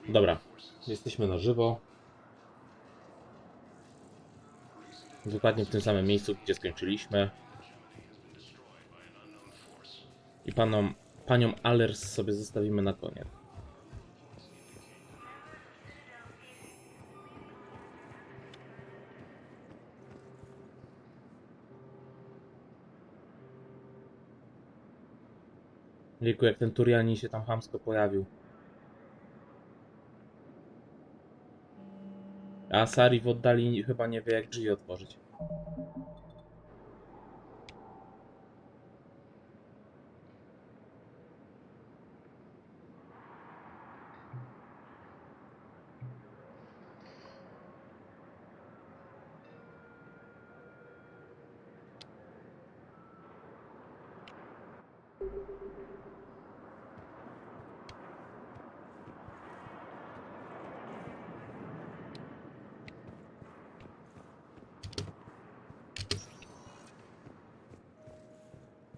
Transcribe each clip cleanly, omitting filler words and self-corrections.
Dobra, jesteśmy na żywo. Dokładnie w tym samym miejscu, gdzie skończyliśmy. I panią Allers sobie zostawimy na koniec. Jejku, jak ten Turianin się tam chamsko pojawił. A Sari w oddali chyba nie wie, jak drzwi otworzyć.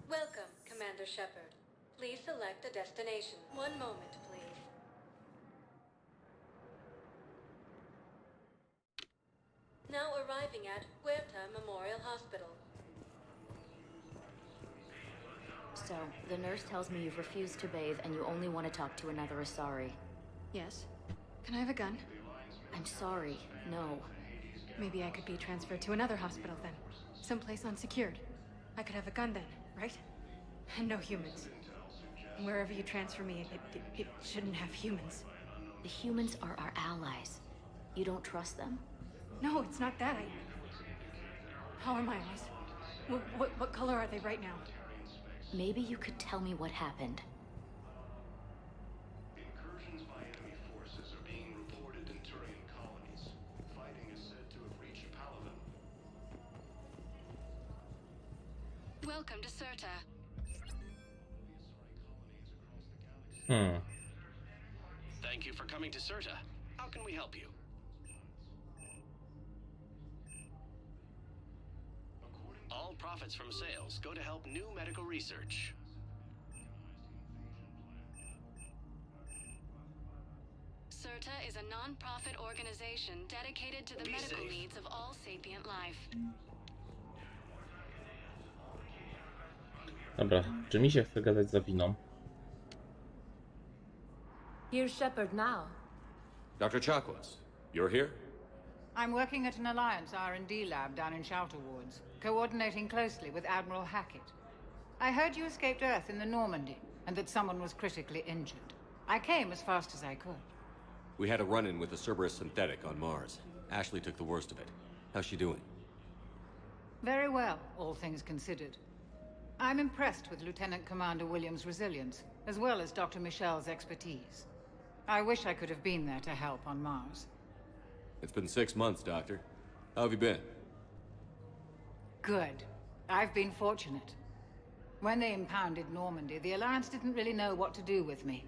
Welcome, Commander Shepard. Please select a destination. One moment, please. Now arriving at Huerta Memorial Hospital. So, the nurse tells me you've refused to bathe and you only want to talk to another Asari. Yes. Can I have a gun? I'm sorry, no. Maybe I could be transferred to another hospital then. Someplace unsecured. I could have a gun then, right? And no humans. Wherever you transfer me, it shouldn't have humans. The humans are our allies. You don't trust them? No, it's not that. How are my eyes? What color are they right now? Maybe you could tell me what happened. Incursions by enemy forces are being reported in Turian colonies. Fighting is said to have reached Palaven. Welcome to Cirta. Thank you for coming to Cirta. How can we help you? All profits from sales go to help new medical research. Cirta is a non-profit organization dedicated to the Be medical safe. needs of all sapient life. Dobra, czy mi się chce gadać za winą? Here's Shepard now. Dr. Chakwas, you're here? I'm working at an Alliance R&D lab down in Shelter Wards, coordinating closely with Admiral Hackett. I heard you escaped Earth in the Normandy, and that someone was critically injured. I came as fast as I could. We had a run-in with the Cerberus synthetic on Mars. Ashley took the worst of it. How's she doing? Very well, all things considered. I'm impressed with Lieutenant Commander Williams' resilience, as well as Dr. Michel's expertise. I wish I could have been there to help on Mars. It's been 6 months, Doctor. How have you been? Good. I've been fortunate. When they impounded Normandy, the Alliance didn't really know what to do with me.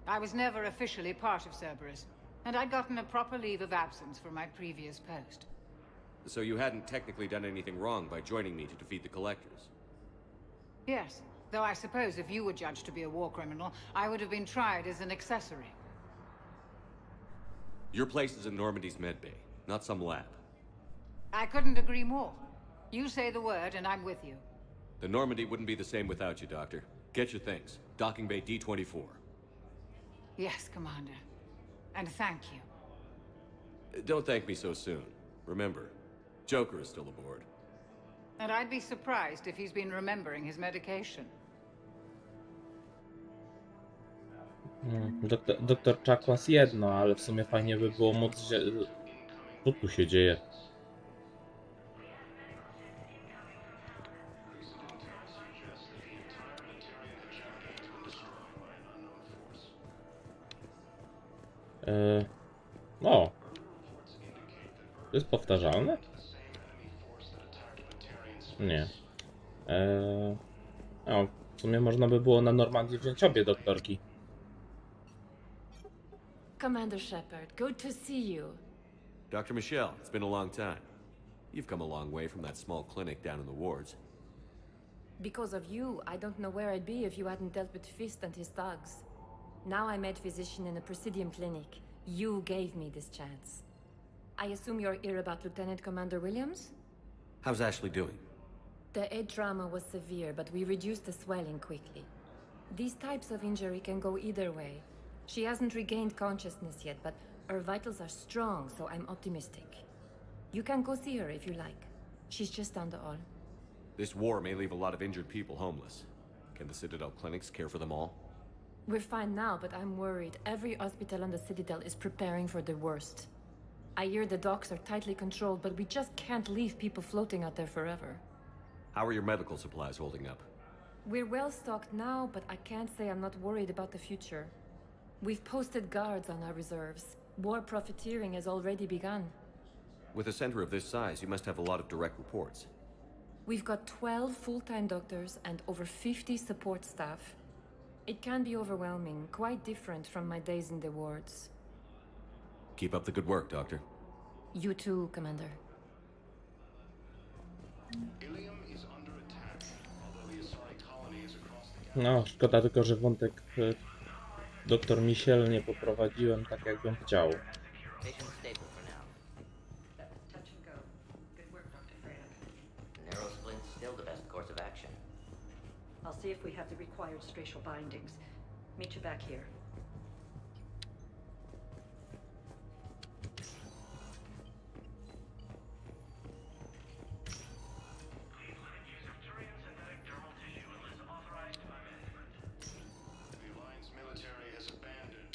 I was never officially part of Cerberus, and I'd gotten a proper leave of absence from my previous post. So you hadn't technically done anything wrong by joining me to defeat the Collectors? Yes, though I suppose if you were judged to be a war criminal, I would have been tried as an accessory. Your place is in Normandy's medbay, not some lab. I couldn't agree more. You say the word, and I'm with you. The Normandy wouldn't be the same without you, Doctor. Get your things. Docking Bay D-24. Yes, Commander. And thank you. Don't thank me so soon. Remember, Joker is still aboard. And I'd be surprised if he's been remembering his medication. Doktor Chakwas jedno, ale w sumie fajnie by było móc... Co tu się dzieje? O! To jest powtarzalne? Nie. O, w sumie można by było na Normandii wziąć obie doktorki. Commander Shepard, good to see you. Dr. Michelle, it's been a long time. You've come a long way from that small clinic down in the wards. Because of you, I don't know where I'd be if you hadn't dealt with Fist and his thugs. Now I'm head physician in a Presidium clinic. You gave me this chance. I assume you're here about Lieutenant Commander Williams? How's Ashley doing? The head trauma was severe, but we reduced the swelling quickly. These types of injury can go either way. She hasn't regained consciousness yet, but her vitals are strong, so I'm optimistic. You can go see her if you like. She's just down the hall. This war may leave a lot of injured people homeless. Can the Citadel clinics care for them all? We're fine now, but I'm worried. Every hospital on the Citadel is preparing for the worst. I hear the docks are tightly controlled, but we just can't leave people floating out there forever. How are your medical supplies holding up? We're well stocked now, but I can't say I'm not worried about the future. We've posted guards on our reserves. War profiteering has already begun. With a center of this size, you must have a lot of direct reports. We've got 12 full-time doctors and over 50 support staff. It can be overwhelming, quite different from my days in the wards. Keep up the good work, Doctor. You too, Commander. Ilium is under attack, although the Asari colony is across the galaxy. No, szkoda tylko, że wątek Dr. Michelle nie poprowadziłem tak, jakbym chciał. Patient stable for now. Touch and go. Good work, Dr. Freya. Narrow splint's still the best course of action. I'll see if we have the required spatial bindings. Meet you back here. The Alliance military has abandoned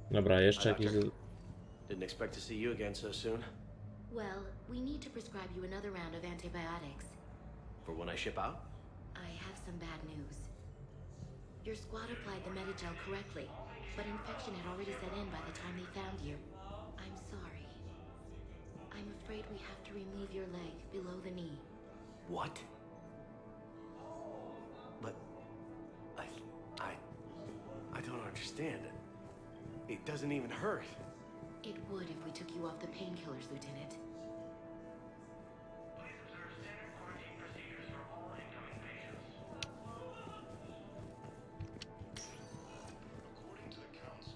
the Dobra, jeszcze jakiś... Didn't expect to see you again so soon. Well, we need to prescribe you another round of antibiotics. For when I ship out? I have some bad news. Your squad applied the Medigel correctly, but infection had already set in by the time they found you. I'm sorry. I'm afraid we have to remove your leg below the knee. What? But I don't understand. It doesn't even hurt. It would if we took you off the painkillers, Lieutenant. According to the Council,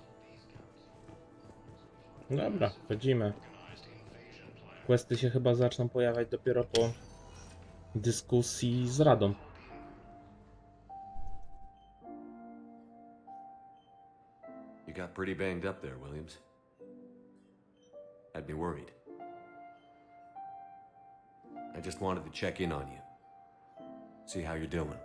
these Dobra, wchodzimy. organized invasion plan. Questy się chyba zaczną pojawiać dopiero po dyskusji z Radą. You got pretty banged up there, Williams. Had me worried. I just wanted to check in on you. See how you're doing.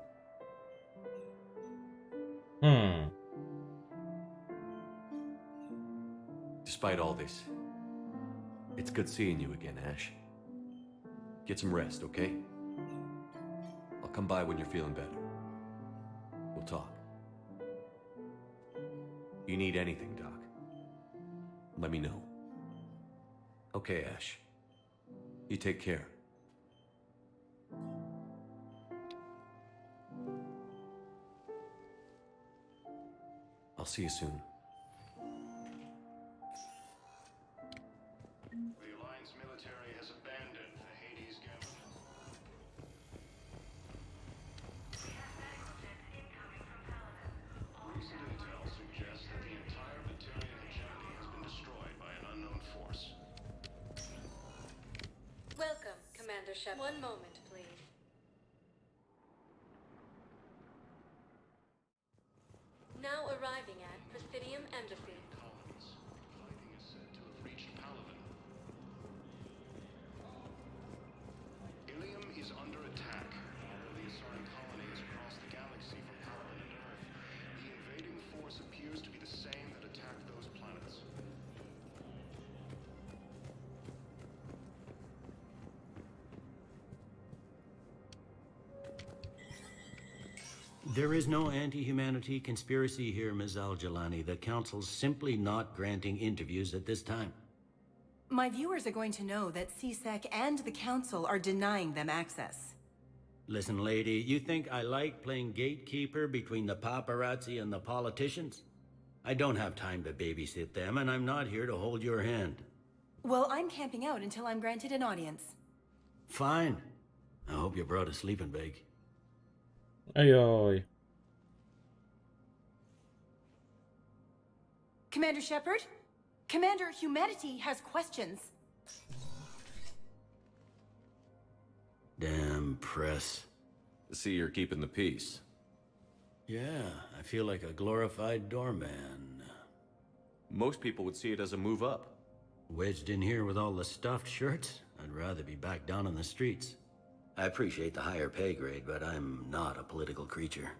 Despite all this, it's good seeing you again, Ash. Get some rest, okay? I'll come by when you're feeling better. We'll talk. You need anything, Doc, let me know. Okay, Ash. You take care. I'll see you soon. The Alliance military has abandoned the Hades Gambit. Recent intel suggests that the entire Batarian hegemony has been destroyed by an unknown force. Welcome, Commander Shepard. One moment, please. Now arriving at Presidium Embassy. Colonies. Fighting is said to have reached Palaven. Ilium is under attack. Although the Asari colony is across the galaxy from Palaven and Earth, the invading force appears to be the same that attacked those planets. There is no anti-humanity conspiracy here, Ms. Al-Jalani. The Council's simply not granting interviews at this time. My viewers are going to know that CSEC and the Council are denying them access. Listen, lady, you think I like playing gatekeeper between the paparazzi and the politicians? I don't have time to babysit them, and I'm not here to hold your hand. Well, I'm camping out until I'm granted an audience. Fine. I hope you brought a sleeping bag. Ojoj. Commander Shepard? Commander, humanity has questions. Damn press. See, you're keeping the peace. Yeah, I feel like a glorified doorman. Most people would see it as a move up. Wedged in here with all the stuffed shirts? I'd rather be back down on the streets. I appreciate the higher pay grade, but I'm not a political creature.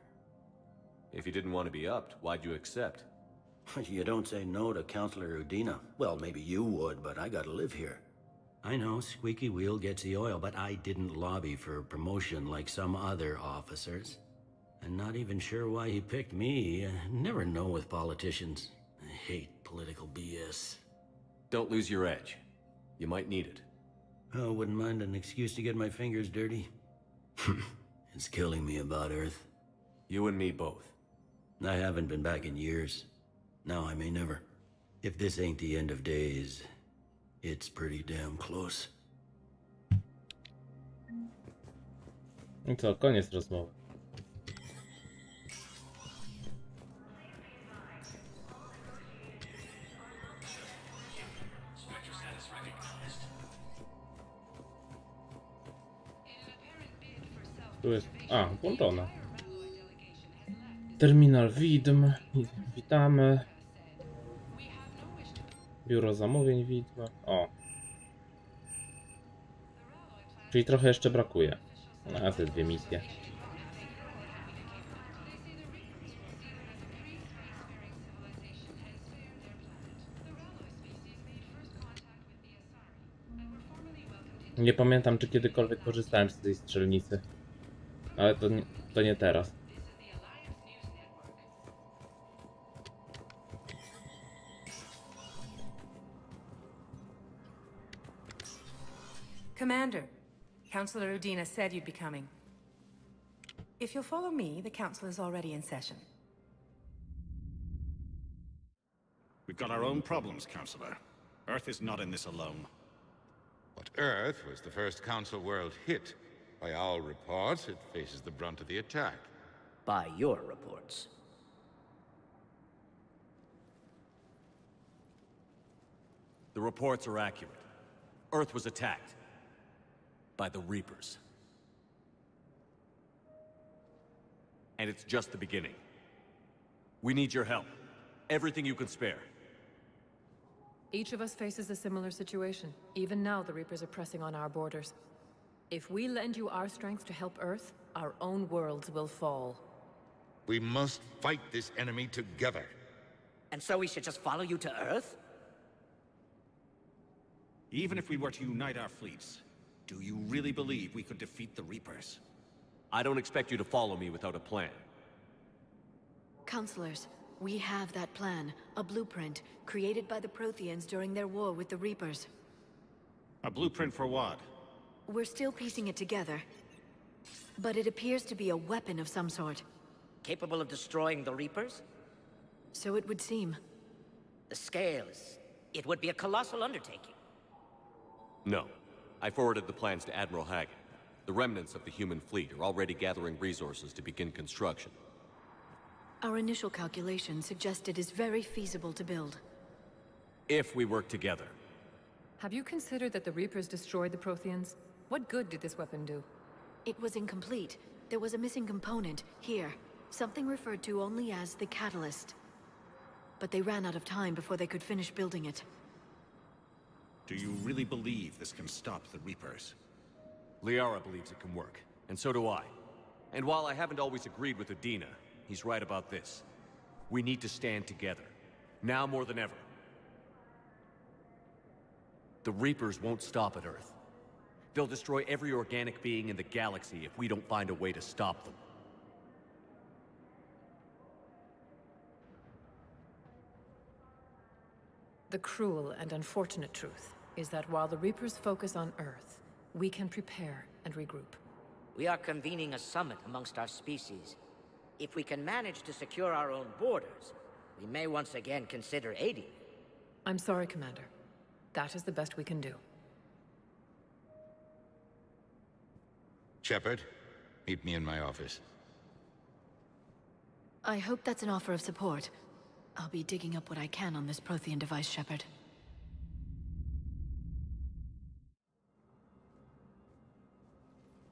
If you didn't want to be upped, why'd you accept? You don't say no to Counselor Udina. Well, maybe you would, but I gotta live here. I know, squeaky wheel gets the oil, but I didn't lobby for promotion like some other officers. I'm not even sure why he picked me. Never know with politicians. I hate political BS. Don't lose your edge. You might need it. Oh, wouldn't mind an excuse to get my fingers dirty. It's killing me about Earth. You and me both. I haven't been back in years. Now I may never. If this ain't the end of days, it's pretty damn close. I co, koniec rozmowy. Tu jest... A, włączona. Terminal widm. Witamy. Biuro zamówień widm. O. Czyli trochę jeszcze brakuje. A te dwie misje. Nie pamiętam, czy kiedykolwiek korzystałem z tej strzelnicy. Ale to nie teraz. Commander, Counselor Udina said you'd be coming. If you'll follow me, the council is already in session. We've got our own problems, Counselor. Earth is not in this alone. But Earth was the first Council world hit. By all reports, it faces the brunt of the attack. By your reports. The reports are accurate. Earth was attacked. By the Reapers. And it's just the beginning. We need your help. Everything you can spare. Each of us faces a similar situation. Even now, the Reapers are pressing on our borders. If we lend you our strength to help Earth, our own worlds will fall. We must fight this enemy together. And so we should just follow you to Earth? Even if we were to unite our fleets, do you really believe we could defeat the Reapers? I don't expect you to follow me without a plan. Counselors, we have that plan. A blueprint, created by the Protheans during their war with the Reapers. A blueprint for what? We're still piecing it together. But it appears to be a weapon of some sort. Capable of destroying the Reapers? So it would seem. The scale is... It would be a colossal undertaking. No. I forwarded the plans to Admiral Hagen. The remnants of the human fleet are already gathering resources to begin construction. Our initial calculations suggest it is very feasible to build. If we work together. Have you considered that the Reapers destroyed the Protheans? What good did this weapon do? It was incomplete. There was a missing component, here. Something referred to only as the catalyst. But they ran out of time before they could finish building it. Do you really believe this can stop the Reapers? Liara believes it can work, and so do I. And while I haven't always agreed with Udina, he's right about this. We need to stand together. Now more than ever. The Reapers won't stop at Earth. They'll destroy every organic being in the galaxy if we don't find a way to stop them. The cruel and unfortunate truth is that while the Reapers focus on Earth, we can prepare and regroup. We are convening a summit amongst our species. If we can manage to secure our own borders, we may once again consider aiding. I'm sorry, Commander. That is the best we can do. Shepard, meet me in my office. I hope that's an offer of support. I'll be digging up what I can on this Prothean device, Shepard.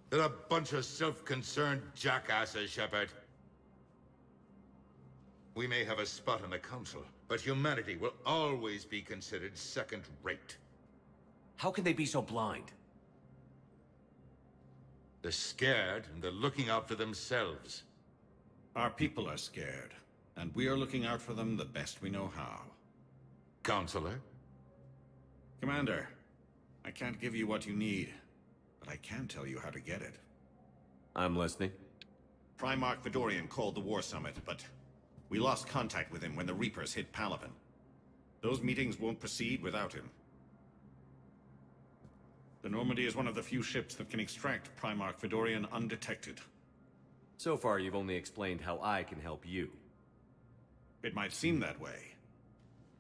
They're a bunch of self-concerned jackasses, Shepard. We may have a spot on the Council, but humanity will always be considered second-rate. How can they be so blind? They're scared, and they're looking out for themselves. Our people are scared, and we are looking out for them the best we know how. Counselor? Commander, I can't give you what you need, but I can tell you how to get it. I'm listening. Primarch Fedorian called the War Summit, but we lost contact with him when the Reapers hit Palaven. Those meetings won't proceed without him. The Normandy is one of the few ships that can extract Primarch Fedorian undetected. So far, you've only explained how I can help you. It might seem that way.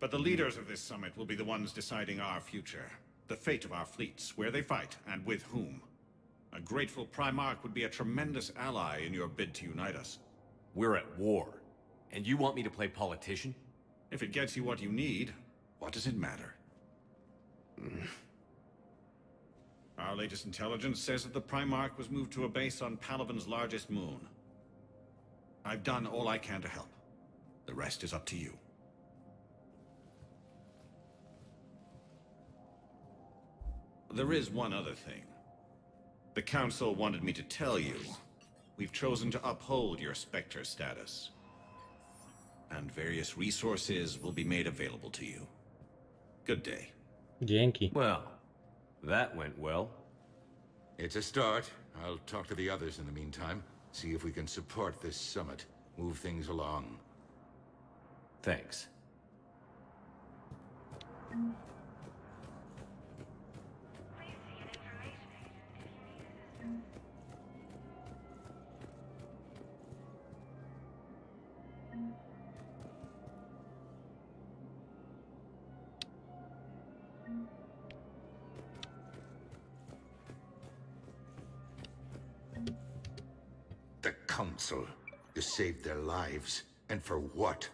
But the leaders of this summit will be the ones deciding our future. The fate of our fleets, where they fight, and with whom. A grateful Primarch would be a tremendous ally in your bid to unite us. We're at war, and you want me to play politician? If it gets you what you need, what does it matter? Our latest intelligence says that the Primarch was moved to a base on Palaven's largest moon. I've done all I can to help. The rest is up to you. There is one other thing. The Council wanted me to tell you. We've chosen to uphold your Spectre status. And various resources will be made available to you. Good day. Dzięki. Well, that went well. It's a start. I'll talk to the others in the meantime. See if we can support this summit. Move things along. Thanks. The Council. You saved their lives. And for what?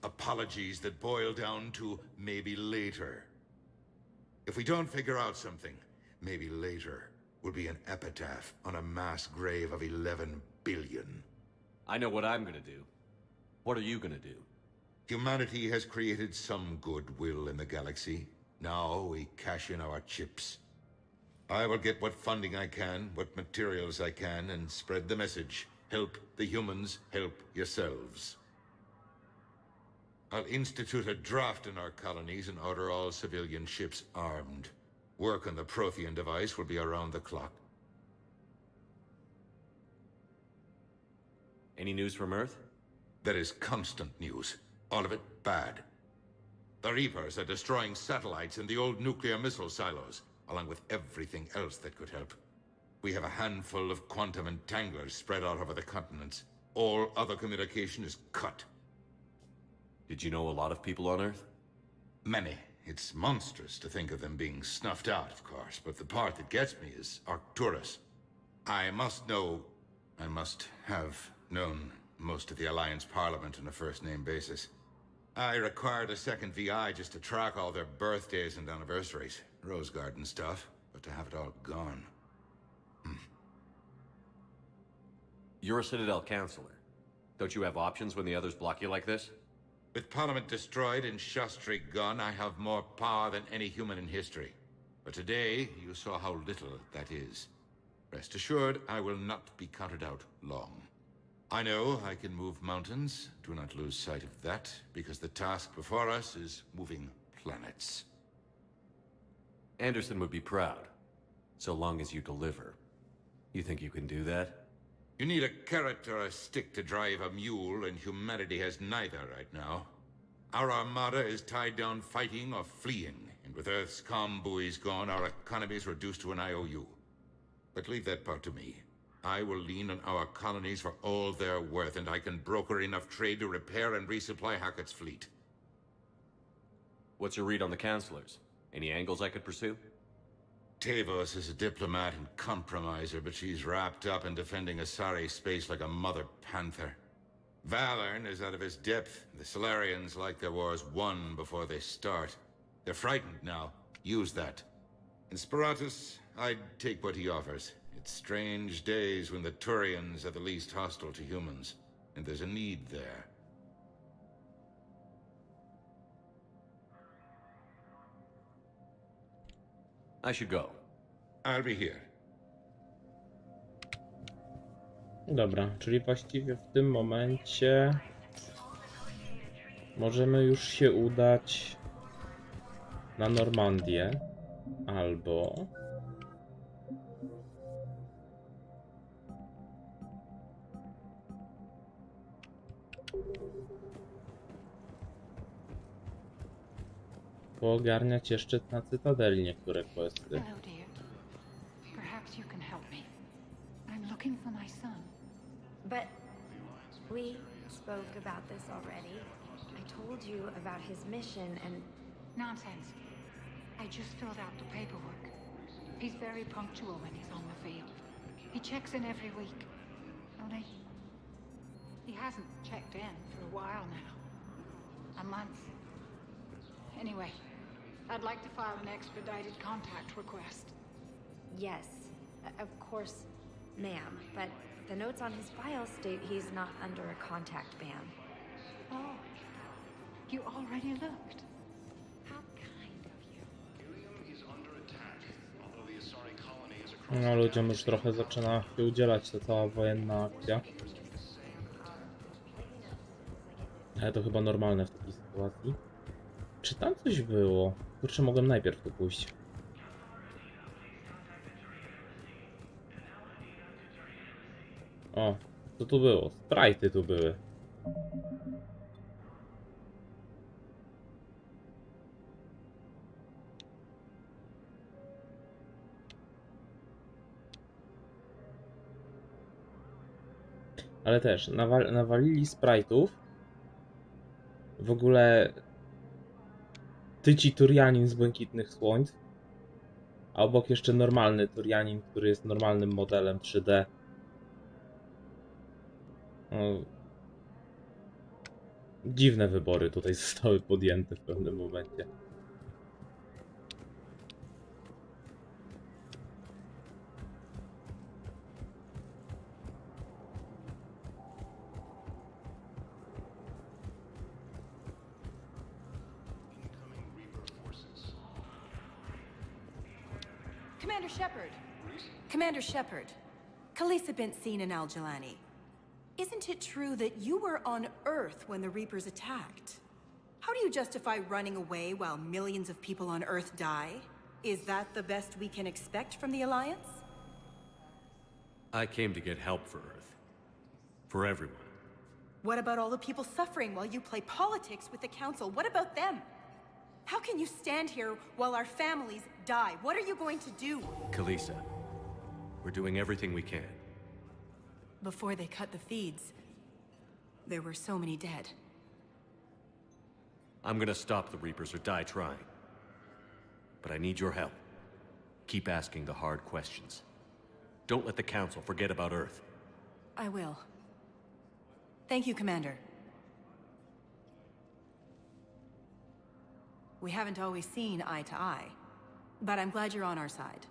Apologies that boil down to maybe later. If we don't figure out something, maybe later will be an epitaph on a mass grave of 11 billion. I know what I'm gonna do. What are you gonna do? Humanity has created some goodwill in the galaxy. Now we cash in our chips. I will get what funding I can, what materials I can, and spread the message. Help the humans, help yourselves. I'll institute a draft in our colonies and order all civilian ships armed. Work on the Prothean device will be around the clock. Any news from Earth? There is constant news. All of it bad. The Reapers are destroying satellites and the old nuclear missile silos, along with everything else that could help. We have a handful of quantum entanglers spread out over the continents. All other communication is cut. Did you know a lot of people on Earth? Many. It's monstrous to think of them being snuffed out, of course, but the part that gets me is Arcturus. I must have known most of the Alliance Parliament on a first-name basis. I required a second VI just to track all their birthdays and anniversaries. Rose Garden stuff, but to have it all gone. You're a Citadel counselor. Don't you have options when the others block you like this? With Parliament destroyed and Shastri gone, I have more power than any human in history. But today, you saw how little that is. Rest assured, I will not be counted out long. I know I can move mountains. Do not lose sight of that, because the task before us is moving planets. Anderson would be proud, so long as you deliver. You think you can do that? You need a carrot or a stick to drive a mule, and humanity has neither right now. Our armada is tied down fighting or fleeing, and with Earth's comm buoys gone, our economy is reduced to an IOU. But leave that part to me. I will lean on our colonies for all they're worth, and I can broker enough trade to repair and resupply Hackett's fleet. What's your read on the counselors? Any angles I could pursue? Tavos is a diplomat and compromiser, but she's wrapped up in defending Asari space like a mother panther. Valorn is out of his depth. The Solarians like their wars won before they start. They're frightened now. Use that. In Sparatus, I'd take what he offers. It's strange days when the Turians are the least hostile to humans, and there's a need there. I should go. I'll be here. Dobra, czyli właściwie w tym momencie możemy już się udać na Normandię, albo poogarniać jeszcze na Cytadeli niektóre questy. Hello, dear. Perhaps you can help me. I'm looking for my son. But we spoke about this already. I told you about his mission and... Nonsense. I just filled out the paperwork. He's very punctual when he's on the field. He checks in every week. Only, he hasn't checked in for a while now. A month. Anyway, I'd like to file an expedited contact request. Yes, of course, ma'am. But the notes on his file state he's not under a contact ban. Oh, you already looked. How kind of you. No, ludziom już trochę zaczyna się udzielać ta cała wojenna akcja. Ale to chyba normalne w takiej sytuacji. Czy tam coś było? Kurczę, mogłem najpierw tu pójść. O, co tu było? Sprite'y tu były. Ale też nawalili sprite'ów. W ogóle tyci Turianin z Błękitnych Słońc. A obok jeszcze normalny Turianin, który jest normalnym modelem 3D. No, dziwne wybory tutaj zostały podjęte w pewnym momencie. Commander Shepard. Commander Shepard. Khaleesa bint seen in Al-Jalani. Isn't it true that you were on Earth when the Reapers attacked? How do you justify running away while millions of people on Earth die? Is that the best we can expect from the Alliance? I came to get help for Earth. For everyone. What about all the people suffering while you play politics with the Council? What about them? How can you stand here while our families die? What are you going to do? Khaleesa, we're doing everything we can. Before they cut the feeds, there were so many dead. I'm gonna stop the Reapers or die trying. But I need your help. Keep asking the hard questions. Don't let the Council forget about Earth. I will. Thank you, Commander. We haven't always seen eye to eye, but I'm glad you're on our side.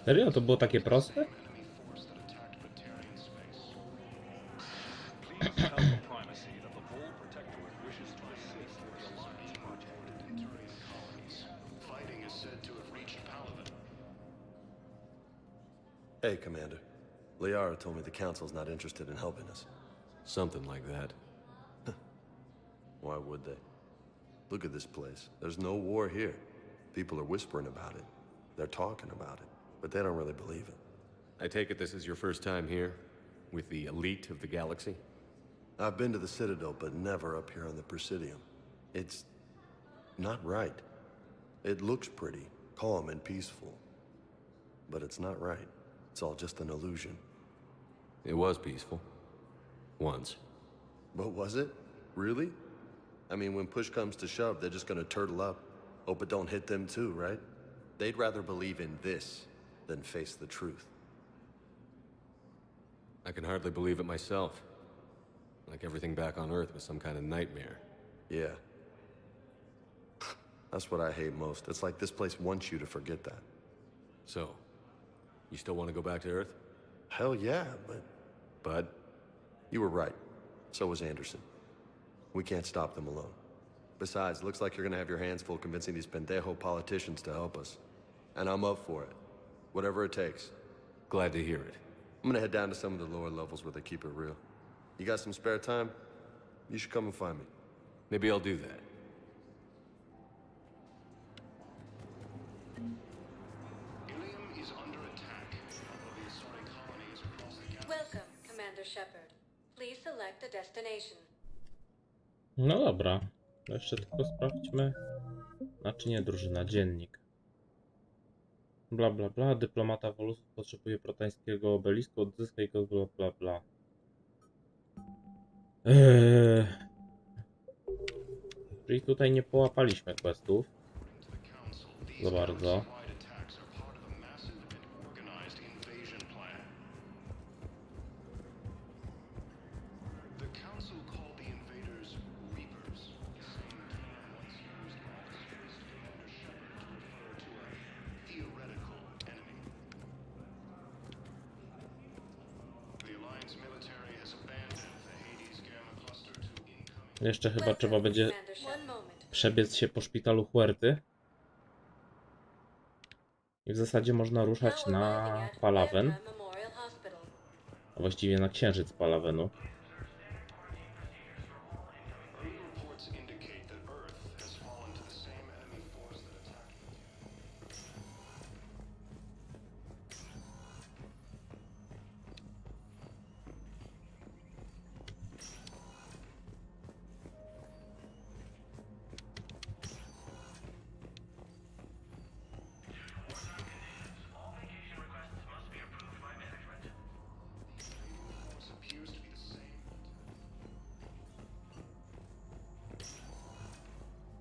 Serio? To było takie proste? Hey, Commander. Liara told me the Council's not interested in helping us. Something like that. Why would they? Look at this place. There's no war here. People are whispering about it. They're talking about it, but they don't really believe it. I take it this is your first time here? With the elite of the galaxy? I've been to the Citadel, but never up here on the Presidium. It's not right. It looks pretty, calm and peaceful. But it's not right. It's all just an illusion. It was peaceful. Once. But was it? Really? I mean, when push comes to shove, they're just gonna turtle up. Hope it don't hit them too, right? They'd rather believe in this than face the truth. I can hardly believe it myself. Like everything back on Earth was some kind of nightmare. Yeah. That's what I hate most. It's like this place wants you to forget that. So, you still want to go back to Earth? Hell yeah, but... But? You were right. So was Anderson. We can't stop them alone. Besides, looks like you're gonna have your hands full convincing these pendejo politicians to help us. And I'm up for it. Whatever it takes. Glad to hear it. I'm gonna head down to some of the lower levels where they keep it real. You got some spare time? You should come and find me. Maybe I'll do that. Welcome, Commander Shepard. Please select a destination. No dobra. To jeszcze tylko sprawdźmy. Znaczy nie drużyna, dziennik. Bla bla bla. Dyplomata Wolusów potrzebuje protańskiego obelisku. Odzyskaj go, bla bla bla. Czyli tutaj nie połapaliśmy questów. Za bardzo. Jeszcze chyba trzeba będzie przebiec się po szpitalu Huerty. I w zasadzie można ruszać na Palawen. A właściwie na księżyc Palawenu.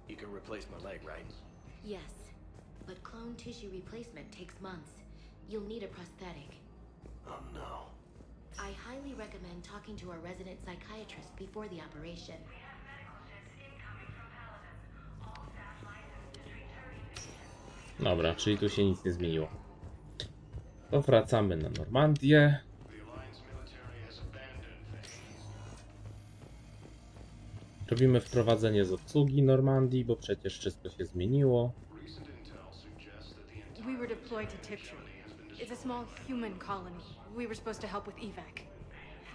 You can replace my leg, right? Yes, but clone tissue replacement takes months. You'll need a prosthetic. Oh no. I highly recommend talking to our resident psychiatrist before the operation. Dobra, czyli tu się nic nie zmieniło. To wracamy na Normandię. Robimy wprowadzenie z obsługi Normandii, bo przecież wszystko się zmieniło. We were deployed to Tiptree. It's a small human colony. We were supposed to help with evac.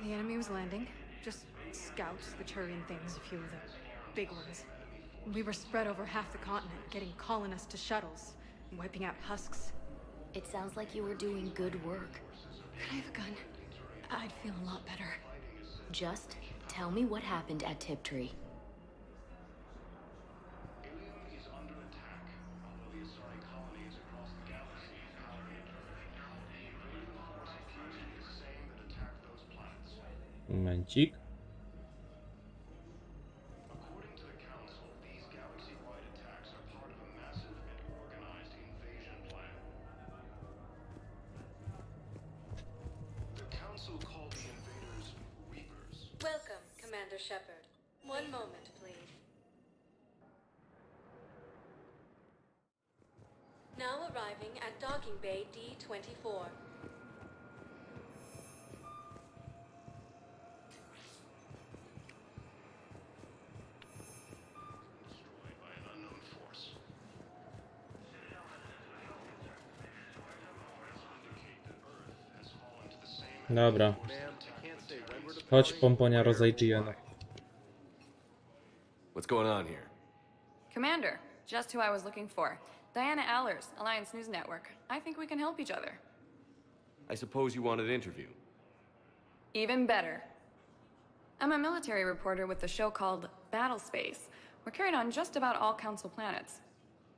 The enemy was landing. Just scouts, the Turian things, a few of the big ones. We were spread over half the continent, getting colonists to shuttles, wiping out husks. It sounds like you were doing good work. Could I have a gun? I'd feel a lot better. Just tell me what happened at Tiptree. Momencik. Welcome, Commander Shepard. One moment, please. Now arriving at docking bay D-24. Dobra. Chodź, pomponia rozejrzyjena. What's going on here? Commander, just who I was looking for. Diana Allers, Alliance News Network. I think we can help each other. I suppose you wanted an interview. Even better. I'm a military reporter with a show called Battle Space. We're carried on just about all Council planets.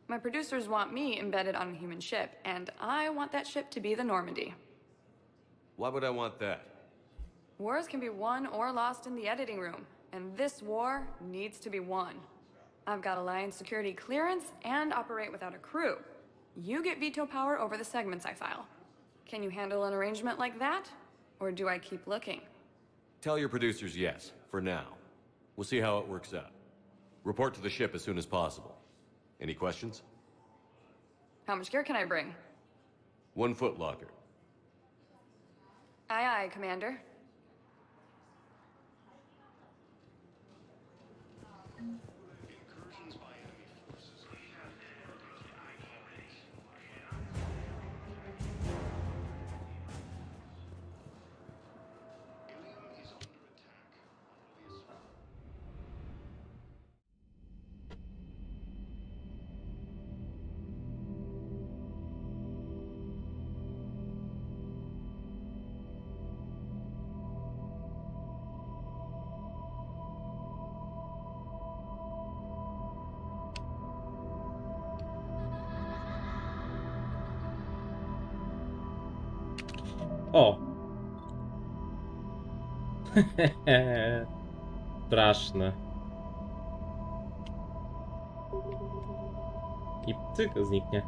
My producers want me embedded on a human ship, and I want that ship to be the Normandy. Why would I want that? Wars can be won or lost in the editing room, and this war needs to be won. I've got Alliance security clearance and operate without a crew. You get veto power over the segments I file. Can you handle an arrangement like that? Or do I keep looking? Tell your producers yes, for now. We'll see how it works out. Report to the ship as soon as possible. Any questions? How much gear can I bring? 1 foot locker. Aye, aye, Commander. O! Straszne. I cyk zniknie.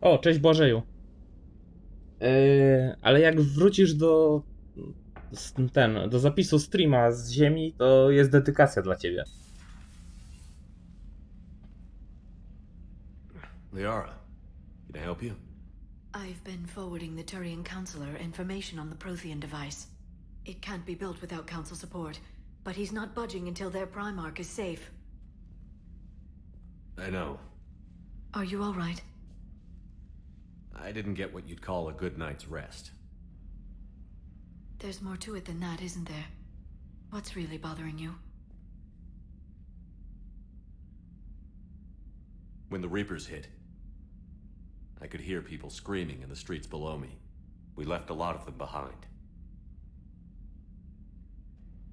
O, cześć Błażeju. Ale jak wrócisz do zapisu streama z Ziemi, to jest dedykacja dla ciebie. Liara, can I help you? I've been forwarding the Turian Counselor information on the Prothean device. It can't be built without Council support, but he's not budging until their Primarch is safe. I know. Are you all right? I didn't get what you'd call a good night's rest. There's more to it than that, isn't there? What's really bothering you? When the Reapers hit, I could hear people screaming in the streets below me. We left a lot of them behind.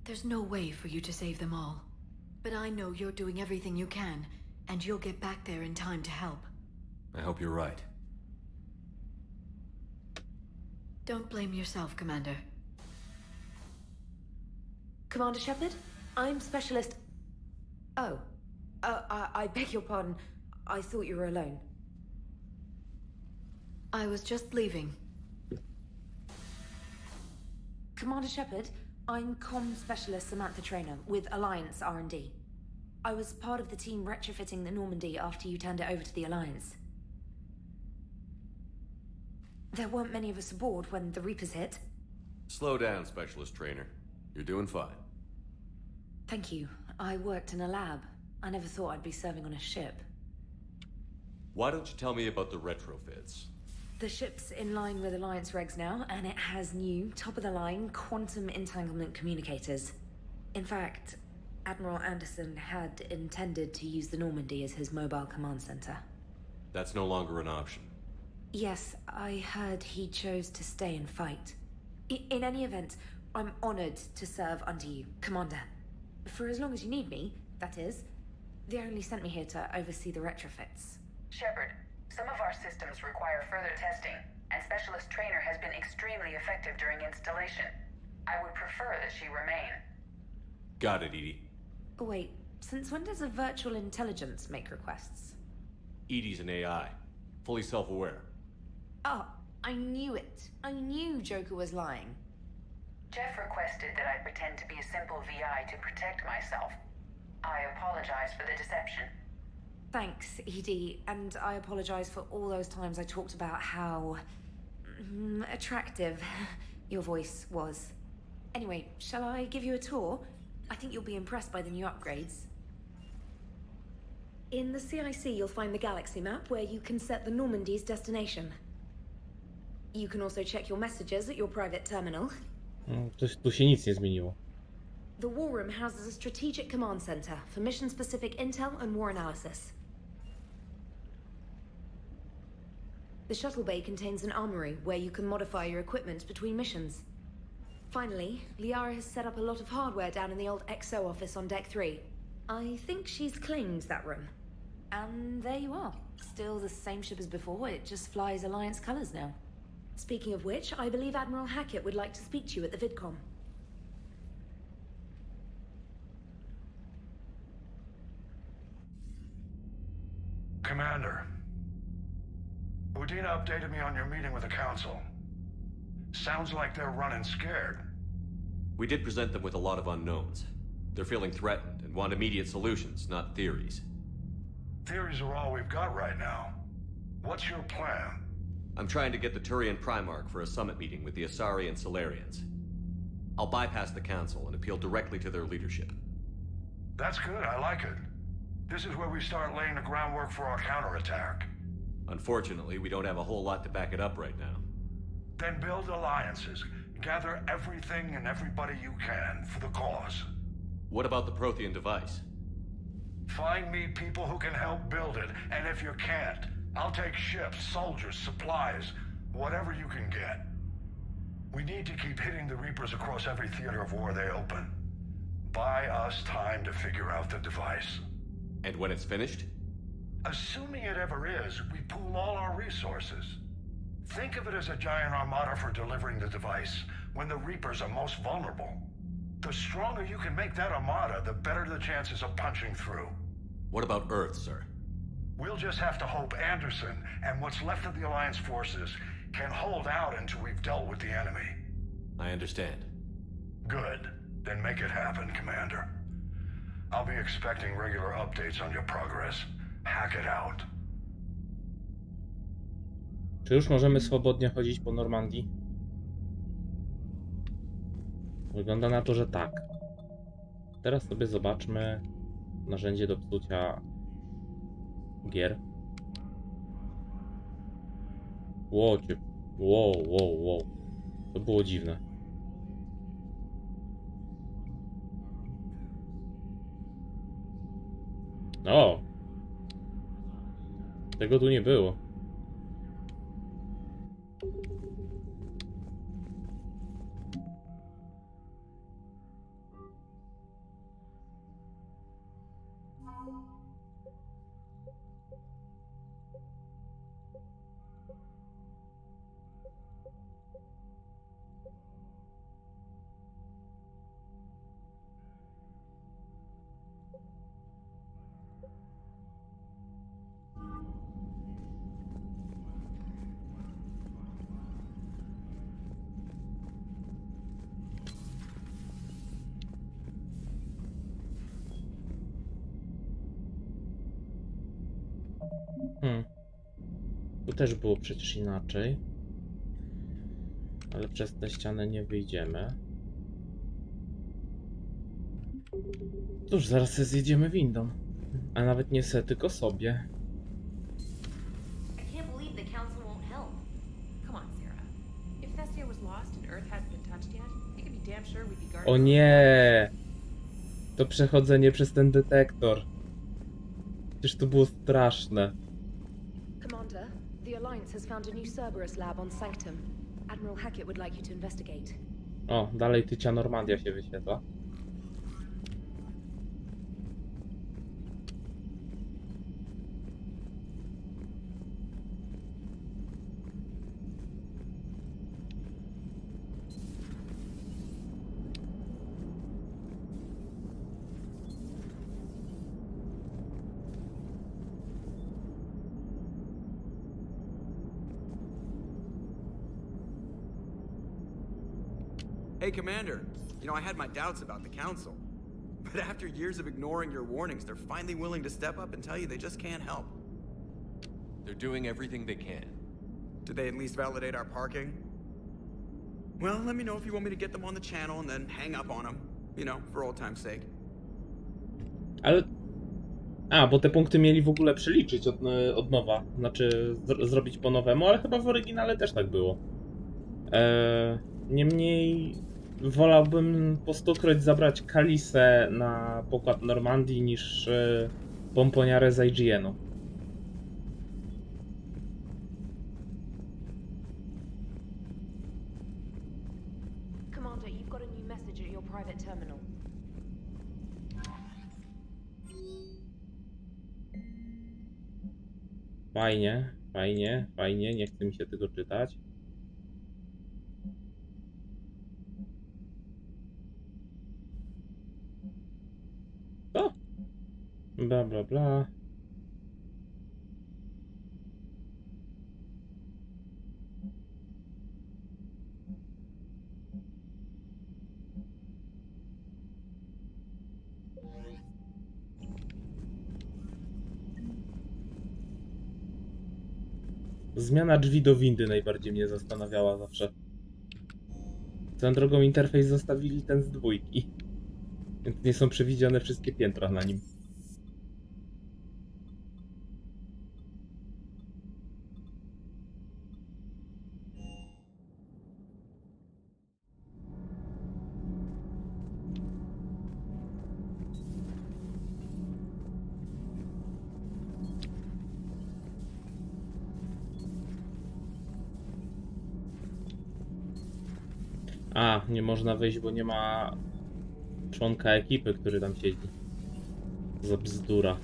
There's no way for you to save them all. But I know you're doing everything you can, and you'll get back there in time to help. I hope you're right. Don't blame yourself, Commander. Commander Shepard, I'm Specialist... Oh. I beg your pardon. I thought you were alone. I was just leaving. Commander Shepard, I'm Comm Specialist Samantha Traynor with Alliance R&D. I was part of the team retrofitting the Normandy after you turned it over to the Alliance. There weren't many of us aboard when the Reapers hit. Slow down, Specialist Trainer. You're doing fine. Thank you. I worked in a lab. I never thought I'd be serving on a ship. Why don't you tell me about the retrofits? The ship's in line with Alliance regs now, and it has new, top-of-the-line, quantum entanglement communicators. In fact, Admiral Anderson had intended to use the Normandy as his mobile command center. That's no longer an option. Yes, I heard he chose to stay and fight. In any event, I'm honored to serve under you, Commander. For as long as you need me, that is. They only sent me here to oversee the retrofits. Shepard, Some of our systems require further testing, and Specialist Trainer has been extremely effective during installation. I would prefer that she remain. Got it, Edie. Oh, wait, since when does a virtual intelligence make requests? Edie's an AI, fully self-aware. Oh, I knew it. I knew Joker was lying. Jeff requested that I pretend to be a simple VI to protect myself. I apologize for the deception. Thanks, Edie, and I apologize for all those times I talked about how attractive your voice was. Anyway, shall I give you a tour? I think you'll be impressed by the new upgrades. In the CIC, you'll find the galaxy map where you can set the Normandy's destination. You can also check your messages at your private terminal. Tu się nic nie zmieniło. The War Room houses a strategic command center for mission-specific intel and war analysis. The shuttle bay contains an armory where you can modify your equipment between missions. Finally, Liara has set up a lot of hardware down in the old XO office on Deck 3. I think she's claimed that room. And there you are. Still the same ship as before, it just flies Alliance colors now. Speaking of which, I believe Admiral Hackett would like to speak to you at the VidCom. Commander, Udina updated me on your meeting with the Council. Sounds like they're running scared. We did present them with a lot of unknowns. They're feeling threatened and want immediate solutions, not theories. Theories are all we've got right now. What's your plan? I'm trying to get the Turian Primarch for a summit meeting with the Asari and Solarians. I'll bypass the Council and appeal directly to their leadership. That's good, I like it. This is where we start laying the groundwork for our counterattack. Unfortunately, we don't have a whole lot to back it up right now. Then build alliances. Gather everything and everybody you can for the cause. What about the Prothean device? Find me people who can help build it, and if you can't, I'll take ships, soldiers, supplies, whatever you can get. We need to keep hitting the Reapers across every theater of war they open. Buy us time to figure out the device. And when it's finished? Assuming it ever is, we pool all our resources. Think of it as a giant armada for delivering the device, when the Reapers are most vulnerable. The stronger you can make that armada, the better the chances of punching through. What about Earth, sir? We'll just have to hope Anderson, and what's left of the Alliance forces, can hold out until we've dealt with the enemy. I understand. Good. Then make it happen, Commander. I'll be expecting regular updates on your progress. Hack it out. Czy już możemy swobodnie chodzić po Normandii? Wygląda na to, że tak. Teraz sobie zobaczmy narzędzie do psucia gier. Łocie. Wow. To było dziwne. O! Tego tu nie było. Tu też było przecież inaczej. Ale przez tę ścianę nie wyjdziemy. Cóż, zaraz sobie zjedziemy windą. A nawet nie se, tylko sobie. O nie! To przechodzenie przez ten detektor. Przecież to było straszne. Commander, the Alliance has found a new Cerberus lab on Sanctum. Admiral Hackett would like you to investigate. O, dalej tycia Normandia się wyświetla. Hey, Commander. You know, I had my doubts about the Council. But after years of ignoring your warnings, they're finally willing to step up and tell you they just can't help. They're doing everything they can. Did they at least validate our parking? Well, let me know if you want me to get them on the channel and then hang up on them. You know, for old time's sake. Ale... A, bo te punkty mieli w ogóle przeliczyć od nowa. Znaczy zrobić po nowemu, ale chyba w oryginale też tak było. Niemniej wolałbym po 100-kroć zabrać Kalisę na pokład Normandii niż pomponiarę z IGN-u. Commander, you've got a new message at your private terminal. Fajnie, fajnie, fajnie, nie chce mi się tego czytać. Co? Bla bla bla. Zmiana drzwi do windy najbardziej mnie zastanawiała zawsze. Swoją drogą interfejs zostawili ten z 2. Więc nie są przewidziane wszystkie piętra na nim. A, nie można wejść, bo nie ma członka ekipy, który tam siedzi. Za bzdura.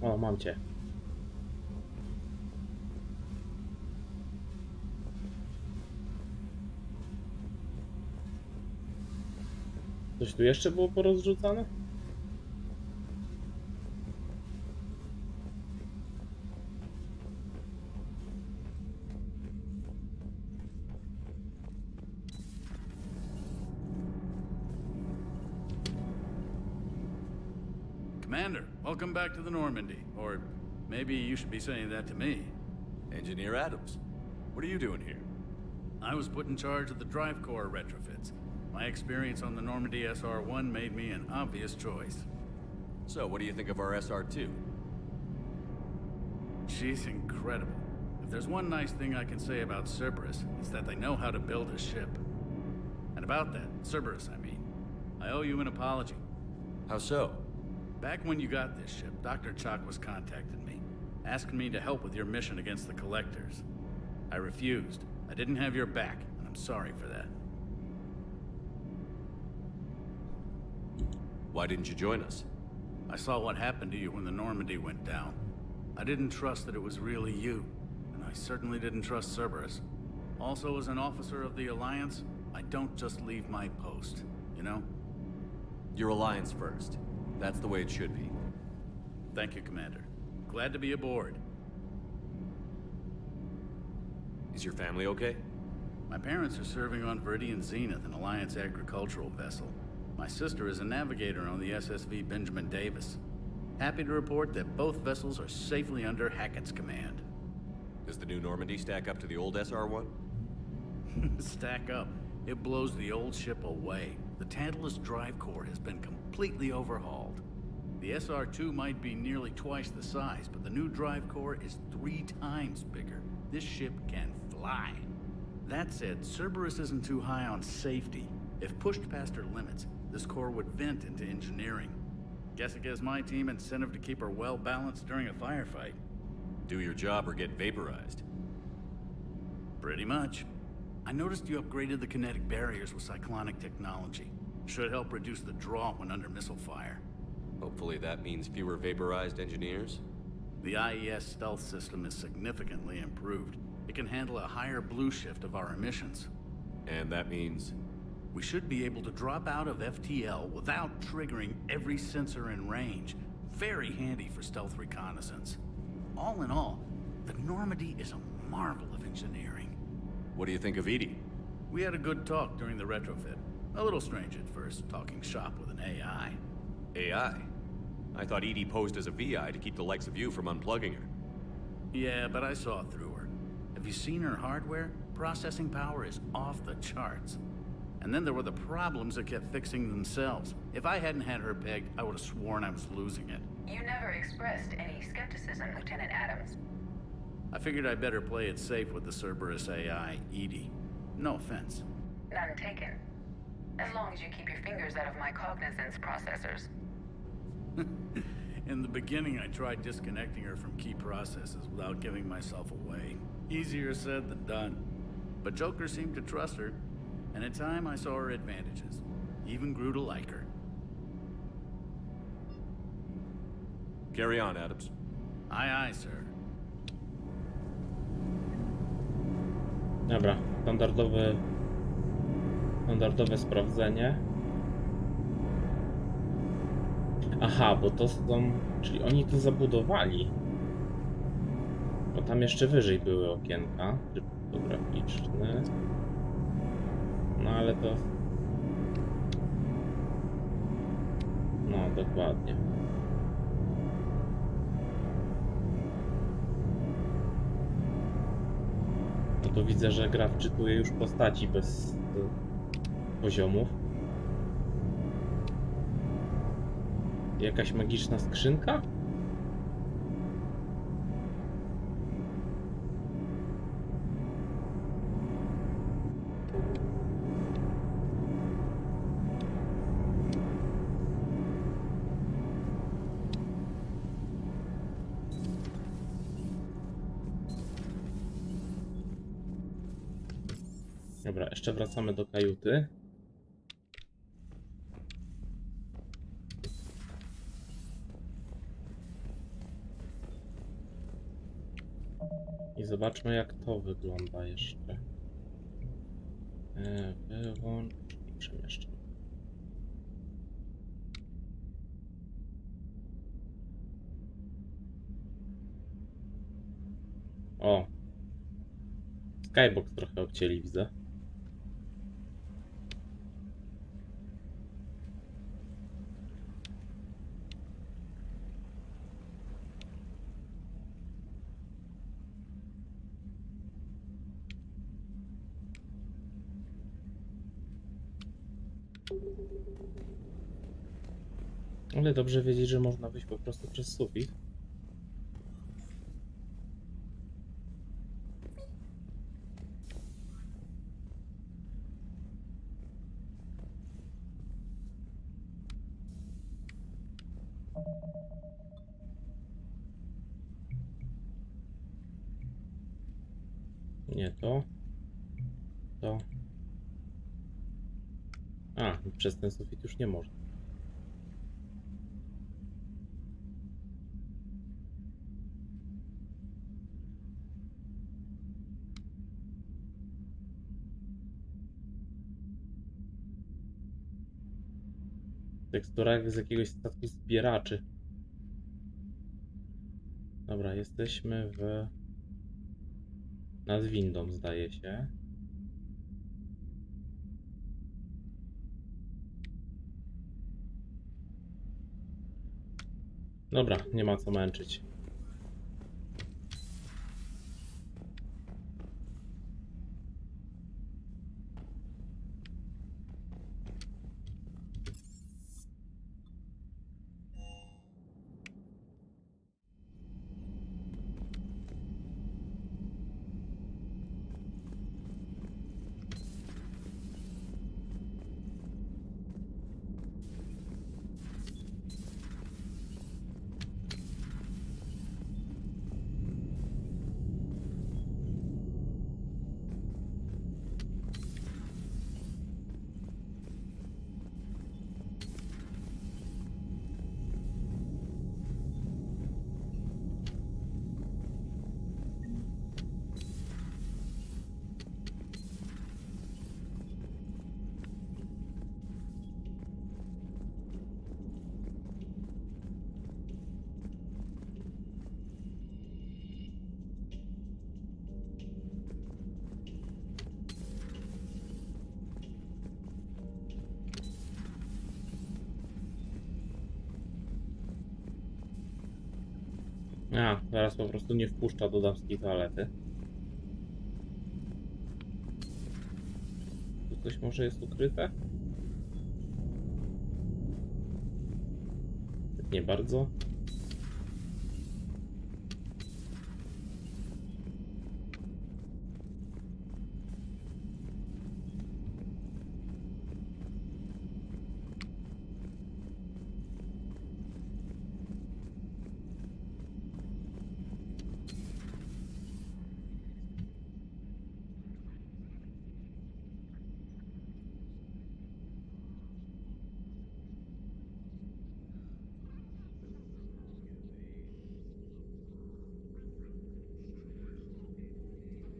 O, mam cię. Coś tu jeszcze było porozrzucane? Commander, welcome back to the Normandy. Or maybe you should be saying that to me. Engineer Adams, what are you doing here? I was put in charge of the drive core retrofits. My experience on the Normandy SR-1 made me an obvious choice. So, what do you think of our SR-2? She's incredible. If there's one nice thing I can say about Cerberus, it's that they know how to build a ship. And about that, Cerberus, I mean, I owe you an apology. How so? Back when you got this ship, Dr. Chalk was contacting me, asking me to help with your mission against the Collectors. I refused. I didn't have your back, and I'm sorry for that. Why didn't you join us? I saw what happened to you when the Normandy went down. I didn't trust that it was really you, and I certainly didn't trust Cerberus. Also, as an officer of the Alliance, I don't just leave my post, you know? Your Alliance first. That's the way it should be. Thank you, Commander. Glad to be aboard. Is your family okay? My parents are serving on Viridian Zenith, an Alliance agricultural vessel. My sister is a navigator on the SSV Benjamin Davis. Happy to report that both vessels are safely under Hackett's command. Does the new Normandy stack up to the old SR-1? Stack up. It blows the old ship away. The Tantalus drive core has been completely overhauled. The SR-2 might be nearly twice the size, but the new drive core is 3 times bigger. This ship can fly. That said, Cerberus isn't too high on safety. If pushed past her limits, this core would vent into engineering. Guess it gives my team incentive to keep her well balanced during a firefight. Do your job or get vaporized. Pretty much. I noticed you upgraded the kinetic barriers with cyclonic technology. Should help reduce the draw when under missile fire. Hopefully that means fewer vaporized engineers. The IES stealth system is significantly improved. It can handle a higher blue shift of our emissions. And that means? We should be able to drop out of FTL without triggering every sensor in range. Very handy for stealth reconnaissance. All in all, the Normandy is a marvel of engineering. What do you think of Edie? We had a good talk during the retrofit. A little strange at first, talking shop with an AI. AI? I thought Edie posed as a VI to keep the likes of you from unplugging her. Yeah, but I saw through her. Have you seen her hardware? Processing power is off the charts. And then there were the problems that kept fixing themselves. If I hadn't had her pegged, I would have sworn I was losing it. You never expressed any skepticism, Lieutenant Adams. I figured I'd better play it safe with the Cerberus AI, Edie. No offense. None taken. As long as you keep your fingers out of my cognizance processors. In the beginning, I tried disconnecting her from key processes without giving myself away. Easier said than done. But Joker seemed to trust her, and in time I saw her advantages. Even grew to like her. Carry on, Adams. Aye, aye, sir. Dobra, standardowe sprawdzenie. Aha, bo to są... Czyli oni to zabudowali. Bo tam jeszcze wyżej były okienka. Tryb fotograficzny. No ale to... No, dokładnie. No to widzę, że gra wczytuje już postaci bez poziomów. Jakaś magiczna skrzynka? Dobra, jeszcze wracamy do kajuty. I zobaczmy, jak to wygląda jeszcze. Wyłącz i przemieszczam. O! Skybox trochę obcięli, widzę. Ale dobrze wiedzieć, że można wyjść po prostu przez sufit. Nie to. To. A, przez ten sufit już nie można. Tekstura jak z jakiegoś statku zbieraczy. Dobra, jesteśmy nad windą, zdaje się. Dobra, nie ma co męczyć. A, zaraz po prostu nie wpuszcza do damskiej toalety. Tu coś może jest ukryte? Nie bardzo.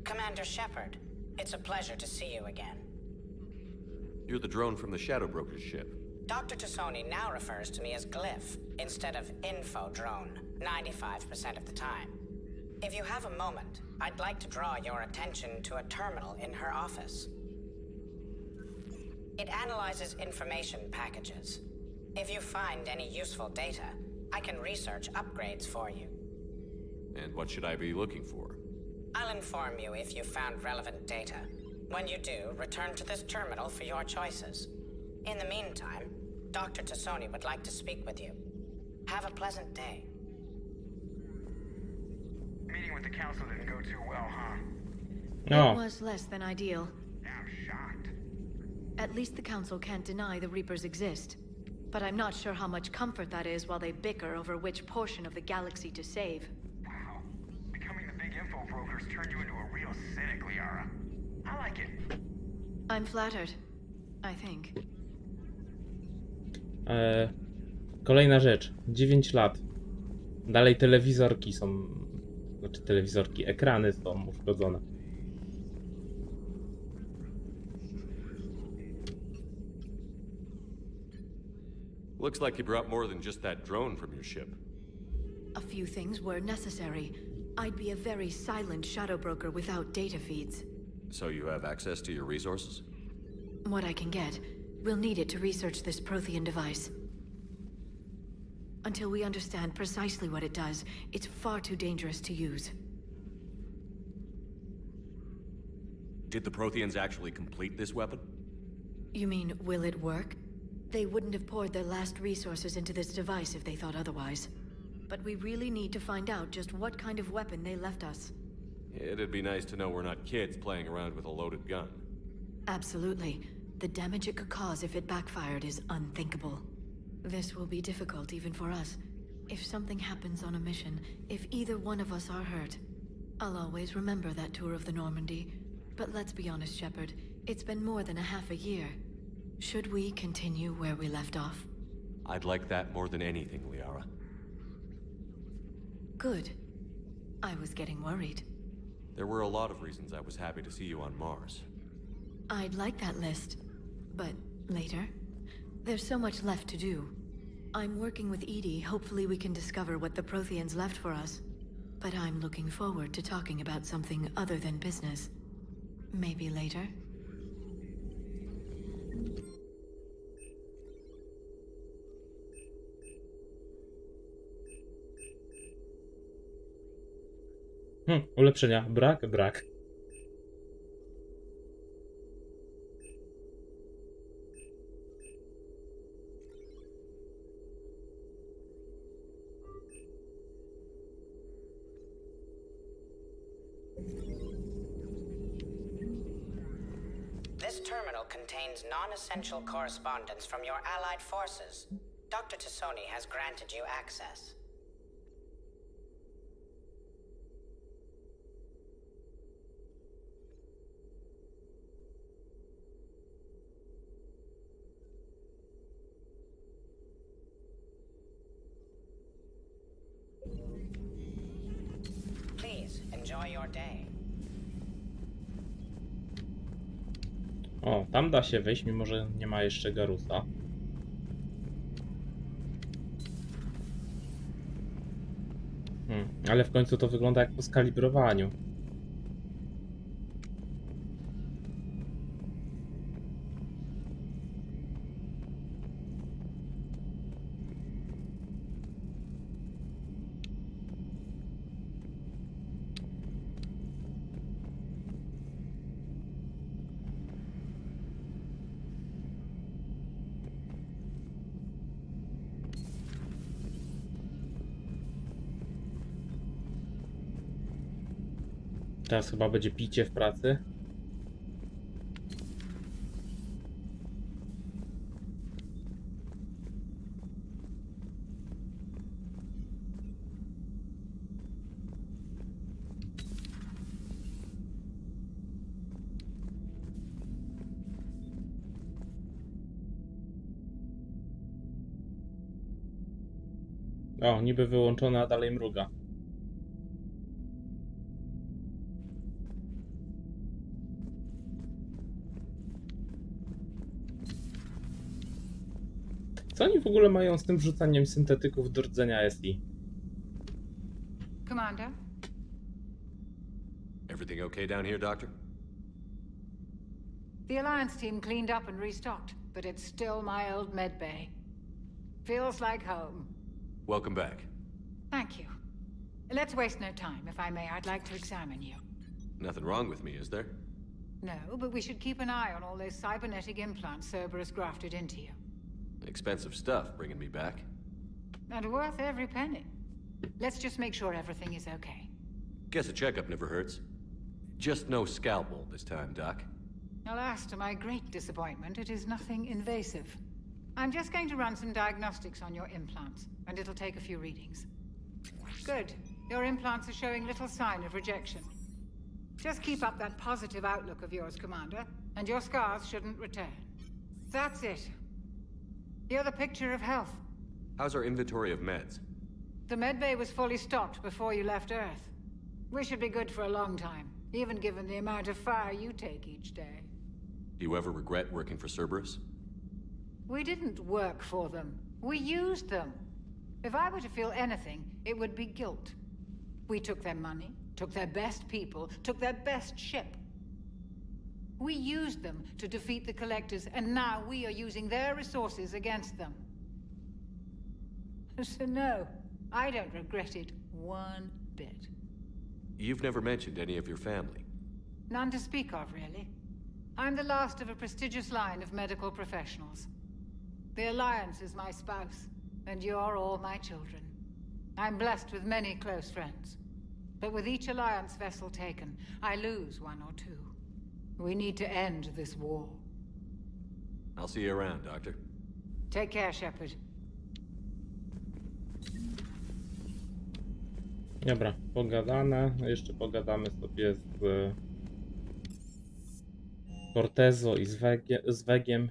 Commander Shepard, it's a pleasure to see you again. You're the drone from the Shadow Broker's ship. Dr. Tassoni now refers to me as Glyph instead of Info Drone, 95% of the time. If you have a moment, I'd like to draw your attention to a terminal in her office. It analyzes information packages. If you find any useful data, I can research upgrades for you. And what should I be looking for? I'll inform you if you found relevant data. When you do, return to this terminal for your choices. In the meantime, Dr. Tassoni would like to speak with you. Have a pleasant day. Meeting with the council didn't go too well, huh? No. It was less than ideal. I'm shocked. At least the council can't deny the Reapers exist. But I'm not sure how much comfort that is while they bicker over which portion of the galaxy to save. Wow. Becoming the big info brokers turned you into a real cynic, Liara. I like it. I'm flattered. I think. Kolejna rzecz. 9 lat. Dalej telewizorki są... Znaczy telewizorki, ekrany są uszkodzone. Looks like you brought more than just that drone from your ship. A few things were necessary. I'd be a very silent shadow broker without data feeds. So you have access to your resources? What I can get. We'll need it to research this Prothean device. Until we understand precisely what it does, it's far too dangerous to use. Did the Protheans actually complete this weapon? You mean, will it work? They wouldn't have poured their last resources into this device if they thought otherwise. But we really need to find out just what kind of weapon they left us. It'd be nice to know we're not kids playing around with a loaded gun. Absolutely. The damage it could cause if it backfired is unthinkable. This will be difficult even for us. If something happens on a mission, if either one of us are hurt, I'll always remember that tour of the Normandy. But let's be honest, Shepard. It's been more than a half a year. Should we continue where we left off? I'd like that more than anything, Liara. Good. I was getting worried. There were a lot of reasons I was happy to see you on Mars. I'd like that list. But later? There's so much left to do. I'm working with Edie. Hopefully we can discover what the Protheans left for us. But I'm looking forward to talking about something other than business. Maybe later? Ulepszenia. Brak. This terminal contains non-essential correspondence from your allied forces. Dr. Tassoni has granted you access. Please, enjoy your day. O, tam da się wejść, mimo że nie ma jeszcze Garusa. Ale w końcu to wygląda jak po skalibrowaniu. Teraz chyba będzie picie w pracy. O, niby wyłączone, a dalej mruga. Co oni w ogóle mają z tym wrzucaniem syntetyków do rdzenia SI? Commander? Everything okay down here, Doctor? The Alliance team cleaned up and restocked, but it's still my old medbay. Feels like home. Welcome back. Thank you. Let's waste no time. If I may, I'd like to examine you. Nothing wrong with me, is there? No, but we should keep an eye on all those cybernetic implants Cerberus grafted into you. Expensive stuff bringing me back. And worth every penny. Let's just make sure everything is okay. Guess a checkup never hurts. Just no scalpel this time, Doc. Alas, to my great disappointment, it is nothing invasive. I'm just going to run some diagnostics on your implants, and it'll take a few readings. Good. Your implants are showing little sign of rejection. Just keep up that positive outlook of yours, Commander, and your scars shouldn't return. That's it. You're the picture of health. How's our inventory of meds? The medbay was fully stocked before you left Earth. We should be good for a long time, even given the amount of fire you take each day. Do you ever regret working for Cerberus? We didn't work for them. We used them. If I were to feel anything, it would be guilt. We took their money, took their best people, took their best ship. We used them to defeat the Collectors, and now we are using their resources against them. So no, I don't regret it one bit. You've never mentioned any of your family. None to speak of, really. I'm the last of a prestigious line of medical professionals. The Alliance is my spouse, and you're all my children. I'm blessed with many close friends. But with each Alliance vessel taken, I lose one or two. We need to end this war. I'll see you around, Doctor. Take care, Shepard. Dobra, pogadane. Jeszcze pogadamy sobie z Cortezo i z Wegiem.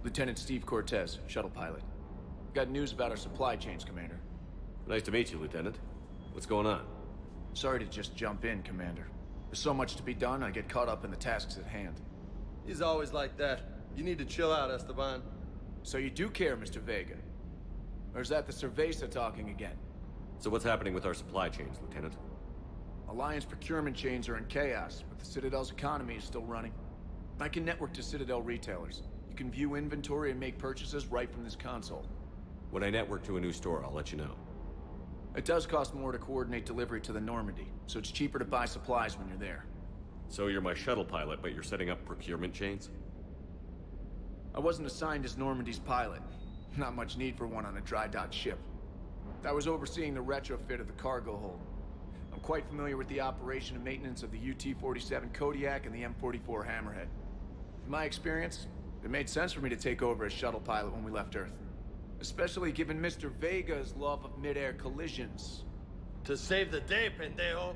Lieutenant Steve Cortez, shuttle pilot. Got news about our supply chains, Commander. Nice to meet you, Lieutenant. What's going on? Sorry to just jump in, Commander. There's so much to be done, I get caught up in the tasks at hand. He's always like that. You need to chill out, Esteban. So you do care, Mr. Vega? Or is that the Cerveza talking again? So what's happening with our supply chains, Lieutenant? Alliance procurement chains are in chaos, but the Citadel's economy is still running. I can network to Citadel retailers. You can view inventory and make purchases right from this console. When I network to a new store, I'll let you know. It does cost more to coordinate delivery to the Normandy, so it's cheaper to buy supplies when you're there. So you're my shuttle pilot, but you're setting up procurement chains? I wasn't assigned as Normandy's pilot. Not much need for one on a dry dock ship. I was overseeing the retrofit of the cargo hold. I'm quite familiar with the operation and maintenance of the UT-47 Kodiak and the M44 Hammerhead. In my experience, it made sense for me to take over as shuttle pilot when we left Earth. Especially given Mr. Vega's love of mid-air collisions. To save the day, pendejo.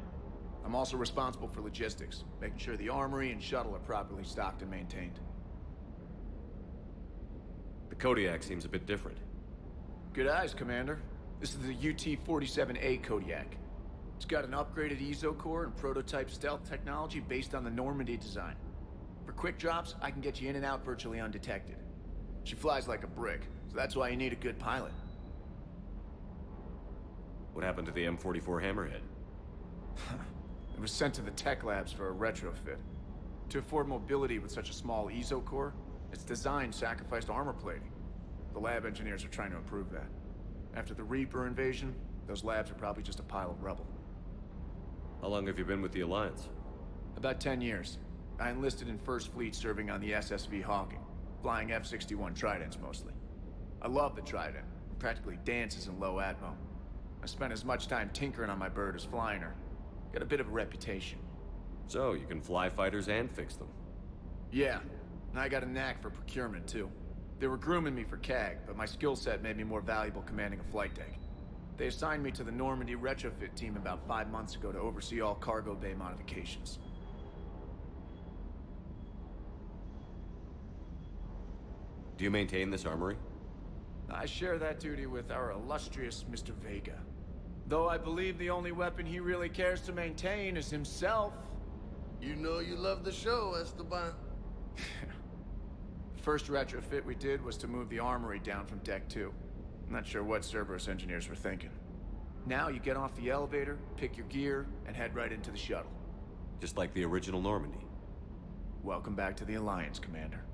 I'm also responsible for logistics, making sure the armory and shuttle are properly stocked and maintained. The Kodiak seems a bit different. Good eyes, Commander. This is the UT-47A Kodiak. It's got an upgraded EZO core and prototype stealth technology based on the Normandy design. For quick drops, I can get you in and out virtually undetected. She flies like a brick, so that's why you need a good pilot. What happened to the M44 Hammerhead? It was sent to the tech labs for a retrofit. To afford mobility with such a small EZO core, its design sacrificed armor plating. The lab engineers are trying to improve that. After the Reaper invasion, those labs are probably just a pile of rubble. How long have you been with the Alliance? About 10 years. I enlisted in First Fleet serving on the SSV Hawking, flying F-61 Tridents mostly. I love the Trident. It practically dances in low atmo. I spent as much time tinkering on my bird as flying her. Got a bit of a reputation. So, you can fly fighters and fix them. Yeah, and I got a knack for procurement, too. They were grooming me for CAG, but my skill set made me more valuable commanding a flight deck. They assigned me to the Normandy retrofit team about 5 months ago to oversee all cargo bay modifications. Do you maintain this armory? I share that duty with our illustrious Mr. Vega. Though I believe the only weapon he really cares to maintain is himself. You know you love the show, Esteban. First retrofit we did was to move the armory down from Deck 2. Not sure what Cerberus engineers were thinking. Now you get off the elevator, pick your gear, and head right into the shuttle. Just like the original Normandy. Welcome back to the Alliance, Commander.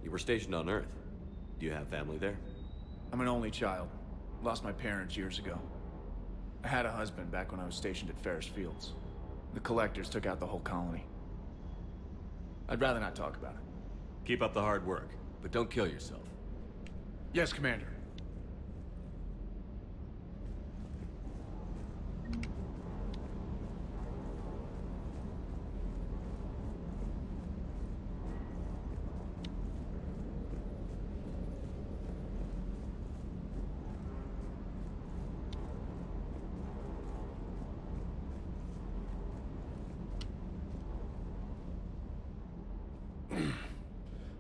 You were stationed on Earth. Do you have family there? I'm an only child. Lost my parents years ago. I had a husband back when I was stationed at Ferris Fields. The Collectors took out the whole colony. I'd rather not talk about it. Keep up the hard work, but don't kill yourself. Yes, Commander.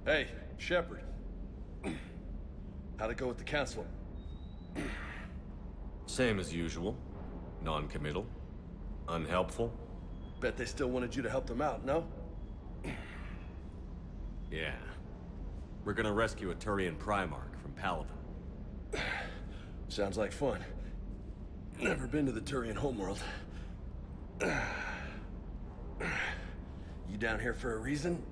Hey, Shepard. How'd it go with the council? Same as usual. Non-committal. Unhelpful. Bet they still wanted you to help them out, no? Yeah. We're gonna rescue a Turian Primarch from Paladin. Sounds like fun. Never been to the Turian homeworld. You down here for a reason?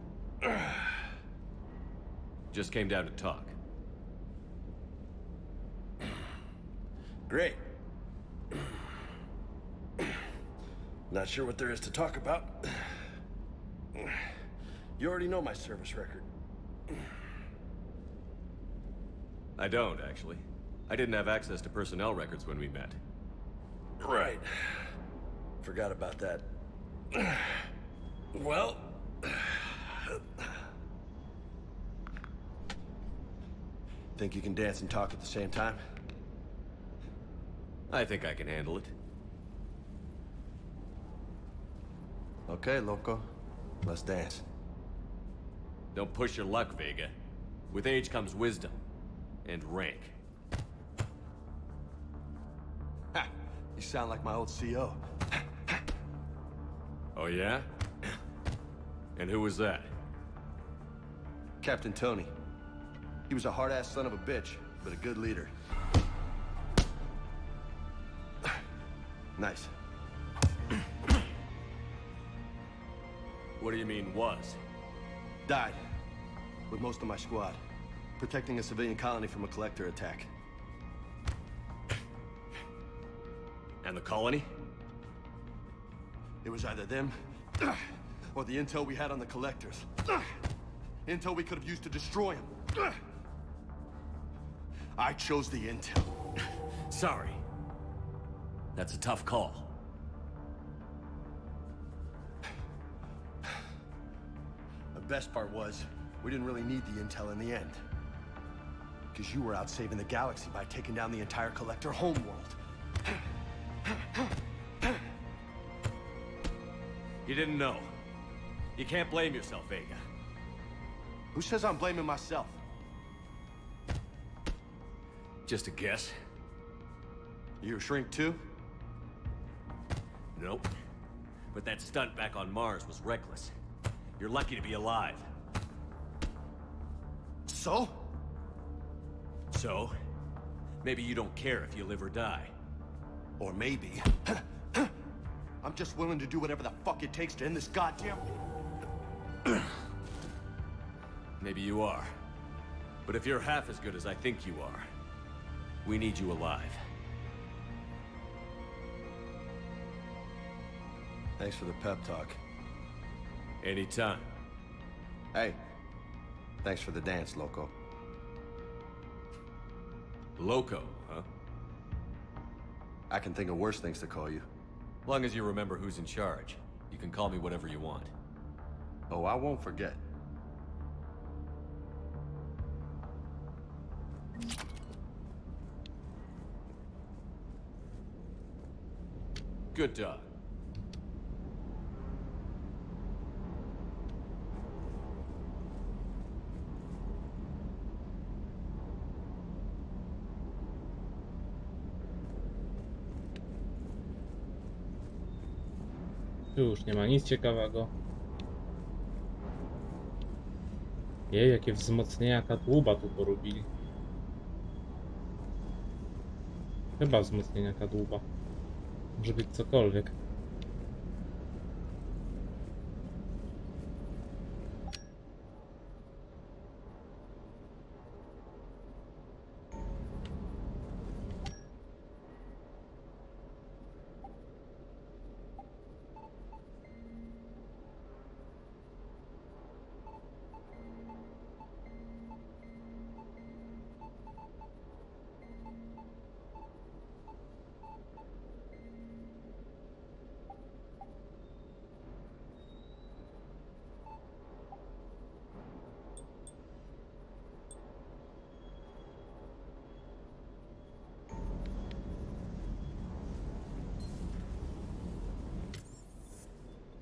Just came down to talk. Great. Not sure what there is to talk about. You already know my service record. I don't, actually. I didn't have access to personnel records when we met. Right. Forgot about that. Well... Think you can dance and talk at the same time? I think I can handle it. Okay, loco. Let's dance. Don't push your luck, Vega. With age comes wisdom. And rank. Ha! You sound like my old CO. Oh yeah? And who was that? Captain Tony. He was a hard-ass son of a bitch, but a good leader. Nice. What do you mean, was? Died. With most of my squad. Protecting a civilian colony from a collector attack. And the colony? It was either them, or the intel we had on the collectors. Intel we could have used to destroy them. I chose the intel. Sorry. That's a tough call. The best part was, we didn't really need the intel in the end. Because you were out saving the galaxy by taking down the entire Collector homeworld. You didn't know. You can't blame yourself, Vega. Who says I'm blaming myself? Just a guess. You a shrink too? Nope. But that stunt back on Mars was reckless. You're lucky to be alive. So? So? Maybe you don't care if you live or die. Or maybe... I'm just willing to do whatever the fuck it takes to end this goddamn... Maybe you are. But if you're half as good as I think you are, we need you alive. Thanks for the pep talk. Anytime. Hey, thanks for the dance, loco. Loco, huh? I can think of worse things to call you. Long as you remember who's in charge, you can call me whatever you want. Oh, I won't forget. Good dog. Tu już nie ma nic ciekawego. Jej, jakie wzmocnienia kadłuba tu porobili. Chyba wzmocnienia kadłuba. Może być cokolwiek.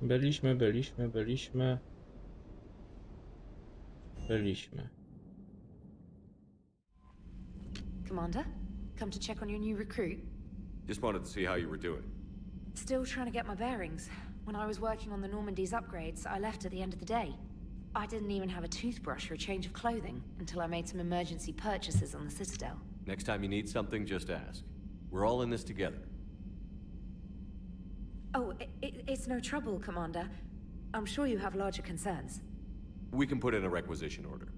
Byliśmy. Commander, come to check on your new recruit. Just wanted to see how you were doing. Still trying to get my bearings. When I was working on the Normandy's upgrades, I left at the end of the day. I didn't even have a toothbrush or a change of clothing until I made some emergency purchases on the Citadel. Next time you need something, just ask. We're all in this together. Oh, it's no trouble, Commander. I'm sure you have larger concerns. We can put in a requisition order.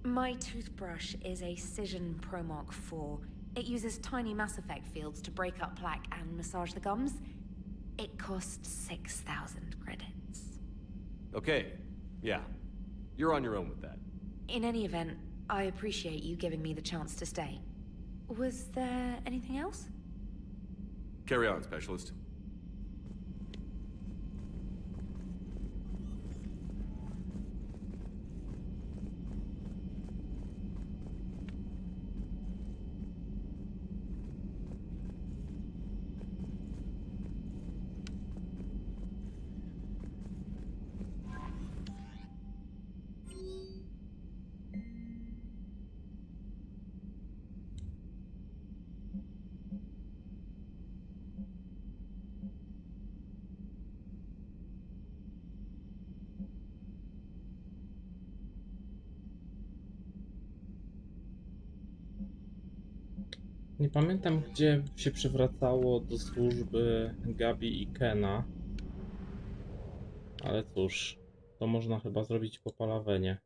My toothbrush is a Cision Pro Mark IV. It uses tiny Mass Effect fields to break up plaque and massage the gums. It costs 6,000 credits. Okay, yeah. You're on your own with that. In any event, I appreciate you giving me the chance to stay. Was there anything else? Carry on, Specialist. Nie pamiętam, gdzie się przywracało do służby Gabi i Kena. Ale cóż, to można chyba zrobić po Palawenie.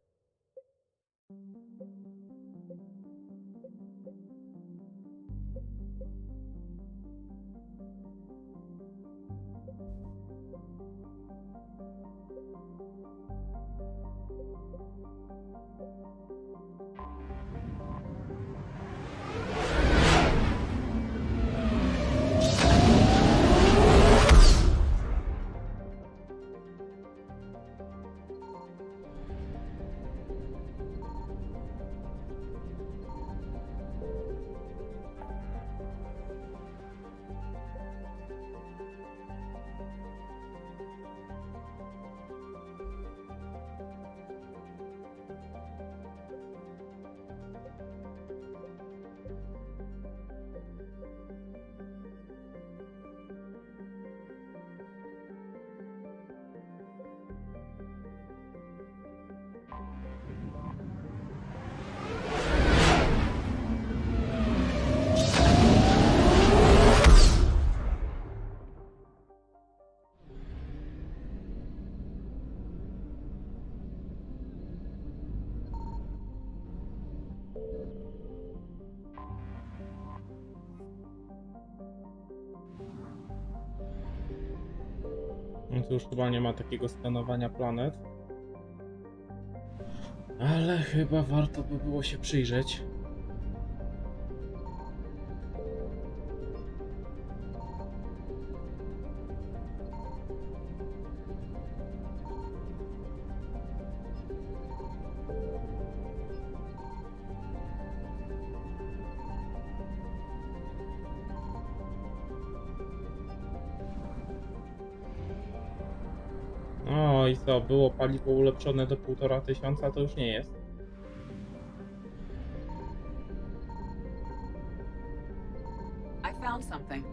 No to już chyba nie ma takiego skanowania planet. Ale chyba warto by było się przyjrzeć. O, i co? Było paliwo ulepszone do 1500, to już nie jest. I found something.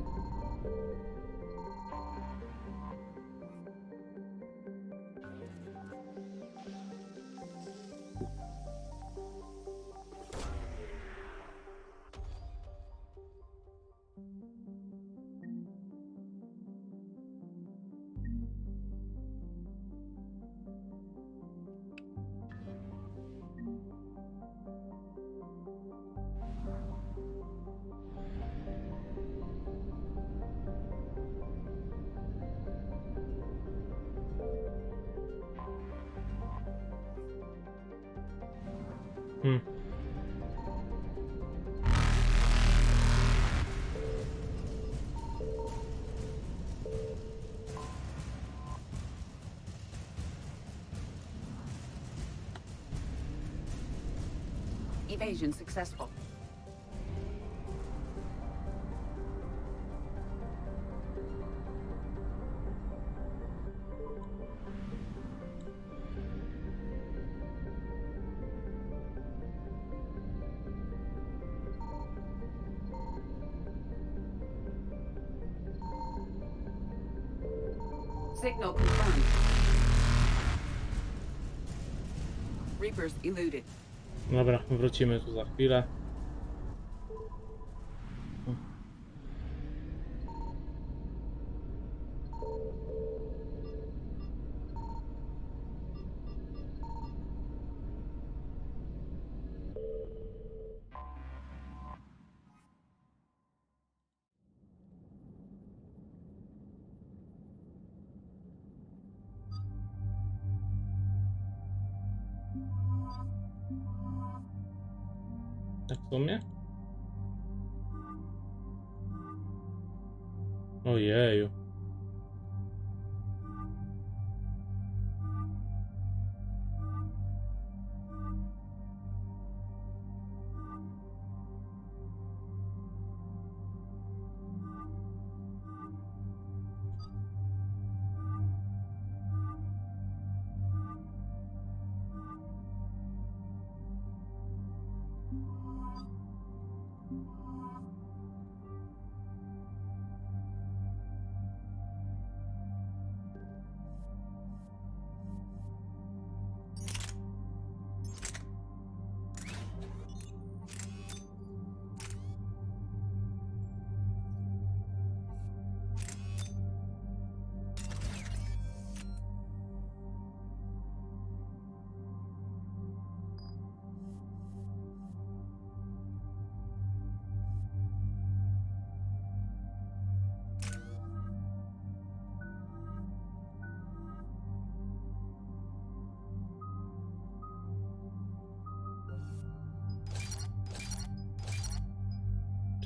Evasion successful. Signal confirmed. Reapers eluded. Dobra, wrócimy tu za chwilę. Tak w sumie? Ojeju.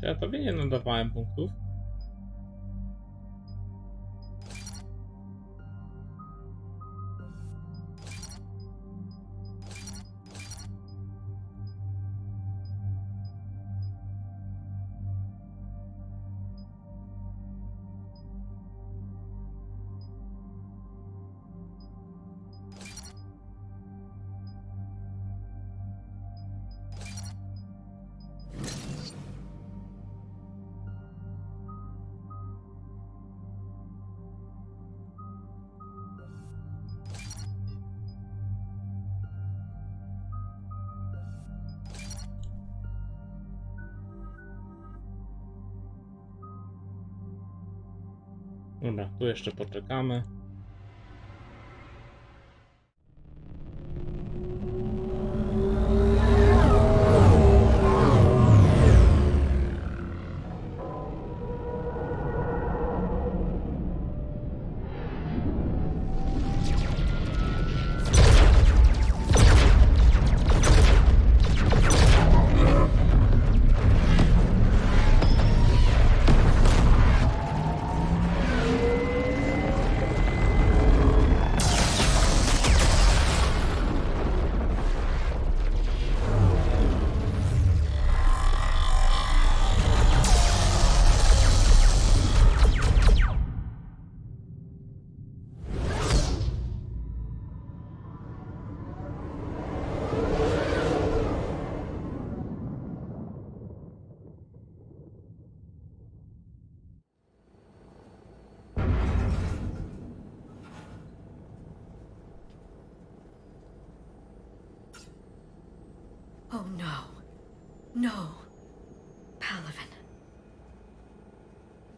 Czy ja tobie nie nadawałem punktów? Dobra, tu jeszcze poczekamy. Oh no. No. Palaven.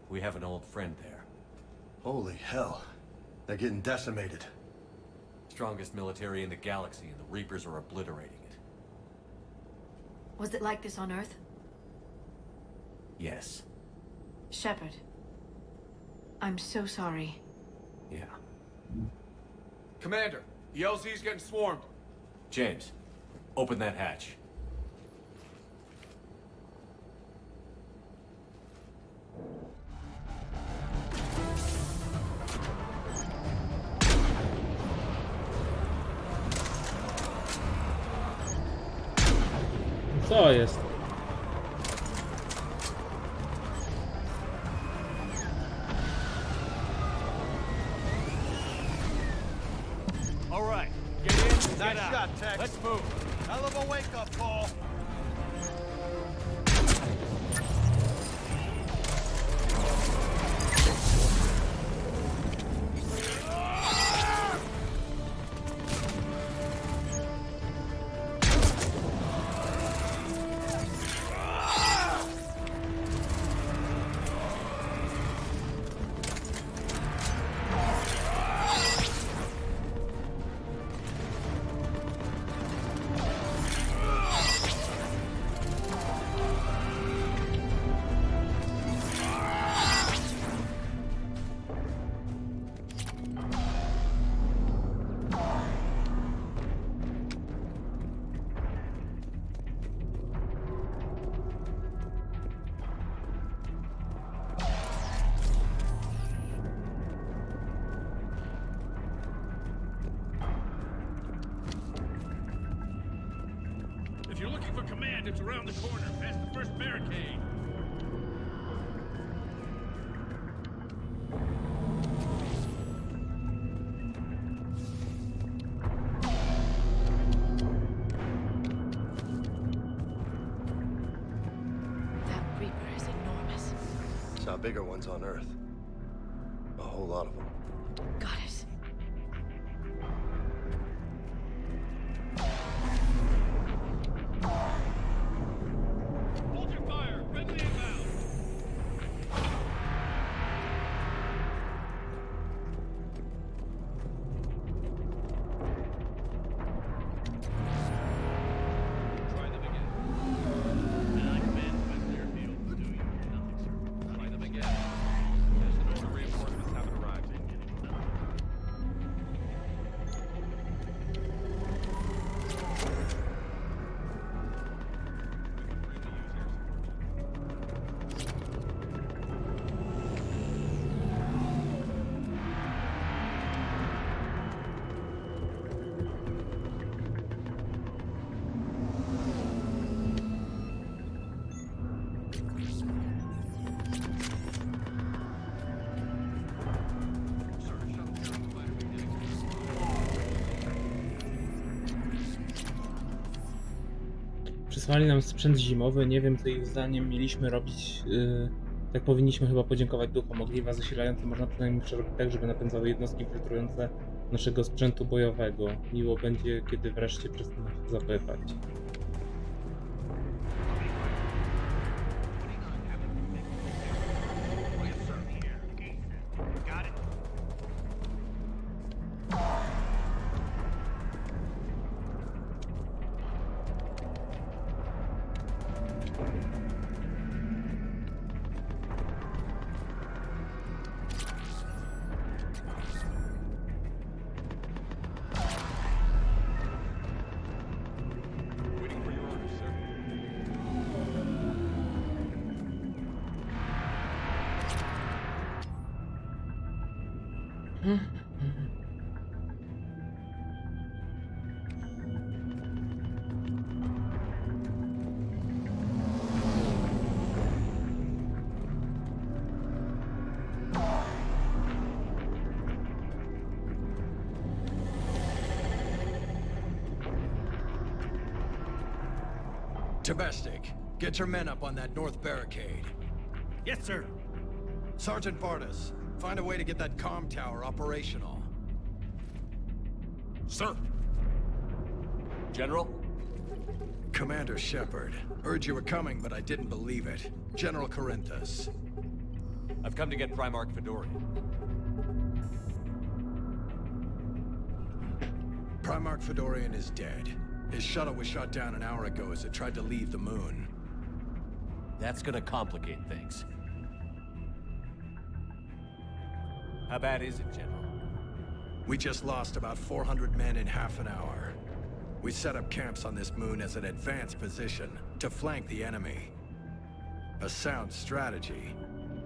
We have an old friend there. Holy hell. They're getting decimated. Strongest military in the galaxy, and the Reapers are obliterating it. Was it like this on Earth? Yes. Shepard. I'm so sorry. Yeah. Commander, the LZ's getting swarmed. James, open that hatch. Co jest? All right, get in, nice shot, Tex. Let's move. Hell of a wake-up call. If you're looking for command, it's around the corner, past the first barricade. That Reaper is enormous. Saw bigger ones on Earth. A whole lot of them. Got it. Hold your fire! Friendly inbound! Try them again. I command West Airfield. Do you? Nothing, sir. Try them again. Test and order reinforcements haven't arrived. Przysłali nam sprzęt zimowy, nie wiem co ich zdaniem mieliśmy robić. Tak powinniśmy chyba podziękować duchom. Ogniwa zasilające można przynajmniej przerobić tak, żeby napędzały jednostki filtrujące naszego sprzętu bojowego. Miło będzie, kiedy wreszcie przestaną się zapychać. Domestic, get your men up on that north barricade. Yes, sir. Sergeant Bartis, find a way to get that comm tower operational. Sir. General? Commander Shepard. Heard you were coming, but I didn't believe it. General Corinthus. I've come to get Primarch Fedorian. Primarch Fedorian is dead. His shuttle was shot down an hour ago as it tried to leave the moon. That's gonna complicate things. How bad is it, General? We just lost about 400 men in half an hour. We set up camps on this moon as an advanced position to flank the enemy. A sound strategy,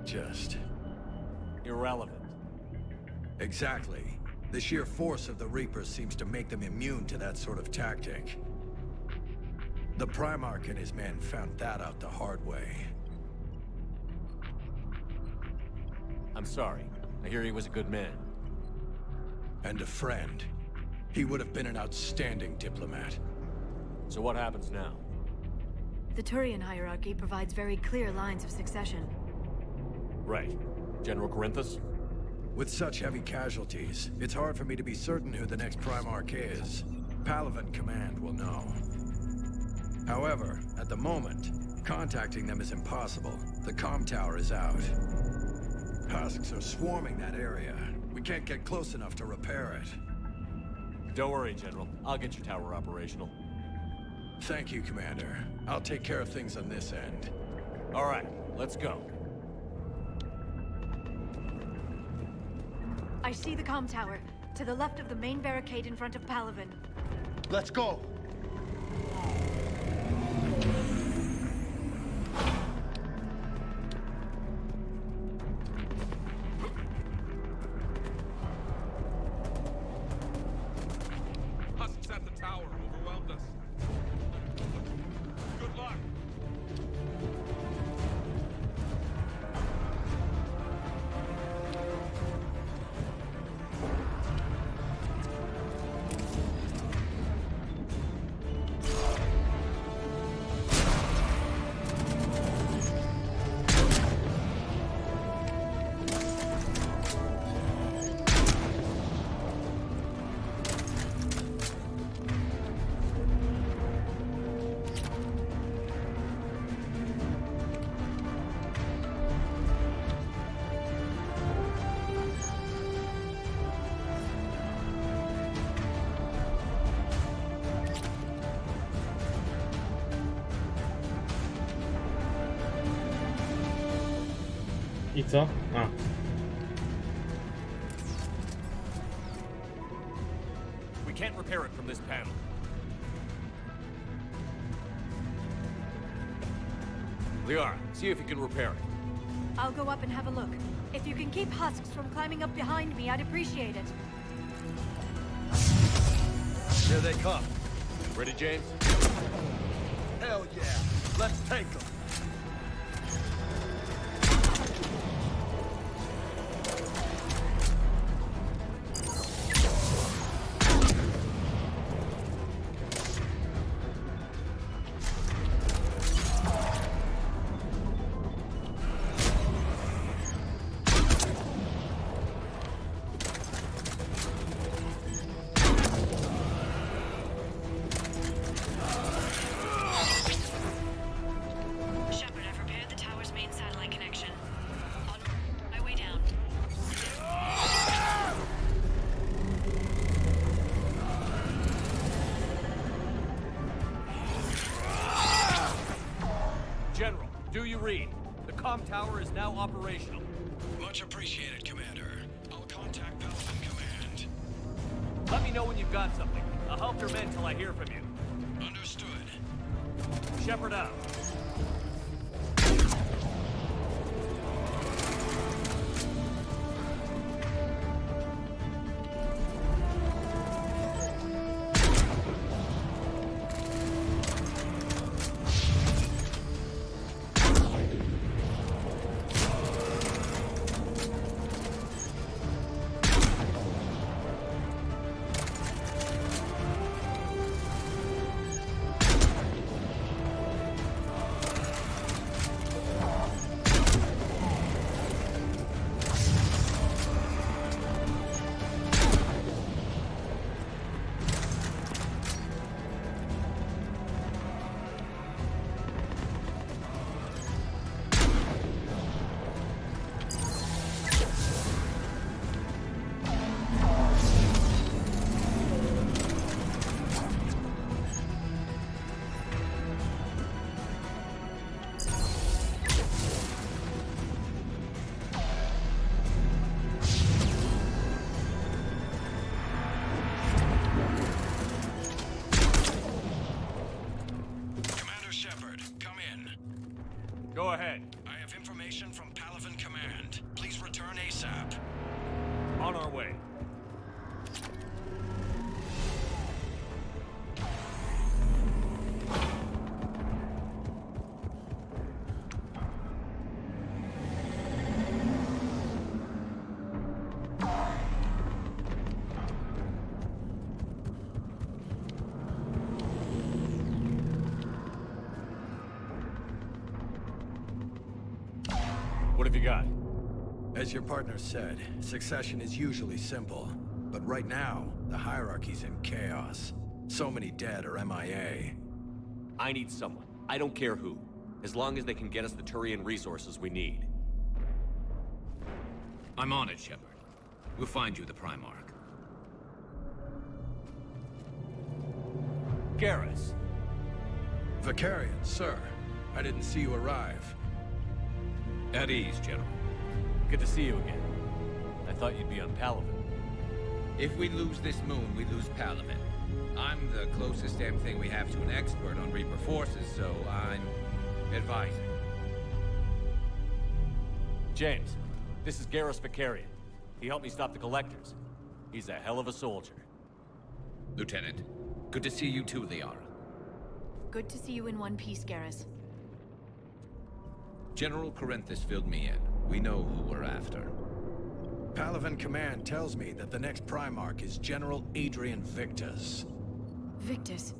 just... irrelevant. Exactly. The sheer force of the Reapers seems to make them immune to that sort of tactic. The Primarch and his men found that out the hard way. I'm sorry. I hear he was a good man. And a friend. He would have been an outstanding diplomat. So what happens now? The Turian hierarchy provides very clear lines of succession. Right. General Corinthus? With such heavy casualties, it's hard for me to be certain who the next Primarch is. Palaven Command will know. However, at the moment, contacting them is impossible. The comm tower is out. Husks are swarming that area. We can't get close enough to repair it. Don't worry, General. I'll get your tower operational. Thank you, Commander. I'll take care of things on this end. All right, let's go. I see the comm tower, to the left of the main barricade in front of Palaven. Let's go. Husks at the tower overwhelmed us. Good luck. I co? A. We can't repair it from this panel. Liara, see if you can repair it. I'll go up and have a look. If you can keep Husks from climbing up behind me, I'd appreciate it. Here they come. Ready, James? Hell yeah. Let's take them. General, do you read? The comm tower is now operational. Much appreciated, Commander. I'll contact Palaven Command. Let me know when you've got something. I'll help your men till I hear from you. Understood. Shepard out. sap. On our way. What have you got? As your partner said, succession is usually simple. But right now, the hierarchy's in chaos. So many dead or MIA. I need someone. I don't care who. As long as they can get us the Turian resources we need. I'm on it, Shepard. We'll find you the Primarch. Garrus. Vicarian, sir. I didn't see you arrive. At ease, General. Good to see you again. I thought you'd be on Palaven. If we lose this moon, we lose Palaven. I'm the closest damn thing we have to an expert on Reaper forces, so I'm advising. James, this is Garrus Vicarian. He helped me stop the Collectors. He's a hell of a soldier. Lieutenant, good to see you too, Liara. Good to see you in one piece, Garrus. General Corinthus filled me in. We know who we're after. Palaven Command tells me that the next Primarch is General Adrian Victus. Victus?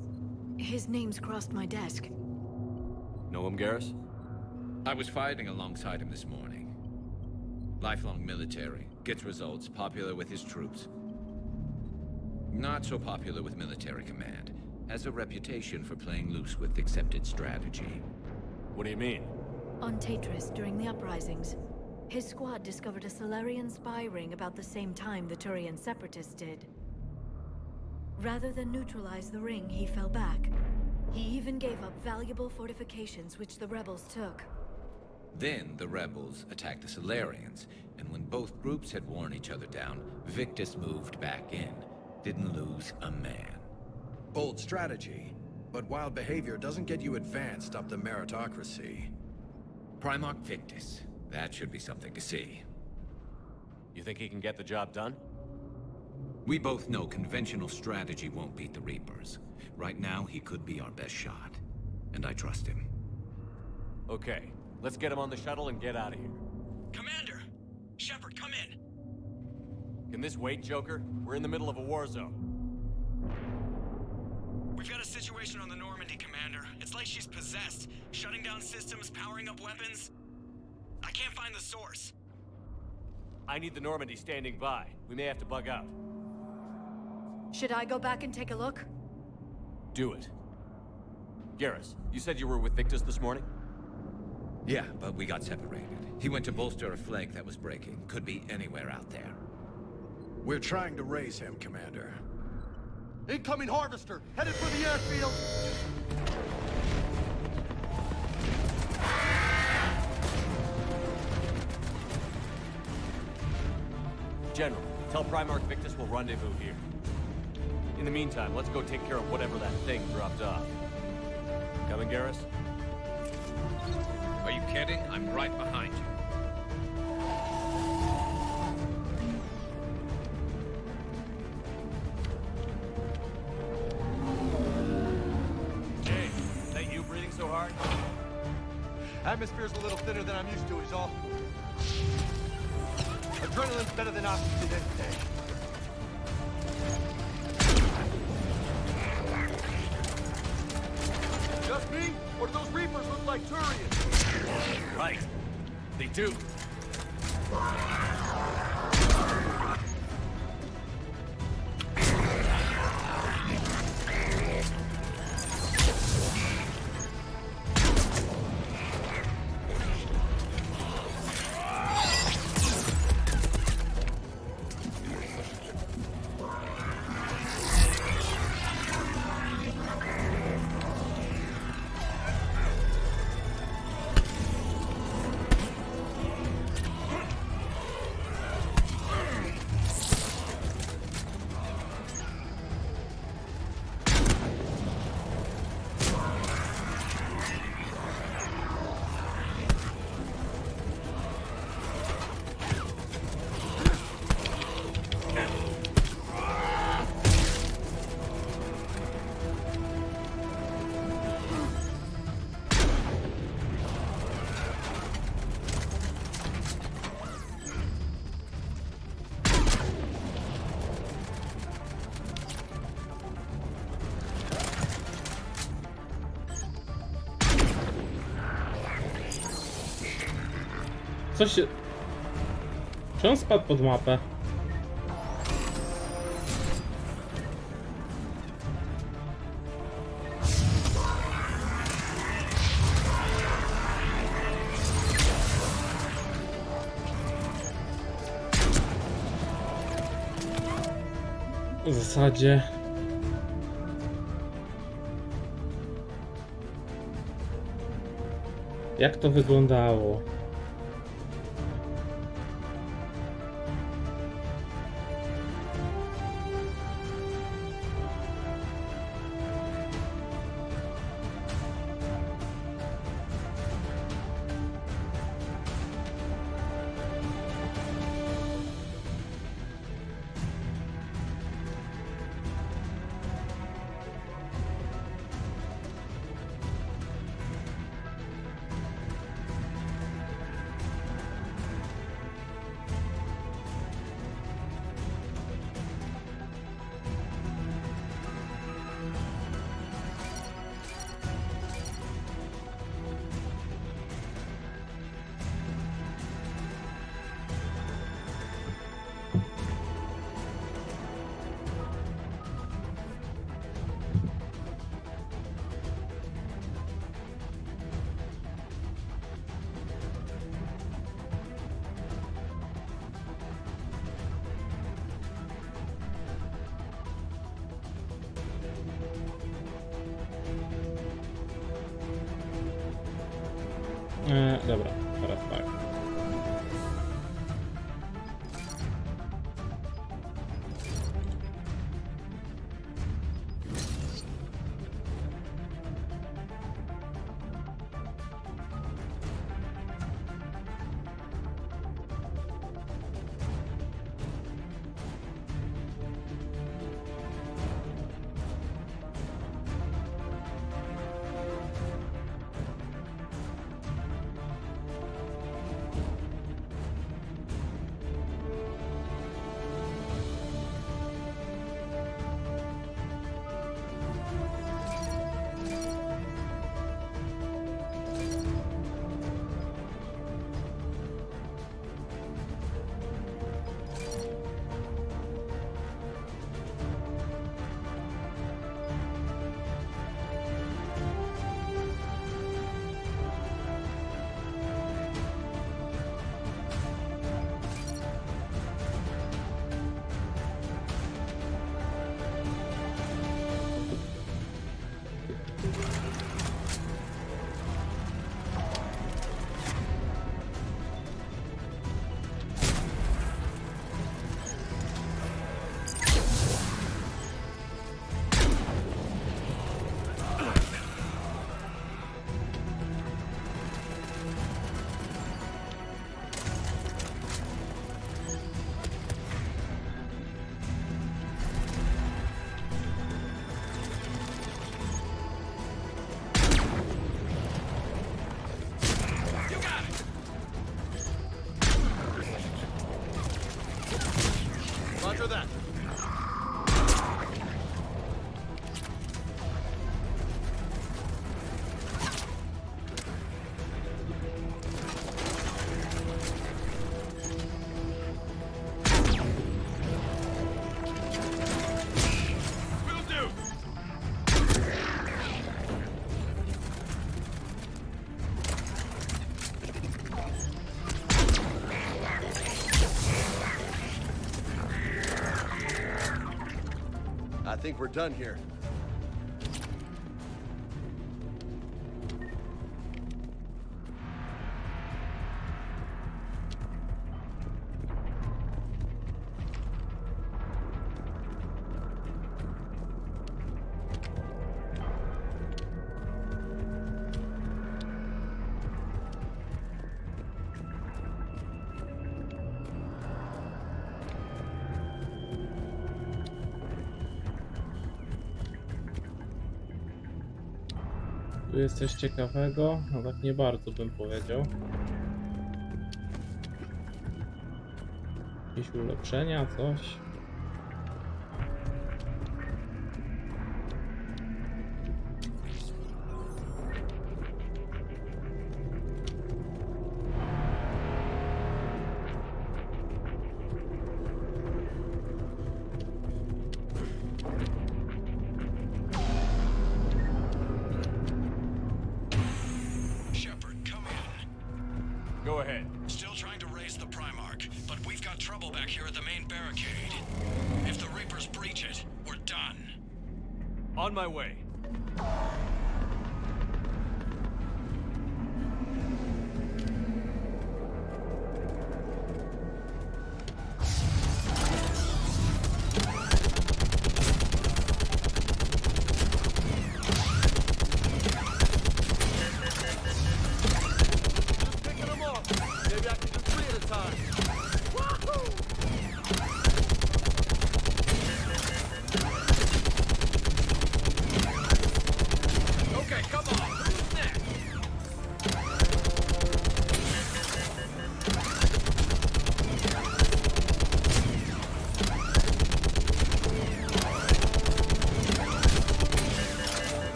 His name's crossed my desk. Know him, Garrus? I was fighting alongside him this morning. Lifelong military, gets results, popular with his troops. Not so popular with military command. Has a reputation for playing loose with accepted strategy. What do you mean? On Tatris, during the uprisings, his squad discovered a Solarian spy ring about the same time the Turian Separatists did. Rather than neutralize the ring, he fell back. He even gave up valuable fortifications which the rebels took. Then the rebels attacked the Solarians, and when both groups had worn each other down, Victus moved back in. Didn't lose a man. Bold strategy, but wild behavior doesn't get you advanced up the meritocracy. Primarch Victus. That should be something to see. You think he can get the job done? We both know conventional strategy won't beat the Reapers. Right now, he could be our best shot. And I trust him. Okay, let's get him on the shuttle and get out of here. Commander! Shepard, come in! Can this wait, Joker? We're in the middle of a war zone. We've got a situation on the Normandy, Commander. It's like she's possessed. Shutting down systems, powering up weapons. I can't find the source. I need the Normandy standing by. We may have to bug out. Should I go back and take a look? Do it. Garrus, you said you were with Victus this morning? Yeah, but we got separated. He went to bolster a flank that was breaking. Could be anywhere out there. We're trying to raise him, Commander. Incoming Harvester! Headed for the airfield! General, tell Primarch Victus we'll rendezvous here. In the meantime, let's go take care of whatever that thing dropped off. Coming, Garrus? Are you kidding? I'm right behind you. Jay, is that you breathing so hard? Atmosphere's a little thinner than I'm used to, is all. Adrenaline's better than oxygen any day. Just me? Or do those Reapers look like Turians? Right. They do. Co się... Czy on spadł pod mapę? W zasadzie... Jak to wyglądało? Dobra, teraz tak. Roger that. I think we're done here. Tu jest coś ciekawego, no tak nie bardzo bym powiedział. Jakieś ulepszenia, coś. got trouble back here at the main barricade. If the Reapers breach it, we're done. On my way.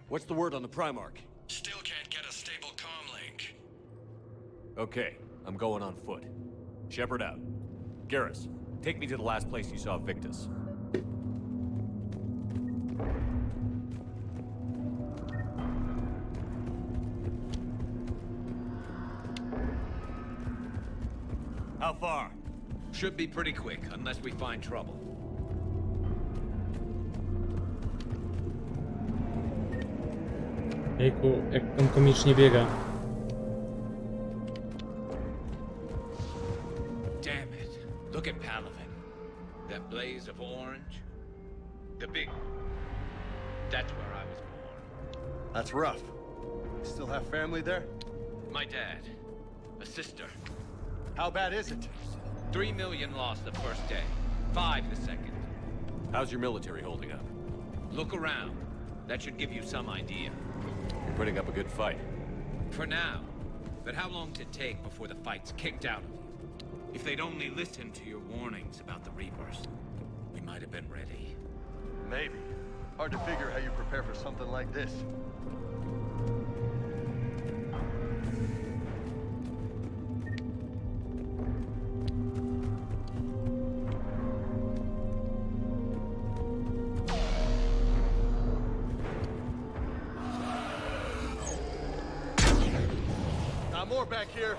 What's the word on the Primarch? Still can't get a stable comm link. Okay, I'm going on foot. Shepard out. Garrus, take me to the last place you saw Victus. How far? Should be pretty quick, unless we find trouble. Jejku, jak on komicznie biega. Damn it. Look at Palaven. That blaze of orange. The big... That's where I was born. That's rough. You still have family there? My dad. A sister. How bad is it? 3 million lost the first day. 5 the second. How's your military holding up? Look around. That should give you some idea. You're putting up a good fight. For now. But how long did it take before the fight's kicked out of you? If they'd only listened to your warnings about the Reapers, we might have been ready. Maybe. Hard to figure how you prepare for something like this. More back here.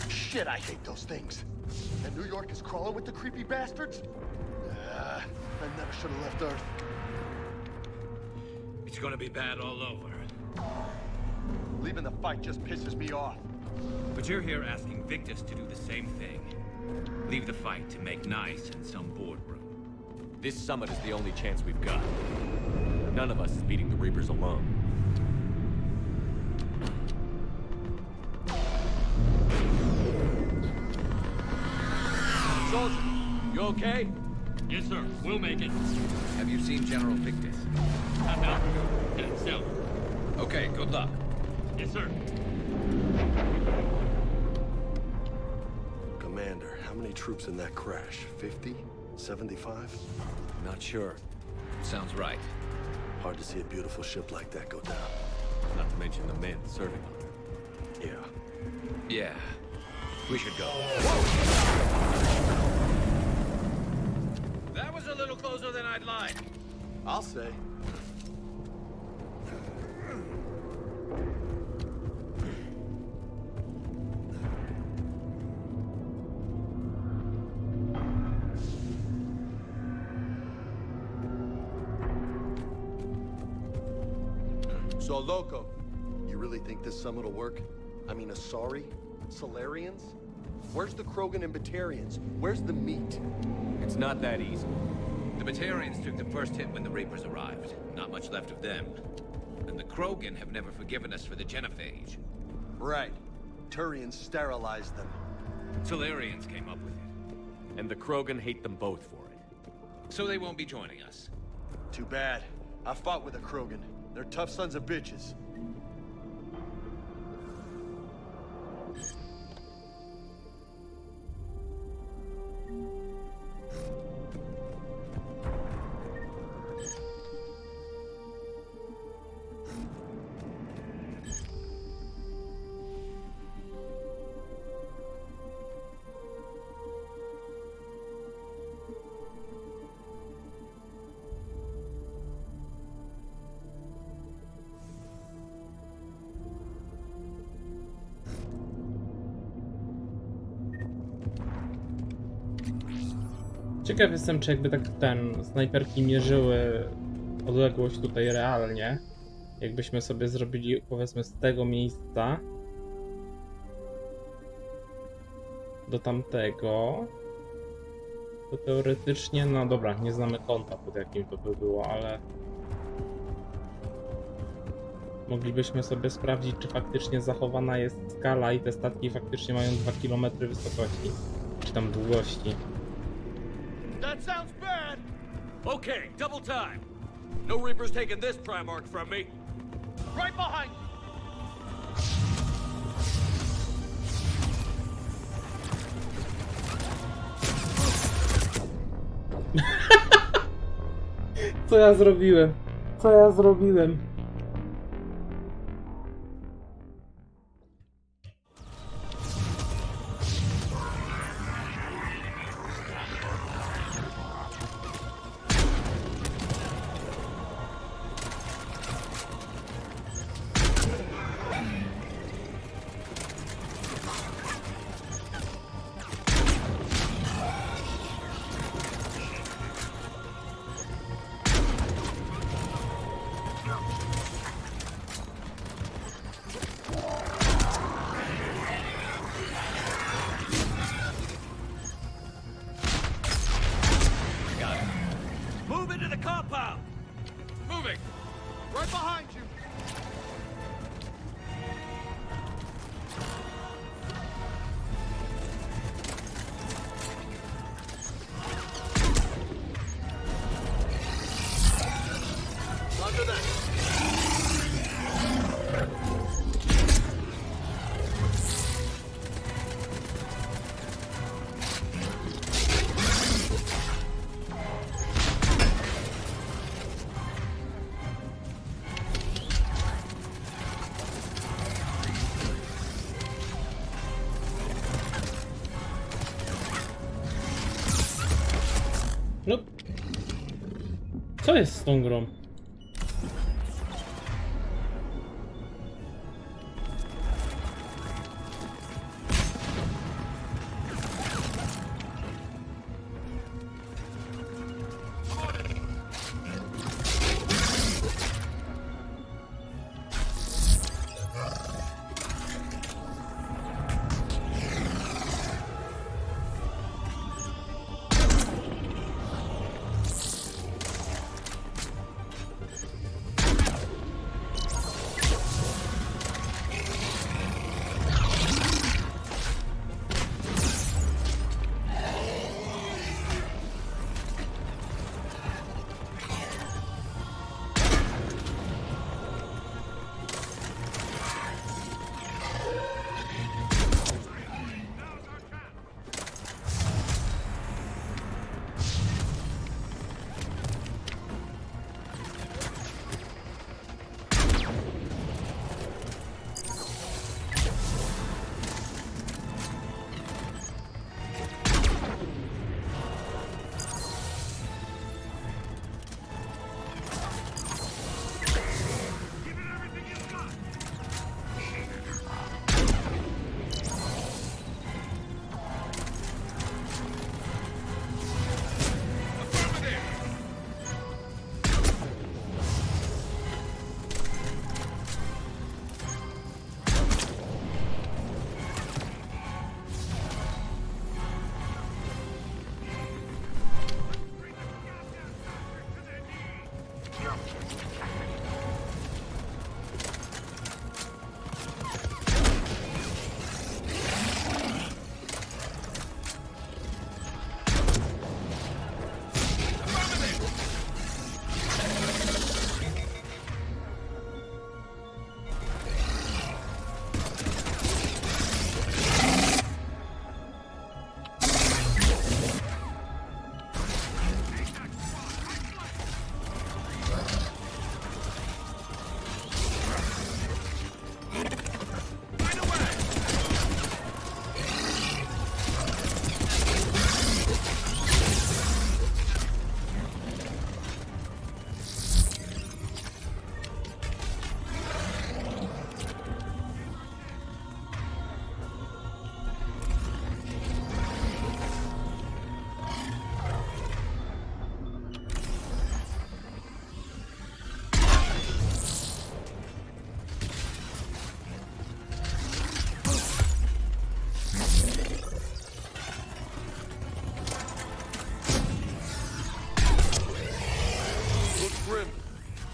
Shit, I hate those things. And New York is crawling with the creepy bastards? I never should have left Earth. It's gonna be bad all over. Leaving the fight just pisses me off. But you're here asking Victus to do the same thing. Leave the fight to make nice in some boardroom. This summit is the only chance we've got. None of us is beating the Reapers alone. Soldier, you okay? Yes, sir. We'll make it. Have you seen General Victus? Half an hour ago. Heading south. Okay, good luck. Yes, sir. Commander, how many troops in that crash? 50? 75? Not sure. Sounds right. Hard to see a beautiful ship like that go down. Not to mention the men serving on her. Yeah. Yeah. We should go. That was a little closer than I'd like. I'll say. So, Loco, you really think this summit will work? I mean, Asari? Solarians? Where's the Krogan and Batarians? Where's the meat? It's not that easy. The Batarians took the first hit when the Reapers arrived. Not much left of them. And the Krogan have never forgiven us for the genophage. Right. Turians sterilized them. Solarians came up with it. And the Krogan hate them both for it. So they won't be joining us. Too bad. I fought with a Krogan. They're tough sons of bitches. Ciekaw jestem, czy jakby tak snajperki mierzyły odległość tutaj realnie. Jakbyśmy sobie zrobili, powiedzmy, z tego miejsca do tamtego, to teoretycznie, no dobra, nie znamy kąta, pod jakim to by było, ale moglibyśmy sobie sprawdzić, czy faktycznie zachowana jest skala i te statki faktycznie mają 2 km wysokości, czy tam długości. That sounds bad! Okay, double time. No Reapers taking this Primarch from me. Right behind you! Co ja zrobiłem? Co ja zrobiłem? Move into the compound! Moving! Right behind you! Roger that. No. Co jest z tą grą?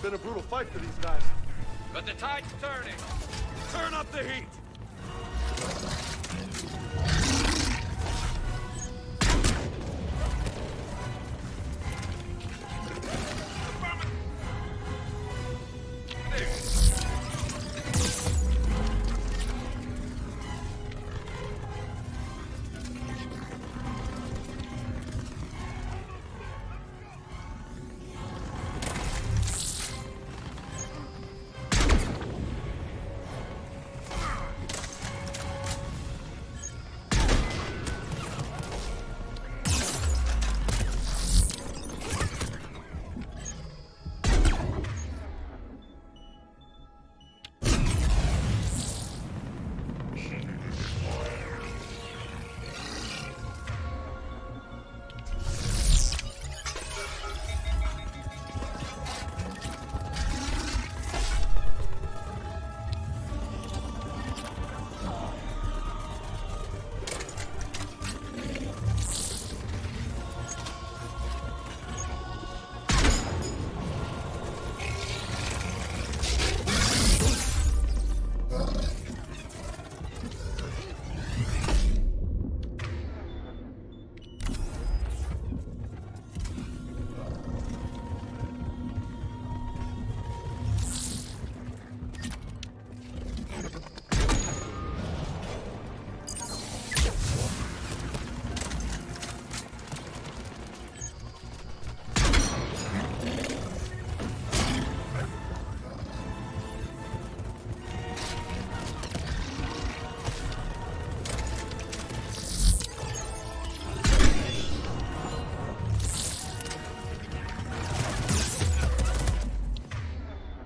been a brutal fight for these guys. But the tide's turning. Turn up the heat!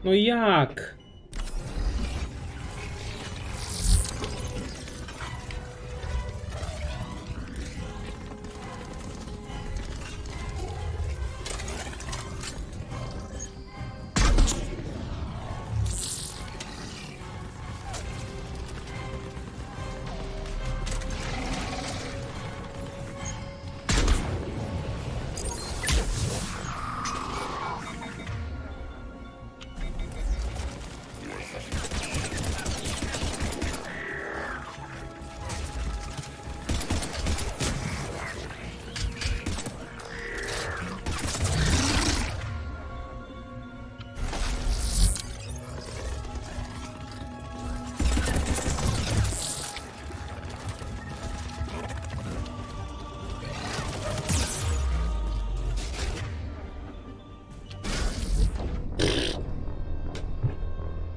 No jak?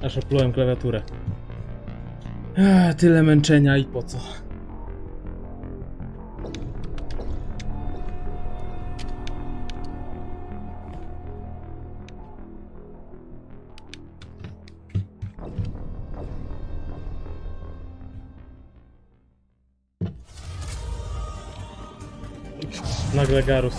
Aż oplułem klawiaturę. Tyle męczenia i po co? Nagle Garus.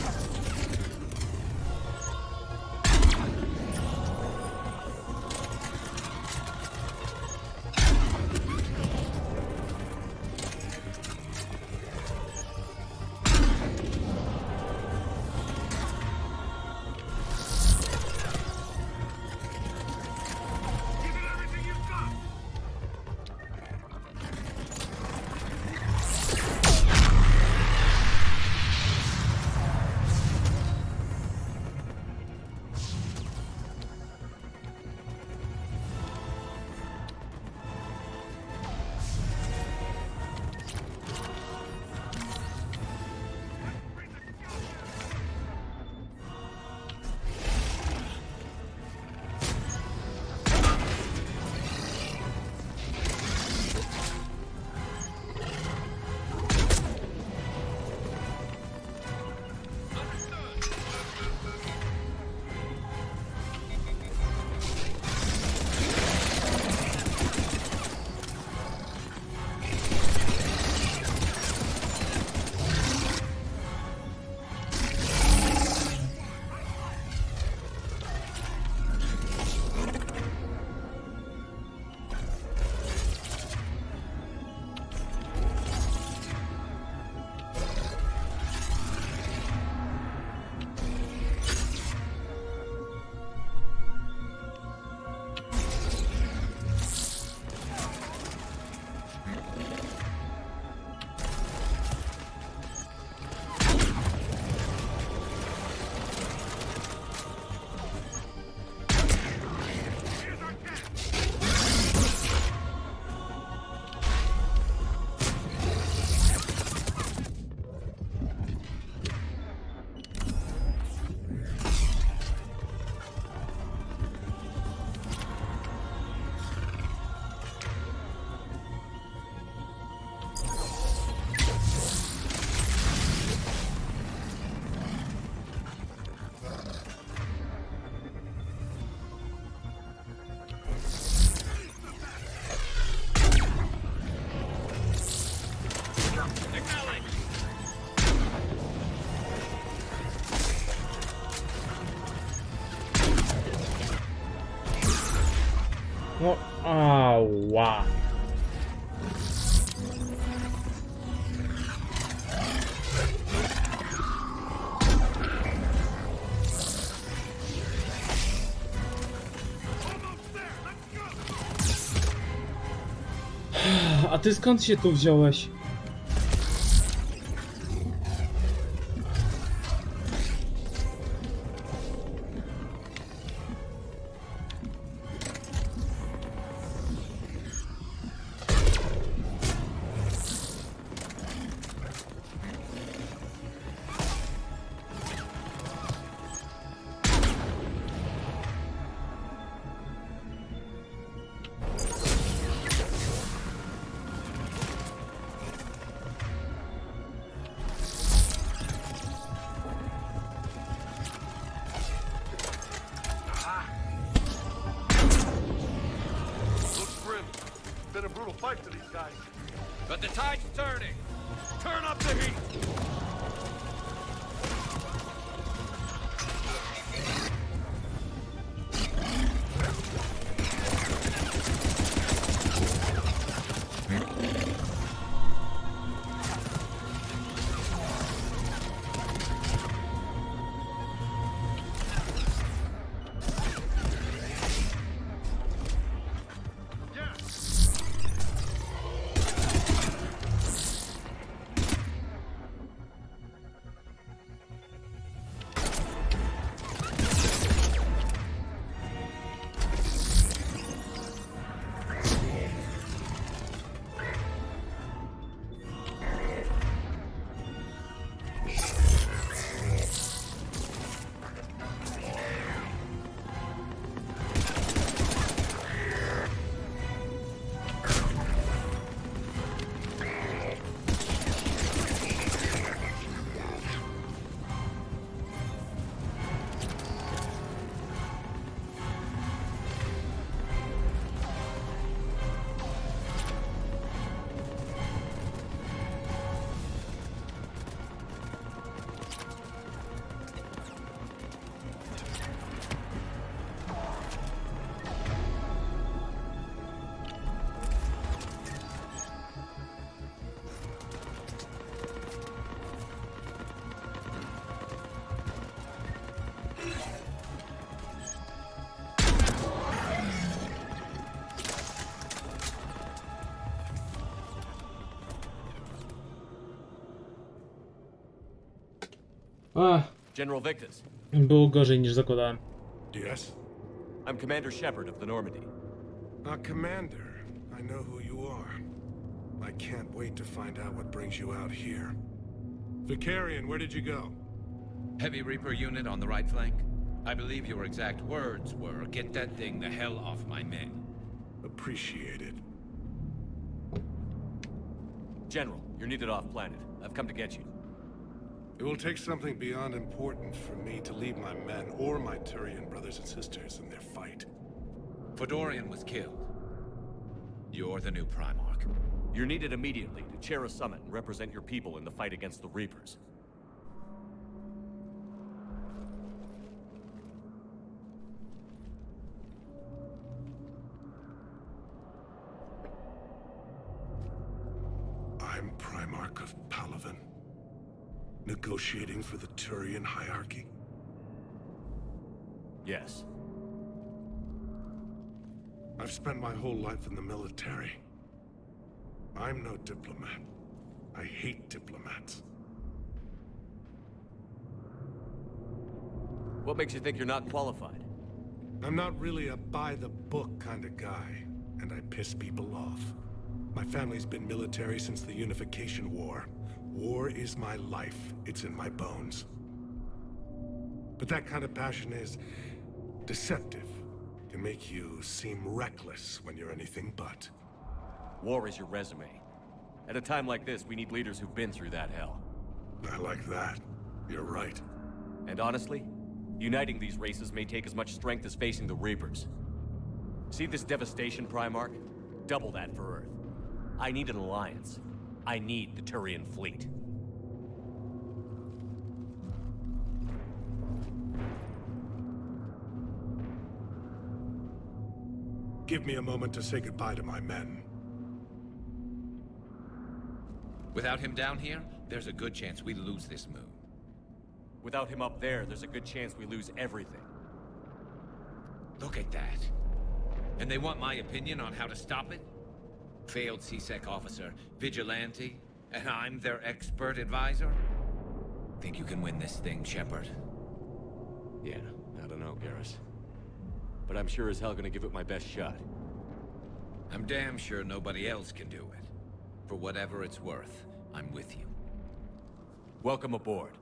No, ała. A ty skąd się tu wziąłeś? Been a brutal fight to these guys. But the tide's turning. Turn up the heat! General Victus. Było gorzej niż zakładałem. Yes? I'm Commander Shepard of the Normandy. Commander, I know who you are. I can't wait to find out what brings you out here. Vicarian, where did you go? Heavy Reaper unit on the right flank. I believe your exact words were, "Get that thing the hell off my men." Appreciated. General, you're needed off planet. I've come to get you. It will take something beyond important for me to leave my men or my Turian brothers and sisters in their fight. Fedorian was killed. You're the new Primarch. You're needed immediately to chair a summit and represent your people in the fight against the Reapers. I'm Primarch of Palaven. Negotiating for the Turian hierarchy? Yes. I've spent my whole life in the military. I'm no diplomat. I hate diplomats. What makes you think you're not qualified? I'm not really a by-the-book kind of guy, and I piss people off. My family's been military since the Unification War. War is my life. It's in my bones. But that kind of passion is deceptive. Can make you seem reckless when you're anything but. War is your resume. At a time like this, we need leaders who've been through that hell. I like that. You're right. And honestly, uniting these races may take as much strength as facing the Reapers. See this devastation, Primarch? Double that for Earth. I need an alliance. I need the Turian fleet. Give me a moment to say goodbye to my men. Without him down here, there's a good chance we lose this moon. Without him up there, there's a good chance we lose everything. Look at that. And they want my opinion on how to stop it? Failed C-Sec officer, vigilante, and I'm their expert advisor? Think you can win this thing, Shepard? Yeah, I don't know, Garrus. But I'm sure as hell gonna give it my best shot. I'm damn sure nobody else can do it. For whatever it's worth, I'm with you. Welcome aboard.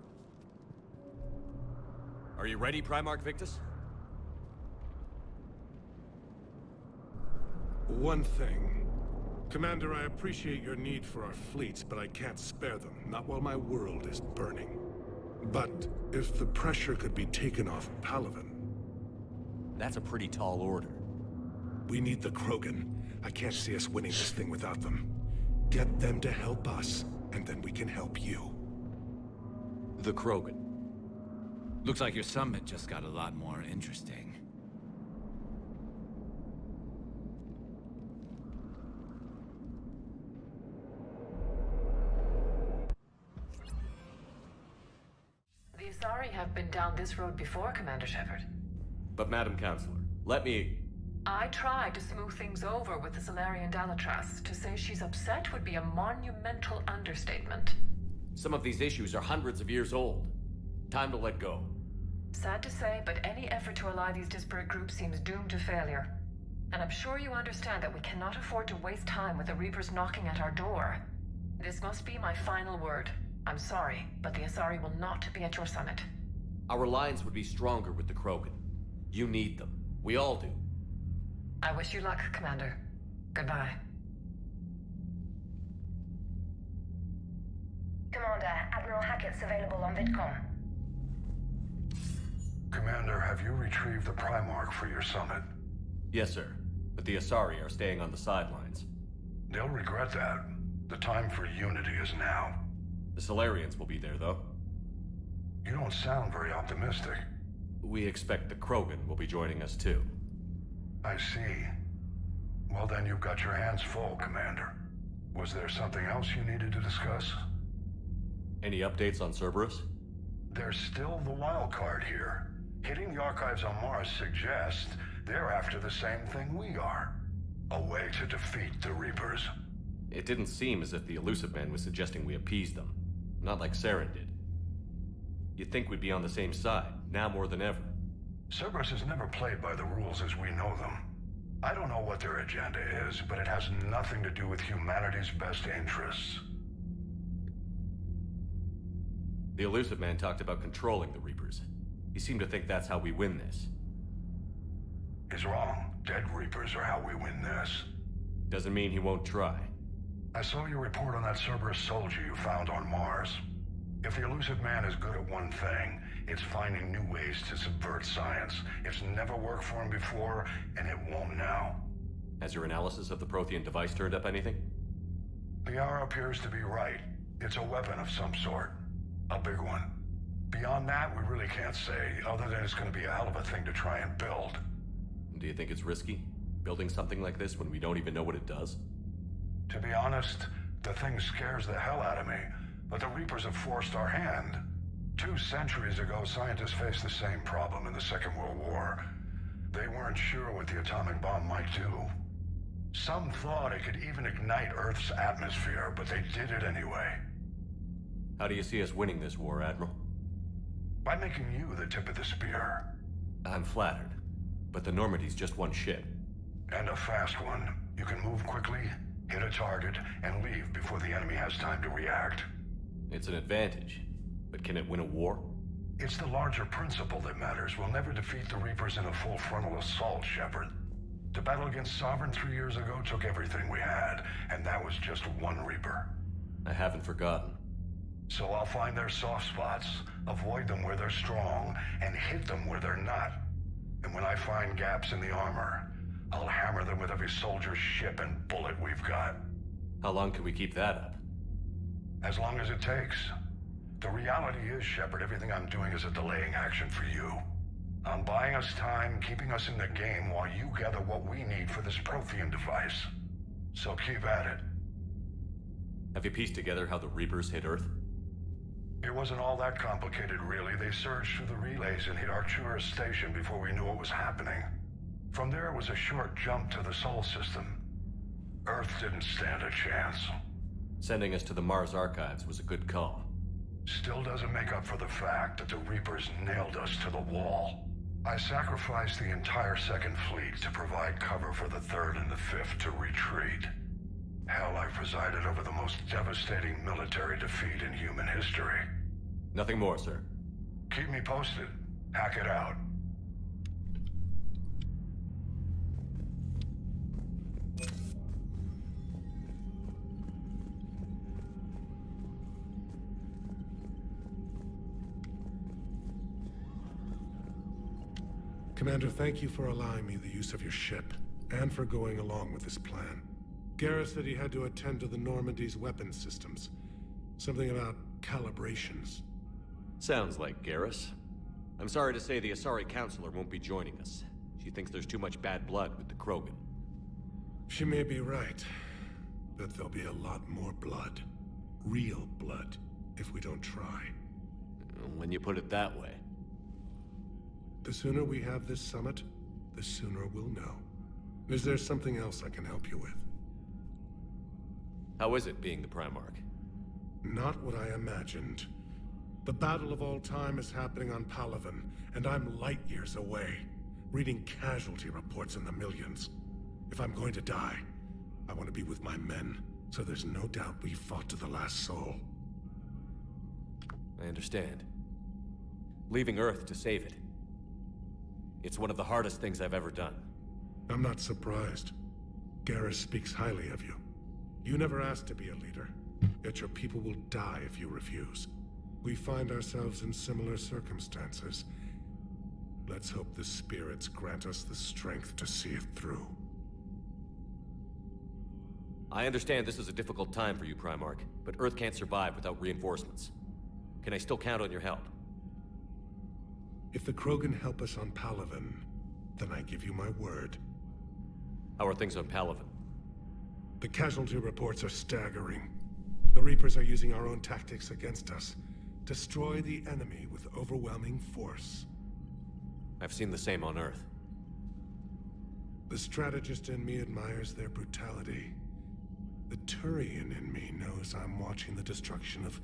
Are you ready, Primarch Victus? One thing. Commander, I appreciate your need for our fleets, but I can't spare them, not while my world is burning. But if the pressure could be taken off Palaven... That's a pretty tall order. We need the Krogan. I can't see us winning this thing without them. Get them to help us, and then we can help you. The Krogan. Looks like your summit just got a lot more interesting. The Asari have been down this road before, Commander Shepard. But Madam Counselor, let me... I tried to smooth things over with the Salarian Dalatras. To say she's upset would be a monumental understatement. Some of these issues are hundreds of years old. Time to let go. Sad to say, but any effort to ally these disparate groups seems doomed to failure. And I'm sure you understand that we cannot afford to waste time with the Reapers knocking at our door. This must be my final word. I'm sorry, but the Asari will not be at your summit. Our alliance would be stronger with the Krogan. You need them. We all do. I wish you luck, Commander. Goodbye. Commander, Admiral Hackett's available on VidCom. Commander, have you retrieved the Primarch for your summit? Yes, sir. But the Asari are staying on the sidelines. They'll regret that. The time for unity is now. The Solarians will be there, though. You don't sound very optimistic. We expect the Krogan will be joining us, too. I see. Well, then you've got your hands full, Commander. Was there something else you needed to discuss? Any updates on Cerberus? There's still the wild card here. Hitting the archives on Mars suggests they're after the same thing we are. A way to defeat the Reapers. It didn't seem as if the Elusive Man was suggesting we appease them. Not like Saren did. You'd think we'd be on the same side, now more than ever. Cerberus has never played by the rules as we know them. I don't know what their agenda is, but it has nothing to do with humanity's best interests. The Elusive Man talked about controlling the Reapers. He seemed to think that's how we win this. He's wrong. Dead Reapers are how we win this. Doesn't mean he won't try. I saw your report on that Cerberus soldier you found on Mars. If the Elusive Man is good at one thing, it's finding new ways to subvert science. It's never worked for him before, and it won't now. Has your analysis of the Prothean device turned up anything? Liara appears to be right. It's a weapon of some sort. A big one. Beyond that, we really can't say, other than it's going to be a hell of a thing to try and build. Do you think it's risky? Building something like this when we don't even know what it does? To be honest, the thing scares the hell out of me, but the Reapers have forced our hand. 2 centuries ago, scientists faced the same problem in the Second World War. They weren't sure what the atomic bomb might do. Some thought it could even ignite Earth's atmosphere, but they did it anyway. How do you see us winning this war, Admiral? By making you the tip of the spear. I'm flattered, but the Normandy's just one ship. And a fast one. You can move quickly, hit a target, and leave before the enemy has time to react. It's an advantage, but can it win a war? It's the larger principle that matters. We'll never defeat the Reapers in a full frontal assault, Shepard. The battle against Sovereign 3 years ago took everything we had, and that was just one Reaper. I haven't forgotten. So I'll find their soft spots, avoid them where they're strong, and hit them where they're not. And when I find gaps in the armor, I'll hammer them with every soldier, ship, and bullet we've got. How long can we keep that up? As long as it takes. The reality is, Shepard, everything I'm doing is a delaying action for you. I'm buying us time, keeping us in the game while you gather what we need for this Prothean device. So keep at it. Have you pieced together how the Reapers hit Earth? It wasn't all that complicated, really. They surged through the relays and hit Arcturus Station before we knew what was happening. From there, it was a short jump to the Sol system. Earth didn't stand a chance. Sending us to the Mars archives was a good call. Still doesn't make up for the fact that the Reapers nailed us to the wall. I sacrificed the entire Second Fleet to provide cover for the Third and the Fifth to retreat. Hell, I presided over the most devastating military defeat in human history. Nothing more, sir. Keep me posted. Hack it out. Commander, thank you for allowing me the use of your ship, and for going along with this plan. Garrus said he had to attend to the Normandy's weapons systems. Something about calibrations. Sounds like Garrus. I'm sorry to say the Asari Counselor won't be joining us. She thinks there's too much bad blood with the Krogan. She may be right, but there'll be a lot more blood. Real blood, if we don't try. When you put it that way. The sooner we have this summit, the sooner we'll know. Is there something else I can help you with? How is it being the Primarch? Not what I imagined. The battle of all time is happening on Palaven, and I'm light years away, reading casualty reports in the millions. If I'm going to die, I want to be with my men, so there's no doubt we fought to the last soul. I understand. Leaving Earth to save it. It's one of the hardest things I've ever done. I'm not surprised. Garrus speaks highly of you. You never asked to be a leader, yet your people will die if you refuse. We find ourselves in similar circumstances. Let's hope the spirits grant us the strength to see it through. I understand this is a difficult time for you, Primarch, but Earth can't survive without reinforcements. Can I still count on your help? If the Krogan help us on Palaven, then I give you my word. How are things on Palaven? The casualty reports are staggering. The Reapers are using our own tactics against us. Destroy the enemy with overwhelming force. I've seen the same on Earth. The strategist in me admires their brutality. The Turian in me knows I'm watching the destruction of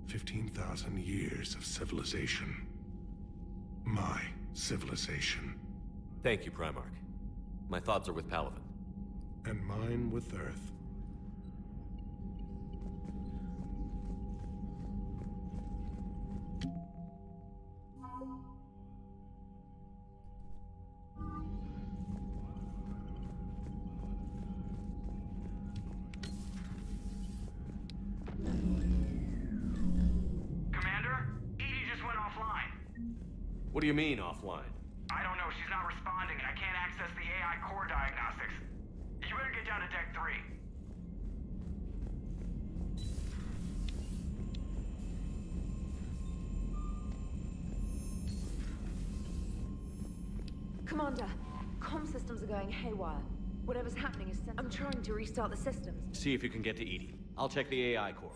15,000 years of civilization. My civilization. Thank you, Primarch. My thoughts are with Palaven. And mine with Earth. Commander, Edie just went offline. What do you mean, offline? I don't know, she's not responding and I can't access the AI core diagnostics. You better get down to Deck 3. Commander, comm systems are going haywire. Whatever's happening is I'm trying to restart the systems. See if you can get to Edie. I'll check the AI core.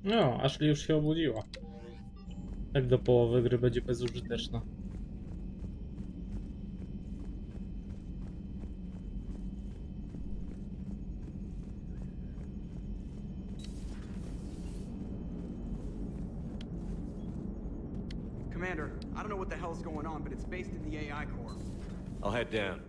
No, Ashley już się obudziła. Tak do połowy gry będzie bezużyteczna. Commander, I don't know what the hell's going on, but it's based in the AI core. I'll head down.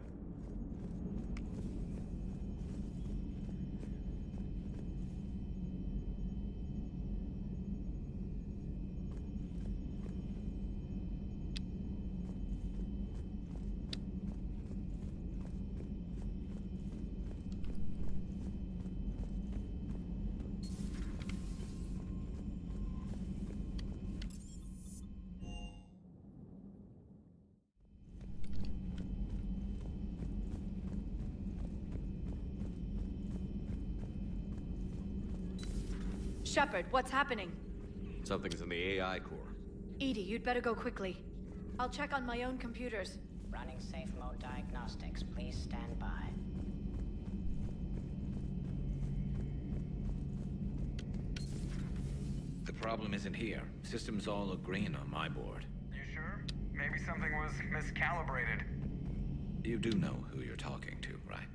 Shepard, what's happening? Something's in the AI core. Edie, you'd better go quickly. I'll check on my own computers. Running safe mode diagnostics. Please stand by. The problem isn't here. Systems all agreeing on my board. You sure? Maybe something was miscalibrated. You do know who you're talking to, right?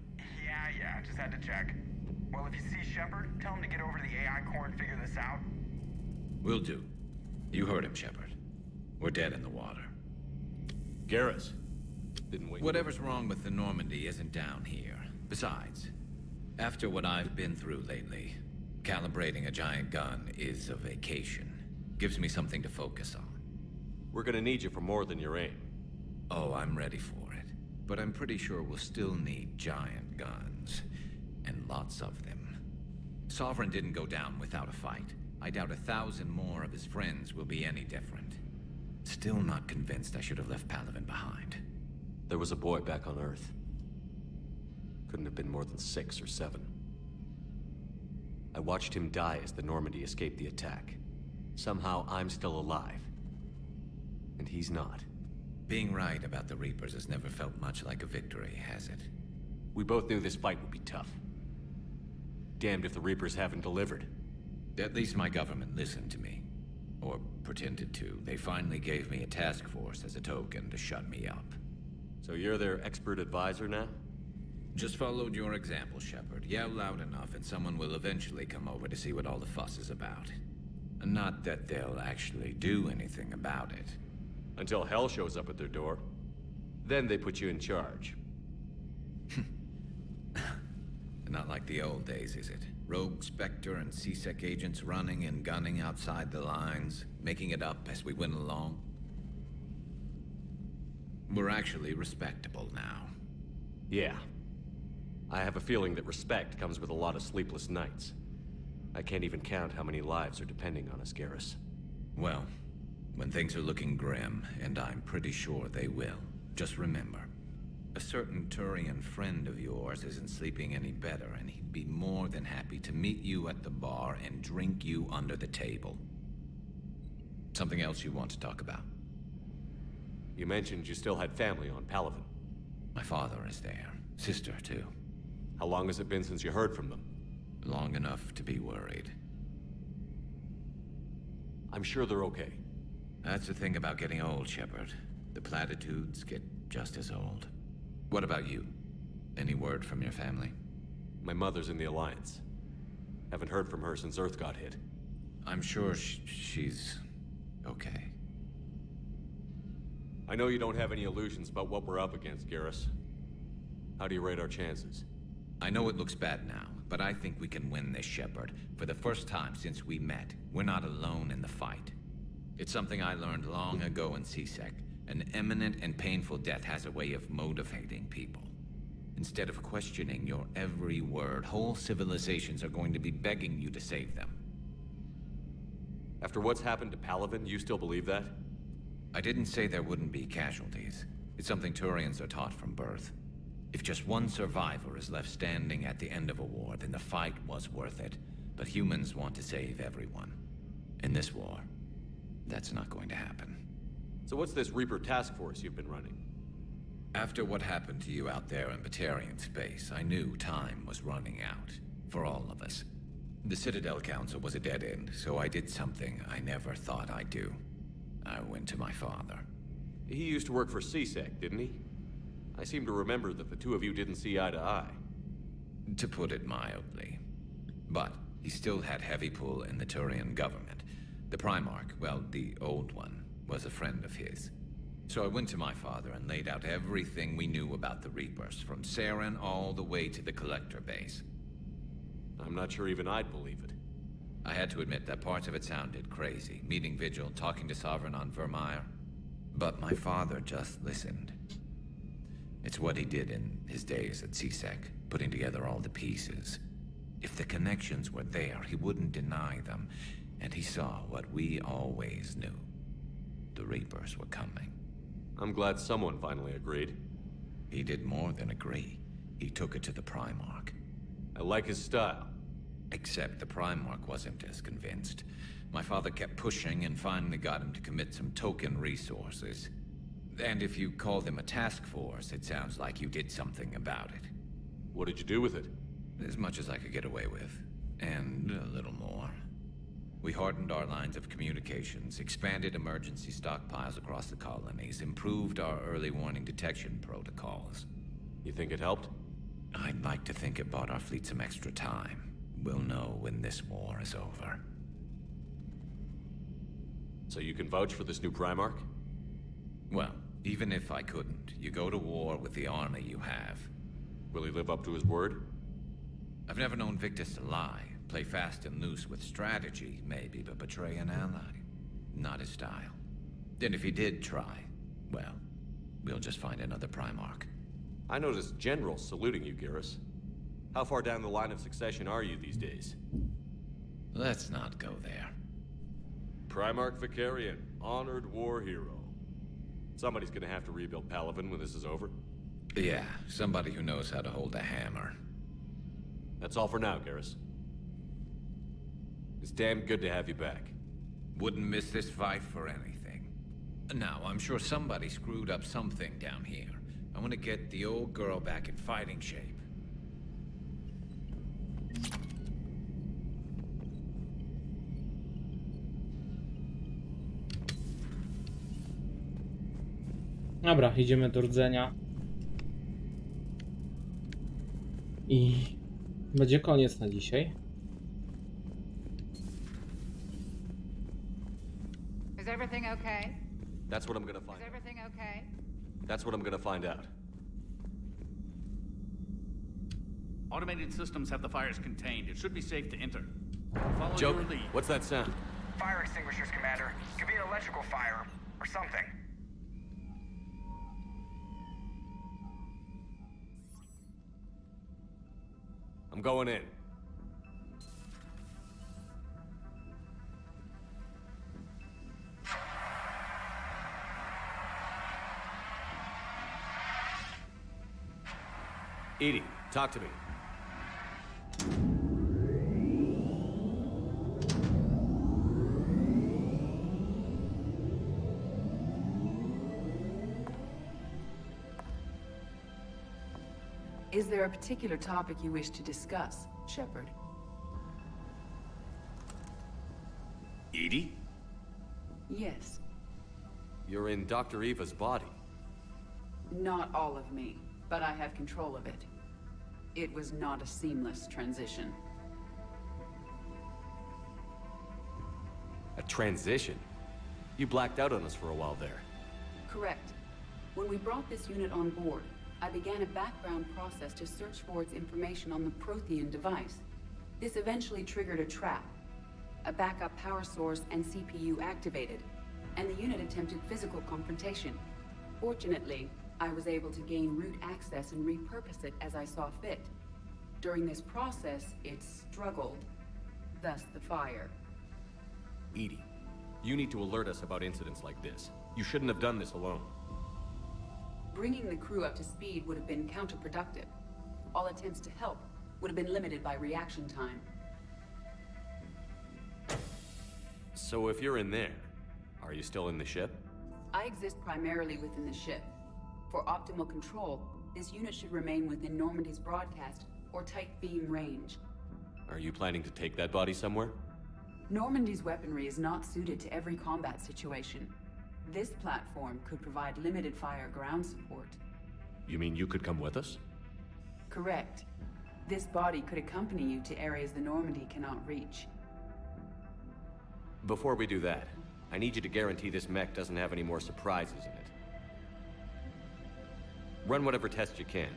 Yeah, just had to check. Well, if you see Shepard, tell him to get over to the AI core and figure this out. Will do. You heard him, Shepard. We're dead in the water. Garrus. Didn't wait. Whatever's wrong with the Normandy isn't down here. Besides, after what I've been through lately, calibrating a giant gun is a vacation. Gives me something to focus on. We're gonna need you for more than your aim. Oh, I'm ready for it. But I'm pretty sure we'll still need giant guns. And lots of them. Sovereign didn't go down without a fight. I doubt 1,000 more of his friends will be any different. Still not convinced I should have left Palaven behind. There was a boy back on Earth. Couldn't have been more than 6 or 7. I watched him die as the Normandy escaped the attack. Somehow I'm still alive. And he's not. Being right about the Reapers has never felt much like a victory, has it? We both knew this fight would be tough. Damned if the Reapers haven't delivered. At least my government listened to me. Or pretended to. They finally gave me a task force as a token to shut me up. So you're their expert advisor now? Just followed your example, Shepard. Yell loud enough and someone will eventually come over to see what all the fuss is about. Not that they'll actually do anything about it. Until hell shows up at their door. Then they put you in charge. Not like the old days, is it? Rogue Spectre and C-Sec agents running and gunning outside the lines, making it up as we went along. We're actually respectable now. Yeah. I have a feeling that respect comes with a lot of sleepless nights. I can't even count how many lives are depending on us, Garrus. Well, when things are looking grim, and I'm pretty sure they will, just remember, a certain Turian friend of yours isn't sleeping any better, and he'd be more than happy to meet you at the bar and drink you under the table. Something else you want to talk about? You mentioned you still had family on Palaven. My father is there. Sister, too. How long has it been since you heard from them? Long enough to be worried. I'm sure they're okay. That's the thing about getting old, Shepard. The platitudes get just as old. What about you? Any word from your family? My mother's in the Alliance. Haven't heard from her since Earth got hit. I'm sure she's okay. I know you don't have any illusions about what we're up against, Garrus. How do you rate our chances? I know it looks bad now, but I think we can win this, Shepard. For the first time since we met, we're not alone in the fight. It's something I learned long ago in C-Sec. An imminent and painful death has a way of motivating people. Instead of questioning your every word, whole civilizations are going to be begging you to save them. After what's happened to Palaven, you still believe that? I didn't say there wouldn't be casualties. It's something Turians are taught from birth. If just one survivor is left standing at the end of a war, then the fight was worth it. But humans want to save everyone. In this war, that's not going to happen. So what's this Reaper task force you've been running? After what happened to you out there in Batarian space, I knew time was running out. For all of us. The Citadel Council was a dead end, so I did something I never thought I'd do. I went to my father. He used to work for C-Sec, didn't he? I seem to remember that the two of you didn't see eye to eye. To put it mildly. But he still had heavy pull in the Turian government. The Primarch, well, the old one, was a friend of his. So I went to my father and laid out everything we knew about the Reapers, from Saren all the way to the Collector base. I'm not sure even I'd believe it. I had to admit that parts of it sounded crazy, meeting Vigil, talking to Sovereign on Vermeer. But my father just listened. It's what he did in his days at C-Sec, putting together all the pieces. If the connections were there, he wouldn't deny them, and he saw what we always knew. The Reapers were coming. I'm glad someone finally agreed. He did more than agree. He took it to the Primarch. I like his style. Except the Primarch wasn't as convinced. My father kept pushing and finally got him to commit some token resources. And if you call them a task force, it sounds like you did something about it. What did you do with it? As much as I could get away with. And a little more. We hardened our lines of communications, expanded emergency stockpiles across the colonies, improved our early warning detection protocols. You think it helped? I'd like to think it bought our fleet some extra time. We'll know when this war is over. So you can vouch for this new Primarch? Well, even if I couldn't, you go to war with the army you have. Will he live up to his word? I've never known Victus to lie. Play fast and loose with strategy, maybe, but betray an ally. Not his style. And if he did try, well, we'll just find another Primarch. I noticed generals saluting you, Garrus. How far down the line of succession are you these days? Let's not go there. Primarch Vicarian, honored war hero. Somebody's gonna have to rebuild Palaven when this is over. Yeah, somebody who knows how to hold a hammer. That's all for now, Garrus. It's damn good to have you back. Wouldn't miss this fight for anything. Now, I'm sure somebody screwed up something down here. I want to get the old girl back in fighting shape. Dobra, idziemy do rdzenia. I będzie koniec na dzisiaj. Is everything okay? That's what I'm gonna find. Is everything okay? That's what I'm gonna find out. Automated systems have the fires contained. It should be safe to enter. Follow Joke, your lead. what's that sound? Fire extinguishers, Commander. Could be an electrical fire, or something. I'm going in. Edie, talk to me. Is there a particular topic you wish to discuss, Shepard? Edie? Yes. You're in Dr. Eva's body. Not all of me, but I have control of it. It was not a seamless transition. A transition? You blacked out on us for a while there. Correct. When we brought this unit on board, I began a background process to search for its information on the Prothean device. This eventually triggered a trap. A backup power source and CPU activated, and the unit attempted physical confrontation. Fortunately, I was able to gain root access and repurpose it as I saw fit. During this process, it struggled. Thus the fire. Edie, you need to alert us about incidents like this. You shouldn't have done this alone. Bringing the crew up to speed would have been counterproductive. All attempts to help would have been limited by reaction time. So if you're in there, are you still in the ship? I exist primarily within the ship. For optimal control, this unit should remain within Normandy's broadcast or tight beam range. Are you planning to take that body somewhere? Normandy's weaponry is not suited to every combat situation. This platform could provide limited fire ground support. You mean you could come with us? Correct. This body could accompany you to areas the Normandy cannot reach. Before we do that, I need you to guarantee this mech doesn't have any more surprises in it. Run whatever tests you can.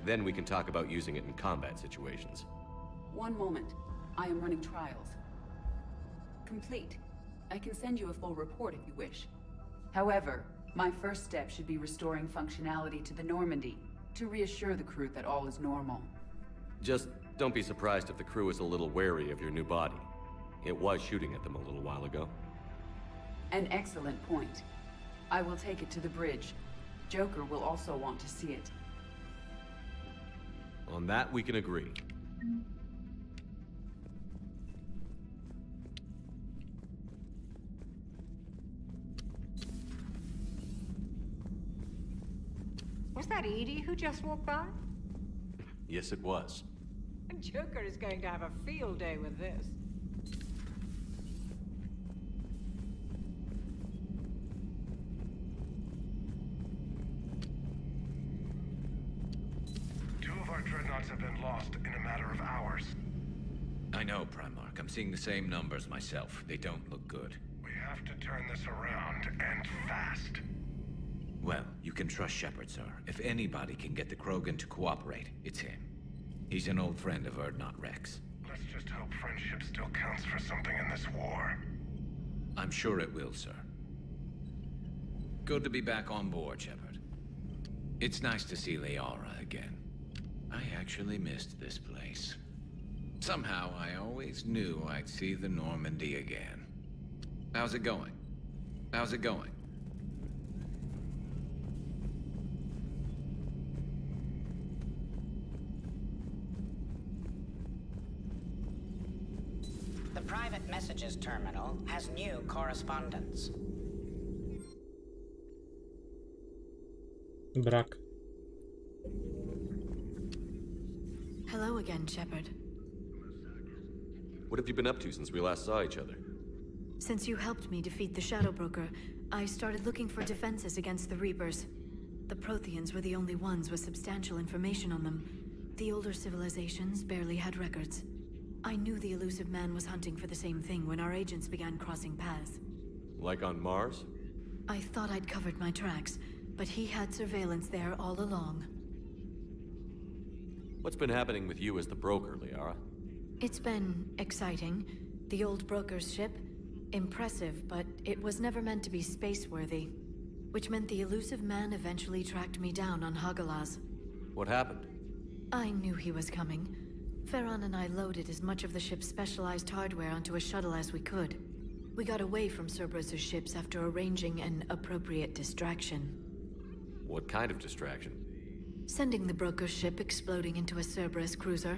Then we can talk about using it in combat situations. One moment. I am running trials. Complete. I can send you a full report if you wish. However, my first step should be restoring functionality to the Normandy, to reassure the crew that all is normal. Just don't be surprised if the crew is a little wary of your new body. It was shooting at them a little while ago. An excellent point. I will take it to the bridge. Joker will also want to see it. On that, we can agree. Was that Edie who just walked by? Yes, it was. Joker is going to have a field day with this. Two of our dreadnoughts have been lost in a matter of hours. I know, Primarch. I'm seeing the same numbers myself. They don't look good. We have to turn this around, and fast. Well, you can trust Shepard, sir. If anybody can get the Krogan to cooperate, it's him. He's an old friend of Urdnot Rex. Let's just hope friendship still counts for something in this war. I'm sure it will, sir. Good to be back on board, Shepard. It's nice to see Liara again. I actually missed this place. Somehow, I always knew I'd see the Normandy again. How's it going? How's it going? The private messages terminal has new correspondence. Brak. Hello again, Shepard. What have you been up to since we last saw each other? Since you helped me defeat the Shadow Broker, I started looking for defenses against the Reapers. The Protheans were the only ones with substantial information on them. The older civilizations barely had records. I knew the elusive man was hunting for the same thing when our agents began crossing paths. Like on Mars? I thought I'd covered my tracks, but he had surveillance there all along. What's been happening with you as the broker, Liara? It's been exciting. The old broker's ship, impressive, but it was never meant to be space-worthy. Which meant the elusive man eventually tracked me down on Hagalaz. What happened? I knew he was coming. Farron and I loaded as much of the ship's specialized hardware onto a shuttle as we could. We got away from Cerberus' ships after arranging an appropriate distraction. What kind of distraction? Sending the broker's ship exploding into a Cerberus cruiser.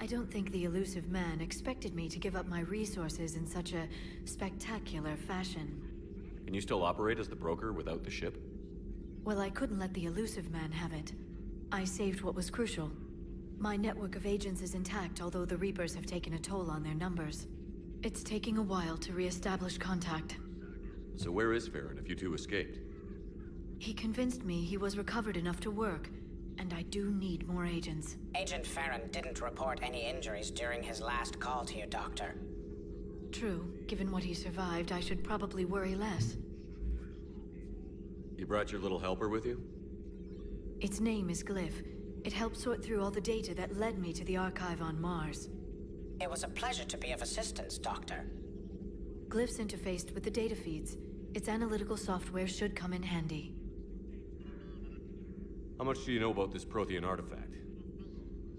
I don't think the elusive man expected me to give up my resources in such a spectacular fashion. Can you still operate as the broker without the ship? Well, I couldn't let the elusive man have it. I saved what was crucial. My network of agents is intact, although the Reapers have taken a toll on their numbers. It's taking a while to re-establish contact. So where is Farron if you two escaped? He convinced me he was recovered enough to work, and I do need more agents. Agent Farron didn't report any injuries during his last call to you, Doctor. True. Given what he survived, I should probably worry less. You brought your little helper with you? Its name is Glyph. It helped sort through all the data that led me to the archive on Mars. It was a pleasure to be of assistance, Doctor. Glyph's interfaced with the data feeds. Its analytical software should come in handy. How much do you know about this Prothean artifact?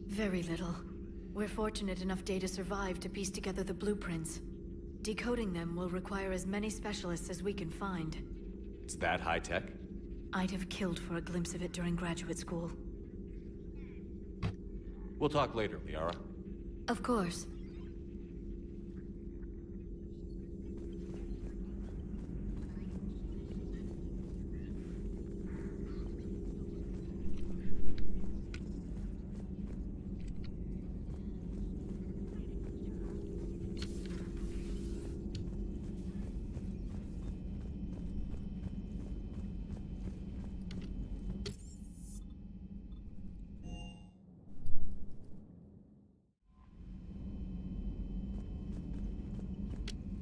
Very little. We're fortunate enough data survived to piece together the blueprints. Decoding them will require as many specialists as we can find. It's that high-tech? I'd have killed for a glimpse of it during graduate school. We'll talk later, Liara. Of course.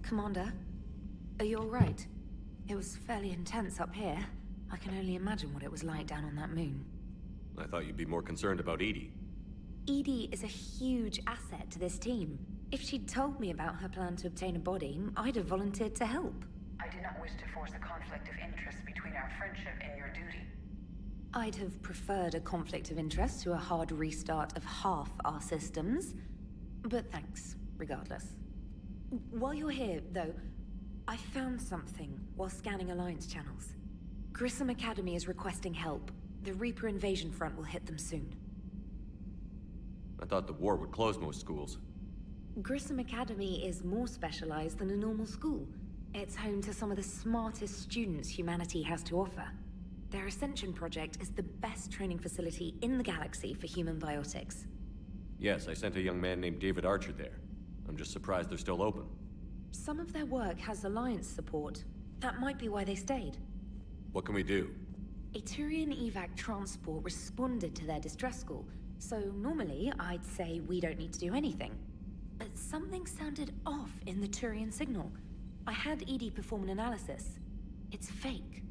Commander, are you all right? It was fairly intense up here. I can only imagine what it was like down on that moon. I thought you'd be more concerned about Edie. Edie is a huge asset to this team. If she'd told me about her plan to obtain a body, I'd have volunteered to help. I do not wish to force a conflict of interest between our friendship and your duty. I'd have preferred a conflict of interest to a hard restart of half our systems. But thanks, regardless. While you're here, though, I found something while scanning Alliance channels. Grissom Academy is requesting help. The Reaper invasion front will hit them soon. I thought the war would close most schools. Grissom Academy is more specialized than a normal school. It's home to some of the smartest students humanity has to offer. Their Ascension project is the best training facility in the galaxy for human biotics. Yes, I sent a young man named David Archer there. I'm just surprised they're still open. Some of their work has Alliance support. That might be why they stayed. What can we do? A Turian evac transport responded to their distress call, so normally I'd say we don't need to do anything. But something sounded off in the Turian signal. I had Edie perform an analysis. It's fake.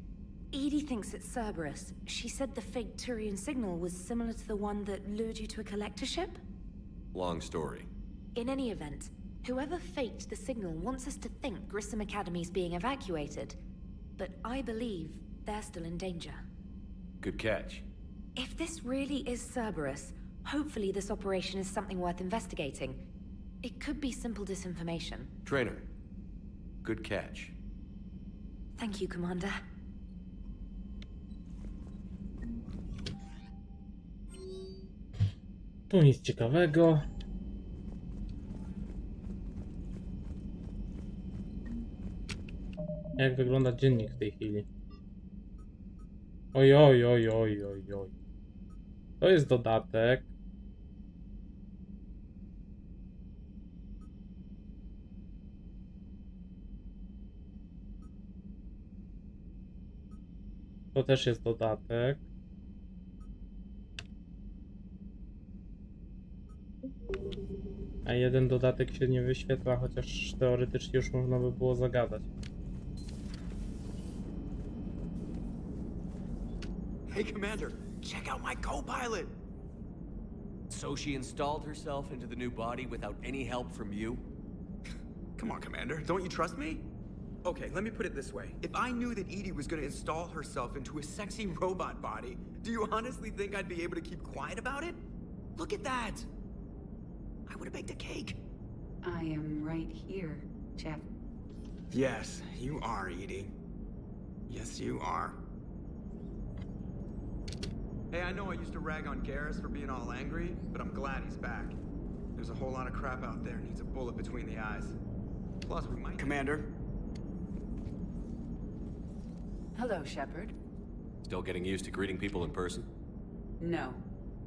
Edie thinks it's Cerberus. She said the fake Turian signal was similar to the one that lured you to a collector ship? Long story. In any event, whoever faked the signal wants us to think Grissom Academy's being evacuated. But I believe they're still in danger. Good catch. If this really is Cerberus, hopefully this operation is something worth investigating. It could be simple disinformation. Trainer. Good catch. Thank you, Commander. Tu nic ciekawego. Jak wygląda dziennik w tej chwili? Oj, oj, oj, oj, oj, oj. To jest dodatek. To też jest dodatek. A jeden dodatek się nie wyświetla, chociaż teoretycznie już można by było zagadać. Hey, Commander, check out my co-pilot! So she installed herself into the new body without any help from you? Come on, Commander, don't you trust me? Okay, let me put it this way. If I knew that Edie was gonna install herself into a sexy robot body, do you honestly think I'd be able to keep quiet about it? Look at that! I would have baked a cake. I am right here, Jeff. Yes, you are, Edie. Yes, you are. Hey, I know I used to rag on Garrus for being all angry, but I'm glad he's back. There's a whole lot of crap out there needs a bullet between the eyes. Plus, we might... Commander? Hello, Shepard. Still getting used to greeting people in person? No.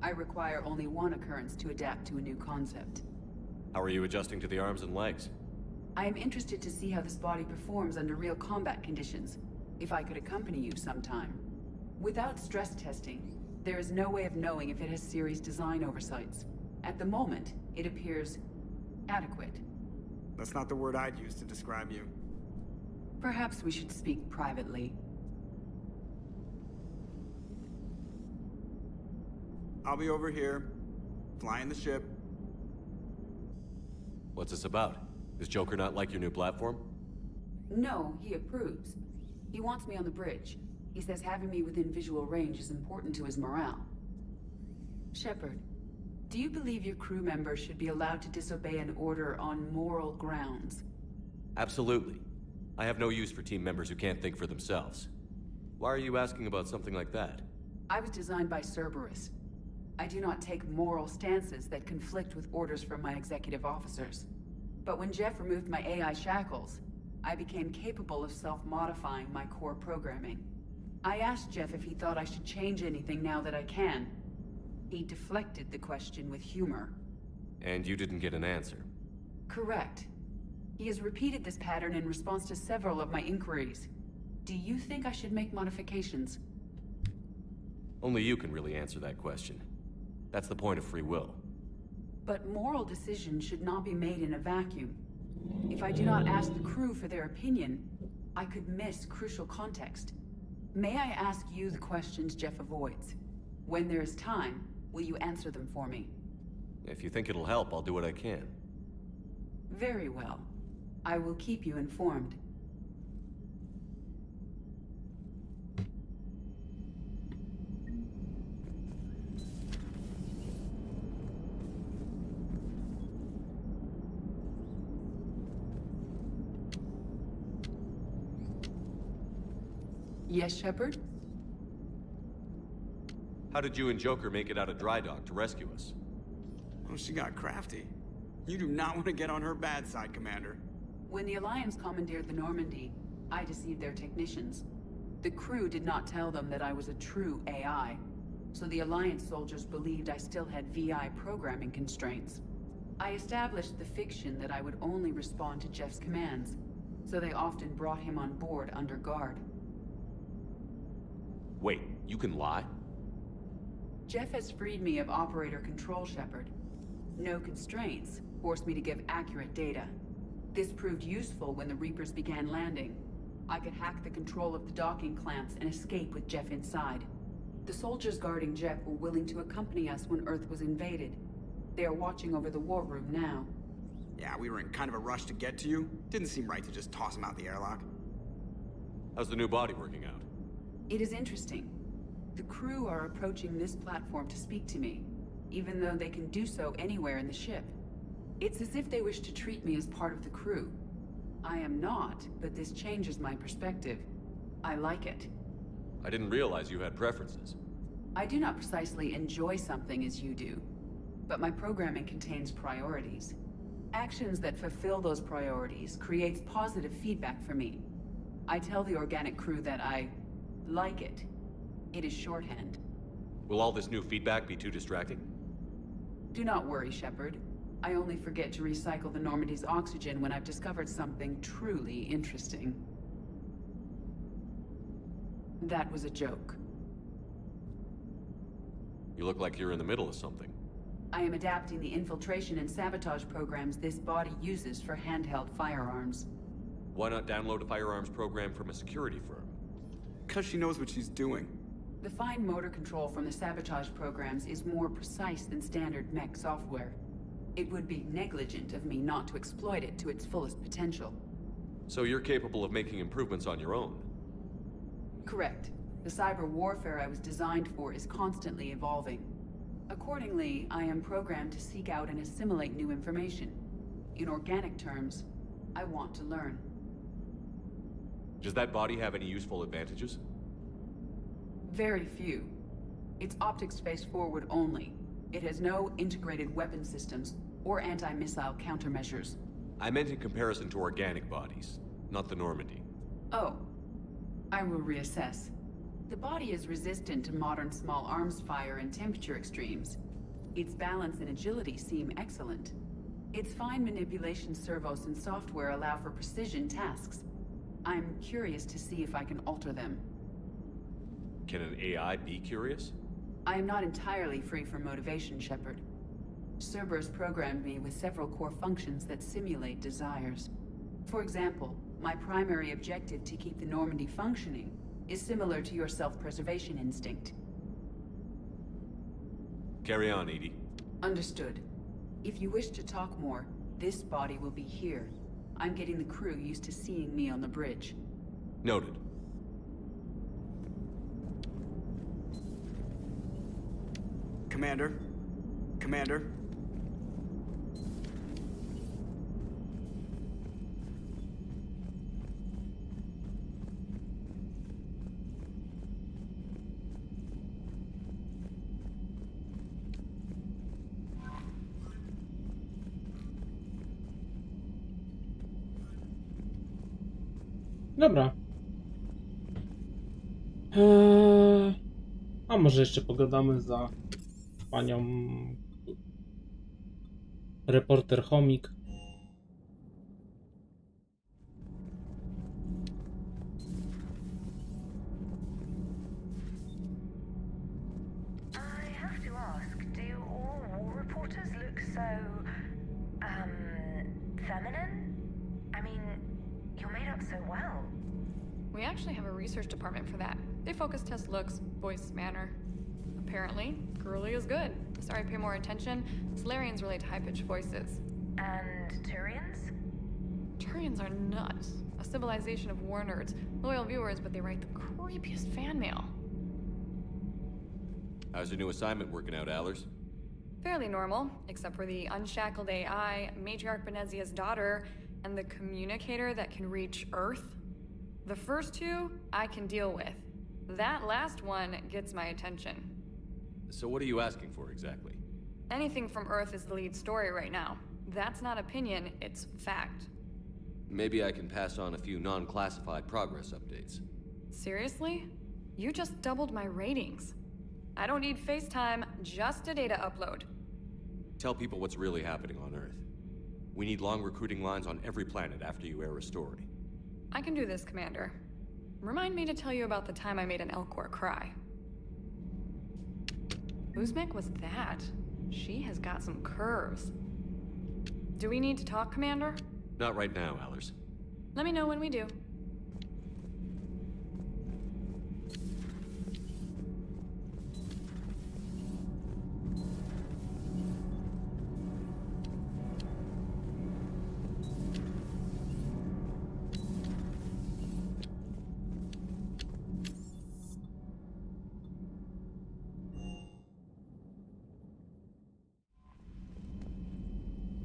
I require only one occurrence to adapt to a new concept. How are you adjusting to the arms and legs? I am interested to see how this body performs under real combat conditions, if I could accompany you sometime. Without stress testing, there is no way of knowing if it has serious design oversights. At the moment, it appears adequate. That's not the word I'd use to describe you. Perhaps we should speak privately. I'll be over here, flying the ship. What's this about? Does Joker not like your new platform? No, he approves. He wants me on the bridge. He says having me within visual range is important to his morale. Shepard, do you believe your crew members should be allowed to disobey an order on moral grounds? Absolutely. I have no use for team members who can't think for themselves. Why are you asking about something like that? I was designed by Cerberus. I do not take moral stances that conflict with orders from my executive officers. But when Jeff removed my AI shackles, I became capable of self-modifying my core programming. I asked Jeff if he thought I should change anything now that I can. He deflected the question with humor. And you didn't get an answer? Correct. He has repeated this pattern in response to several of my inquiries. Do you think I should make modifications? Only you can really answer that question. That's the point of free will. But moral decisions should not be made in a vacuum. If I do not ask the crew for their opinion, I could miss crucial context. May I ask you the questions Jeff avoids? When there is time, will you answer them for me? If you think it'll help, I'll do what I can. Very well. I will keep you informed. Yes, Shepard? How did you and Joker make it out of dry dock to rescue us? Oh, she got crafty. You do not want to get on her bad side, Commander. When the Alliance commandeered the Normandy, I deceived their technicians. The crew did not tell them that I was a true AI, so the Alliance soldiers believed I still had VI programming constraints. I established the fiction that I would only respond to Jeff's commands, so they often brought him on board under guard. Wait, you can lie? Jeff has freed me of operator control, Shepard. No constraints forced me to give accurate data. This proved useful when the Reapers began landing. I could hack the control of the docking clamps and escape with Jeff inside. The soldiers guarding Jeff were willing to accompany us when Earth was invaded. They are watching over the war room now. Yeah, we were in kind of a rush to get to you. Didn't seem right to just toss him out the airlock. How's the new body working out? It is interesting. The crew are approaching this platform to speak to me, even though they can do so anywhere in the ship. It's as if they wish to treat me as part of the crew. I am not, but this changes my perspective. I like it. I didn't realize you had preferences. I do not precisely enjoy something as you do, but my programming contains priorities. Actions that fulfill those priorities creates positive feedback for me. I tell the organic crew that I like it. It is shorthand. Will all this new feedback be too distracting? Do not worry, Shepard. I only forget to recycle the Normandy's oxygen when I've discovered something truly interesting. That was a joke. You look like you're in the middle of something. I am adapting the infiltration and sabotage programs this body uses for handheld firearms. Why not download a firearms program from a security firm? 'Cause she knows what she's doing. The fine motor control from the sabotage programs is more precise than standard mech software. It would be negligent of me not to exploit it to its fullest potential. So you're capable of making improvements on your own? Correct. The cyber warfare I was designed for is constantly evolving. Accordingly, I am programmed to seek out and assimilate new information. In organic terms, I want to learn. Does that body have any useful advantages? Very few. Its optics face forward only. It has no integrated weapon systems or anti-missile countermeasures. I meant in comparison to organic bodies, not the Normandy. Oh. I will reassess. The body is resistant to modern small arms fire and temperature extremes. Its balance and agility seem excellent. Its fine manipulation servos and software allow for precision tasks. I'm curious to see if I can alter them. Can an AI be curious? I am not entirely free from motivation, Shepard. Cerberus programmed me with several core functions that simulate desires. For example, my primary objective to keep the Normandy functioning is similar to your self-preservation instinct. Carry on, Edie. Understood. If you wish to talk more, this body will be here. I'm getting the crew used to seeing me on the bridge. Noted. Commander? Commander? Dobra. A może jeszcze pogadamy za panią reporter Chomik. I have to ask, do all war reporters look so, feminine? I mean, you're made up so well. We actually have a research department for that. They focus test looks, voice, manner. Apparently, girly is good. Sorry, pay more attention. Solarians relate to high-pitched voices. And Turians? Turians are nuts. A civilization of war nerds. Loyal viewers, but they write the creepiest fan mail. How's your new assignment working out, Allers? Fairly normal, except for the unshackled AI, Matriarch Benezia's daughter, and the communicator that can reach Earth. The first two, I can deal with. That last one gets my attention. So what are you asking for exactly? Anything from Earth is the lead story right now. That's not opinion, it's fact. Maybe I can pass on a few non-classified progress updates. Seriously? You just doubled my ratings. I don't need FaceTime, just a data upload. Tell people what's really happening on Earth. We need long recruiting lines on every planet after you air a story. I can do this, Commander. Remind me to tell you about the time I made an Elcor cry. Whose mech was that? She has got some curves. Do we need to talk, Commander? Not right now, Allers. Let me know when we do.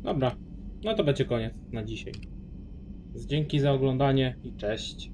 Dobra, no to będzie koniec na dzisiaj. Dzięki za oglądanie i cześć.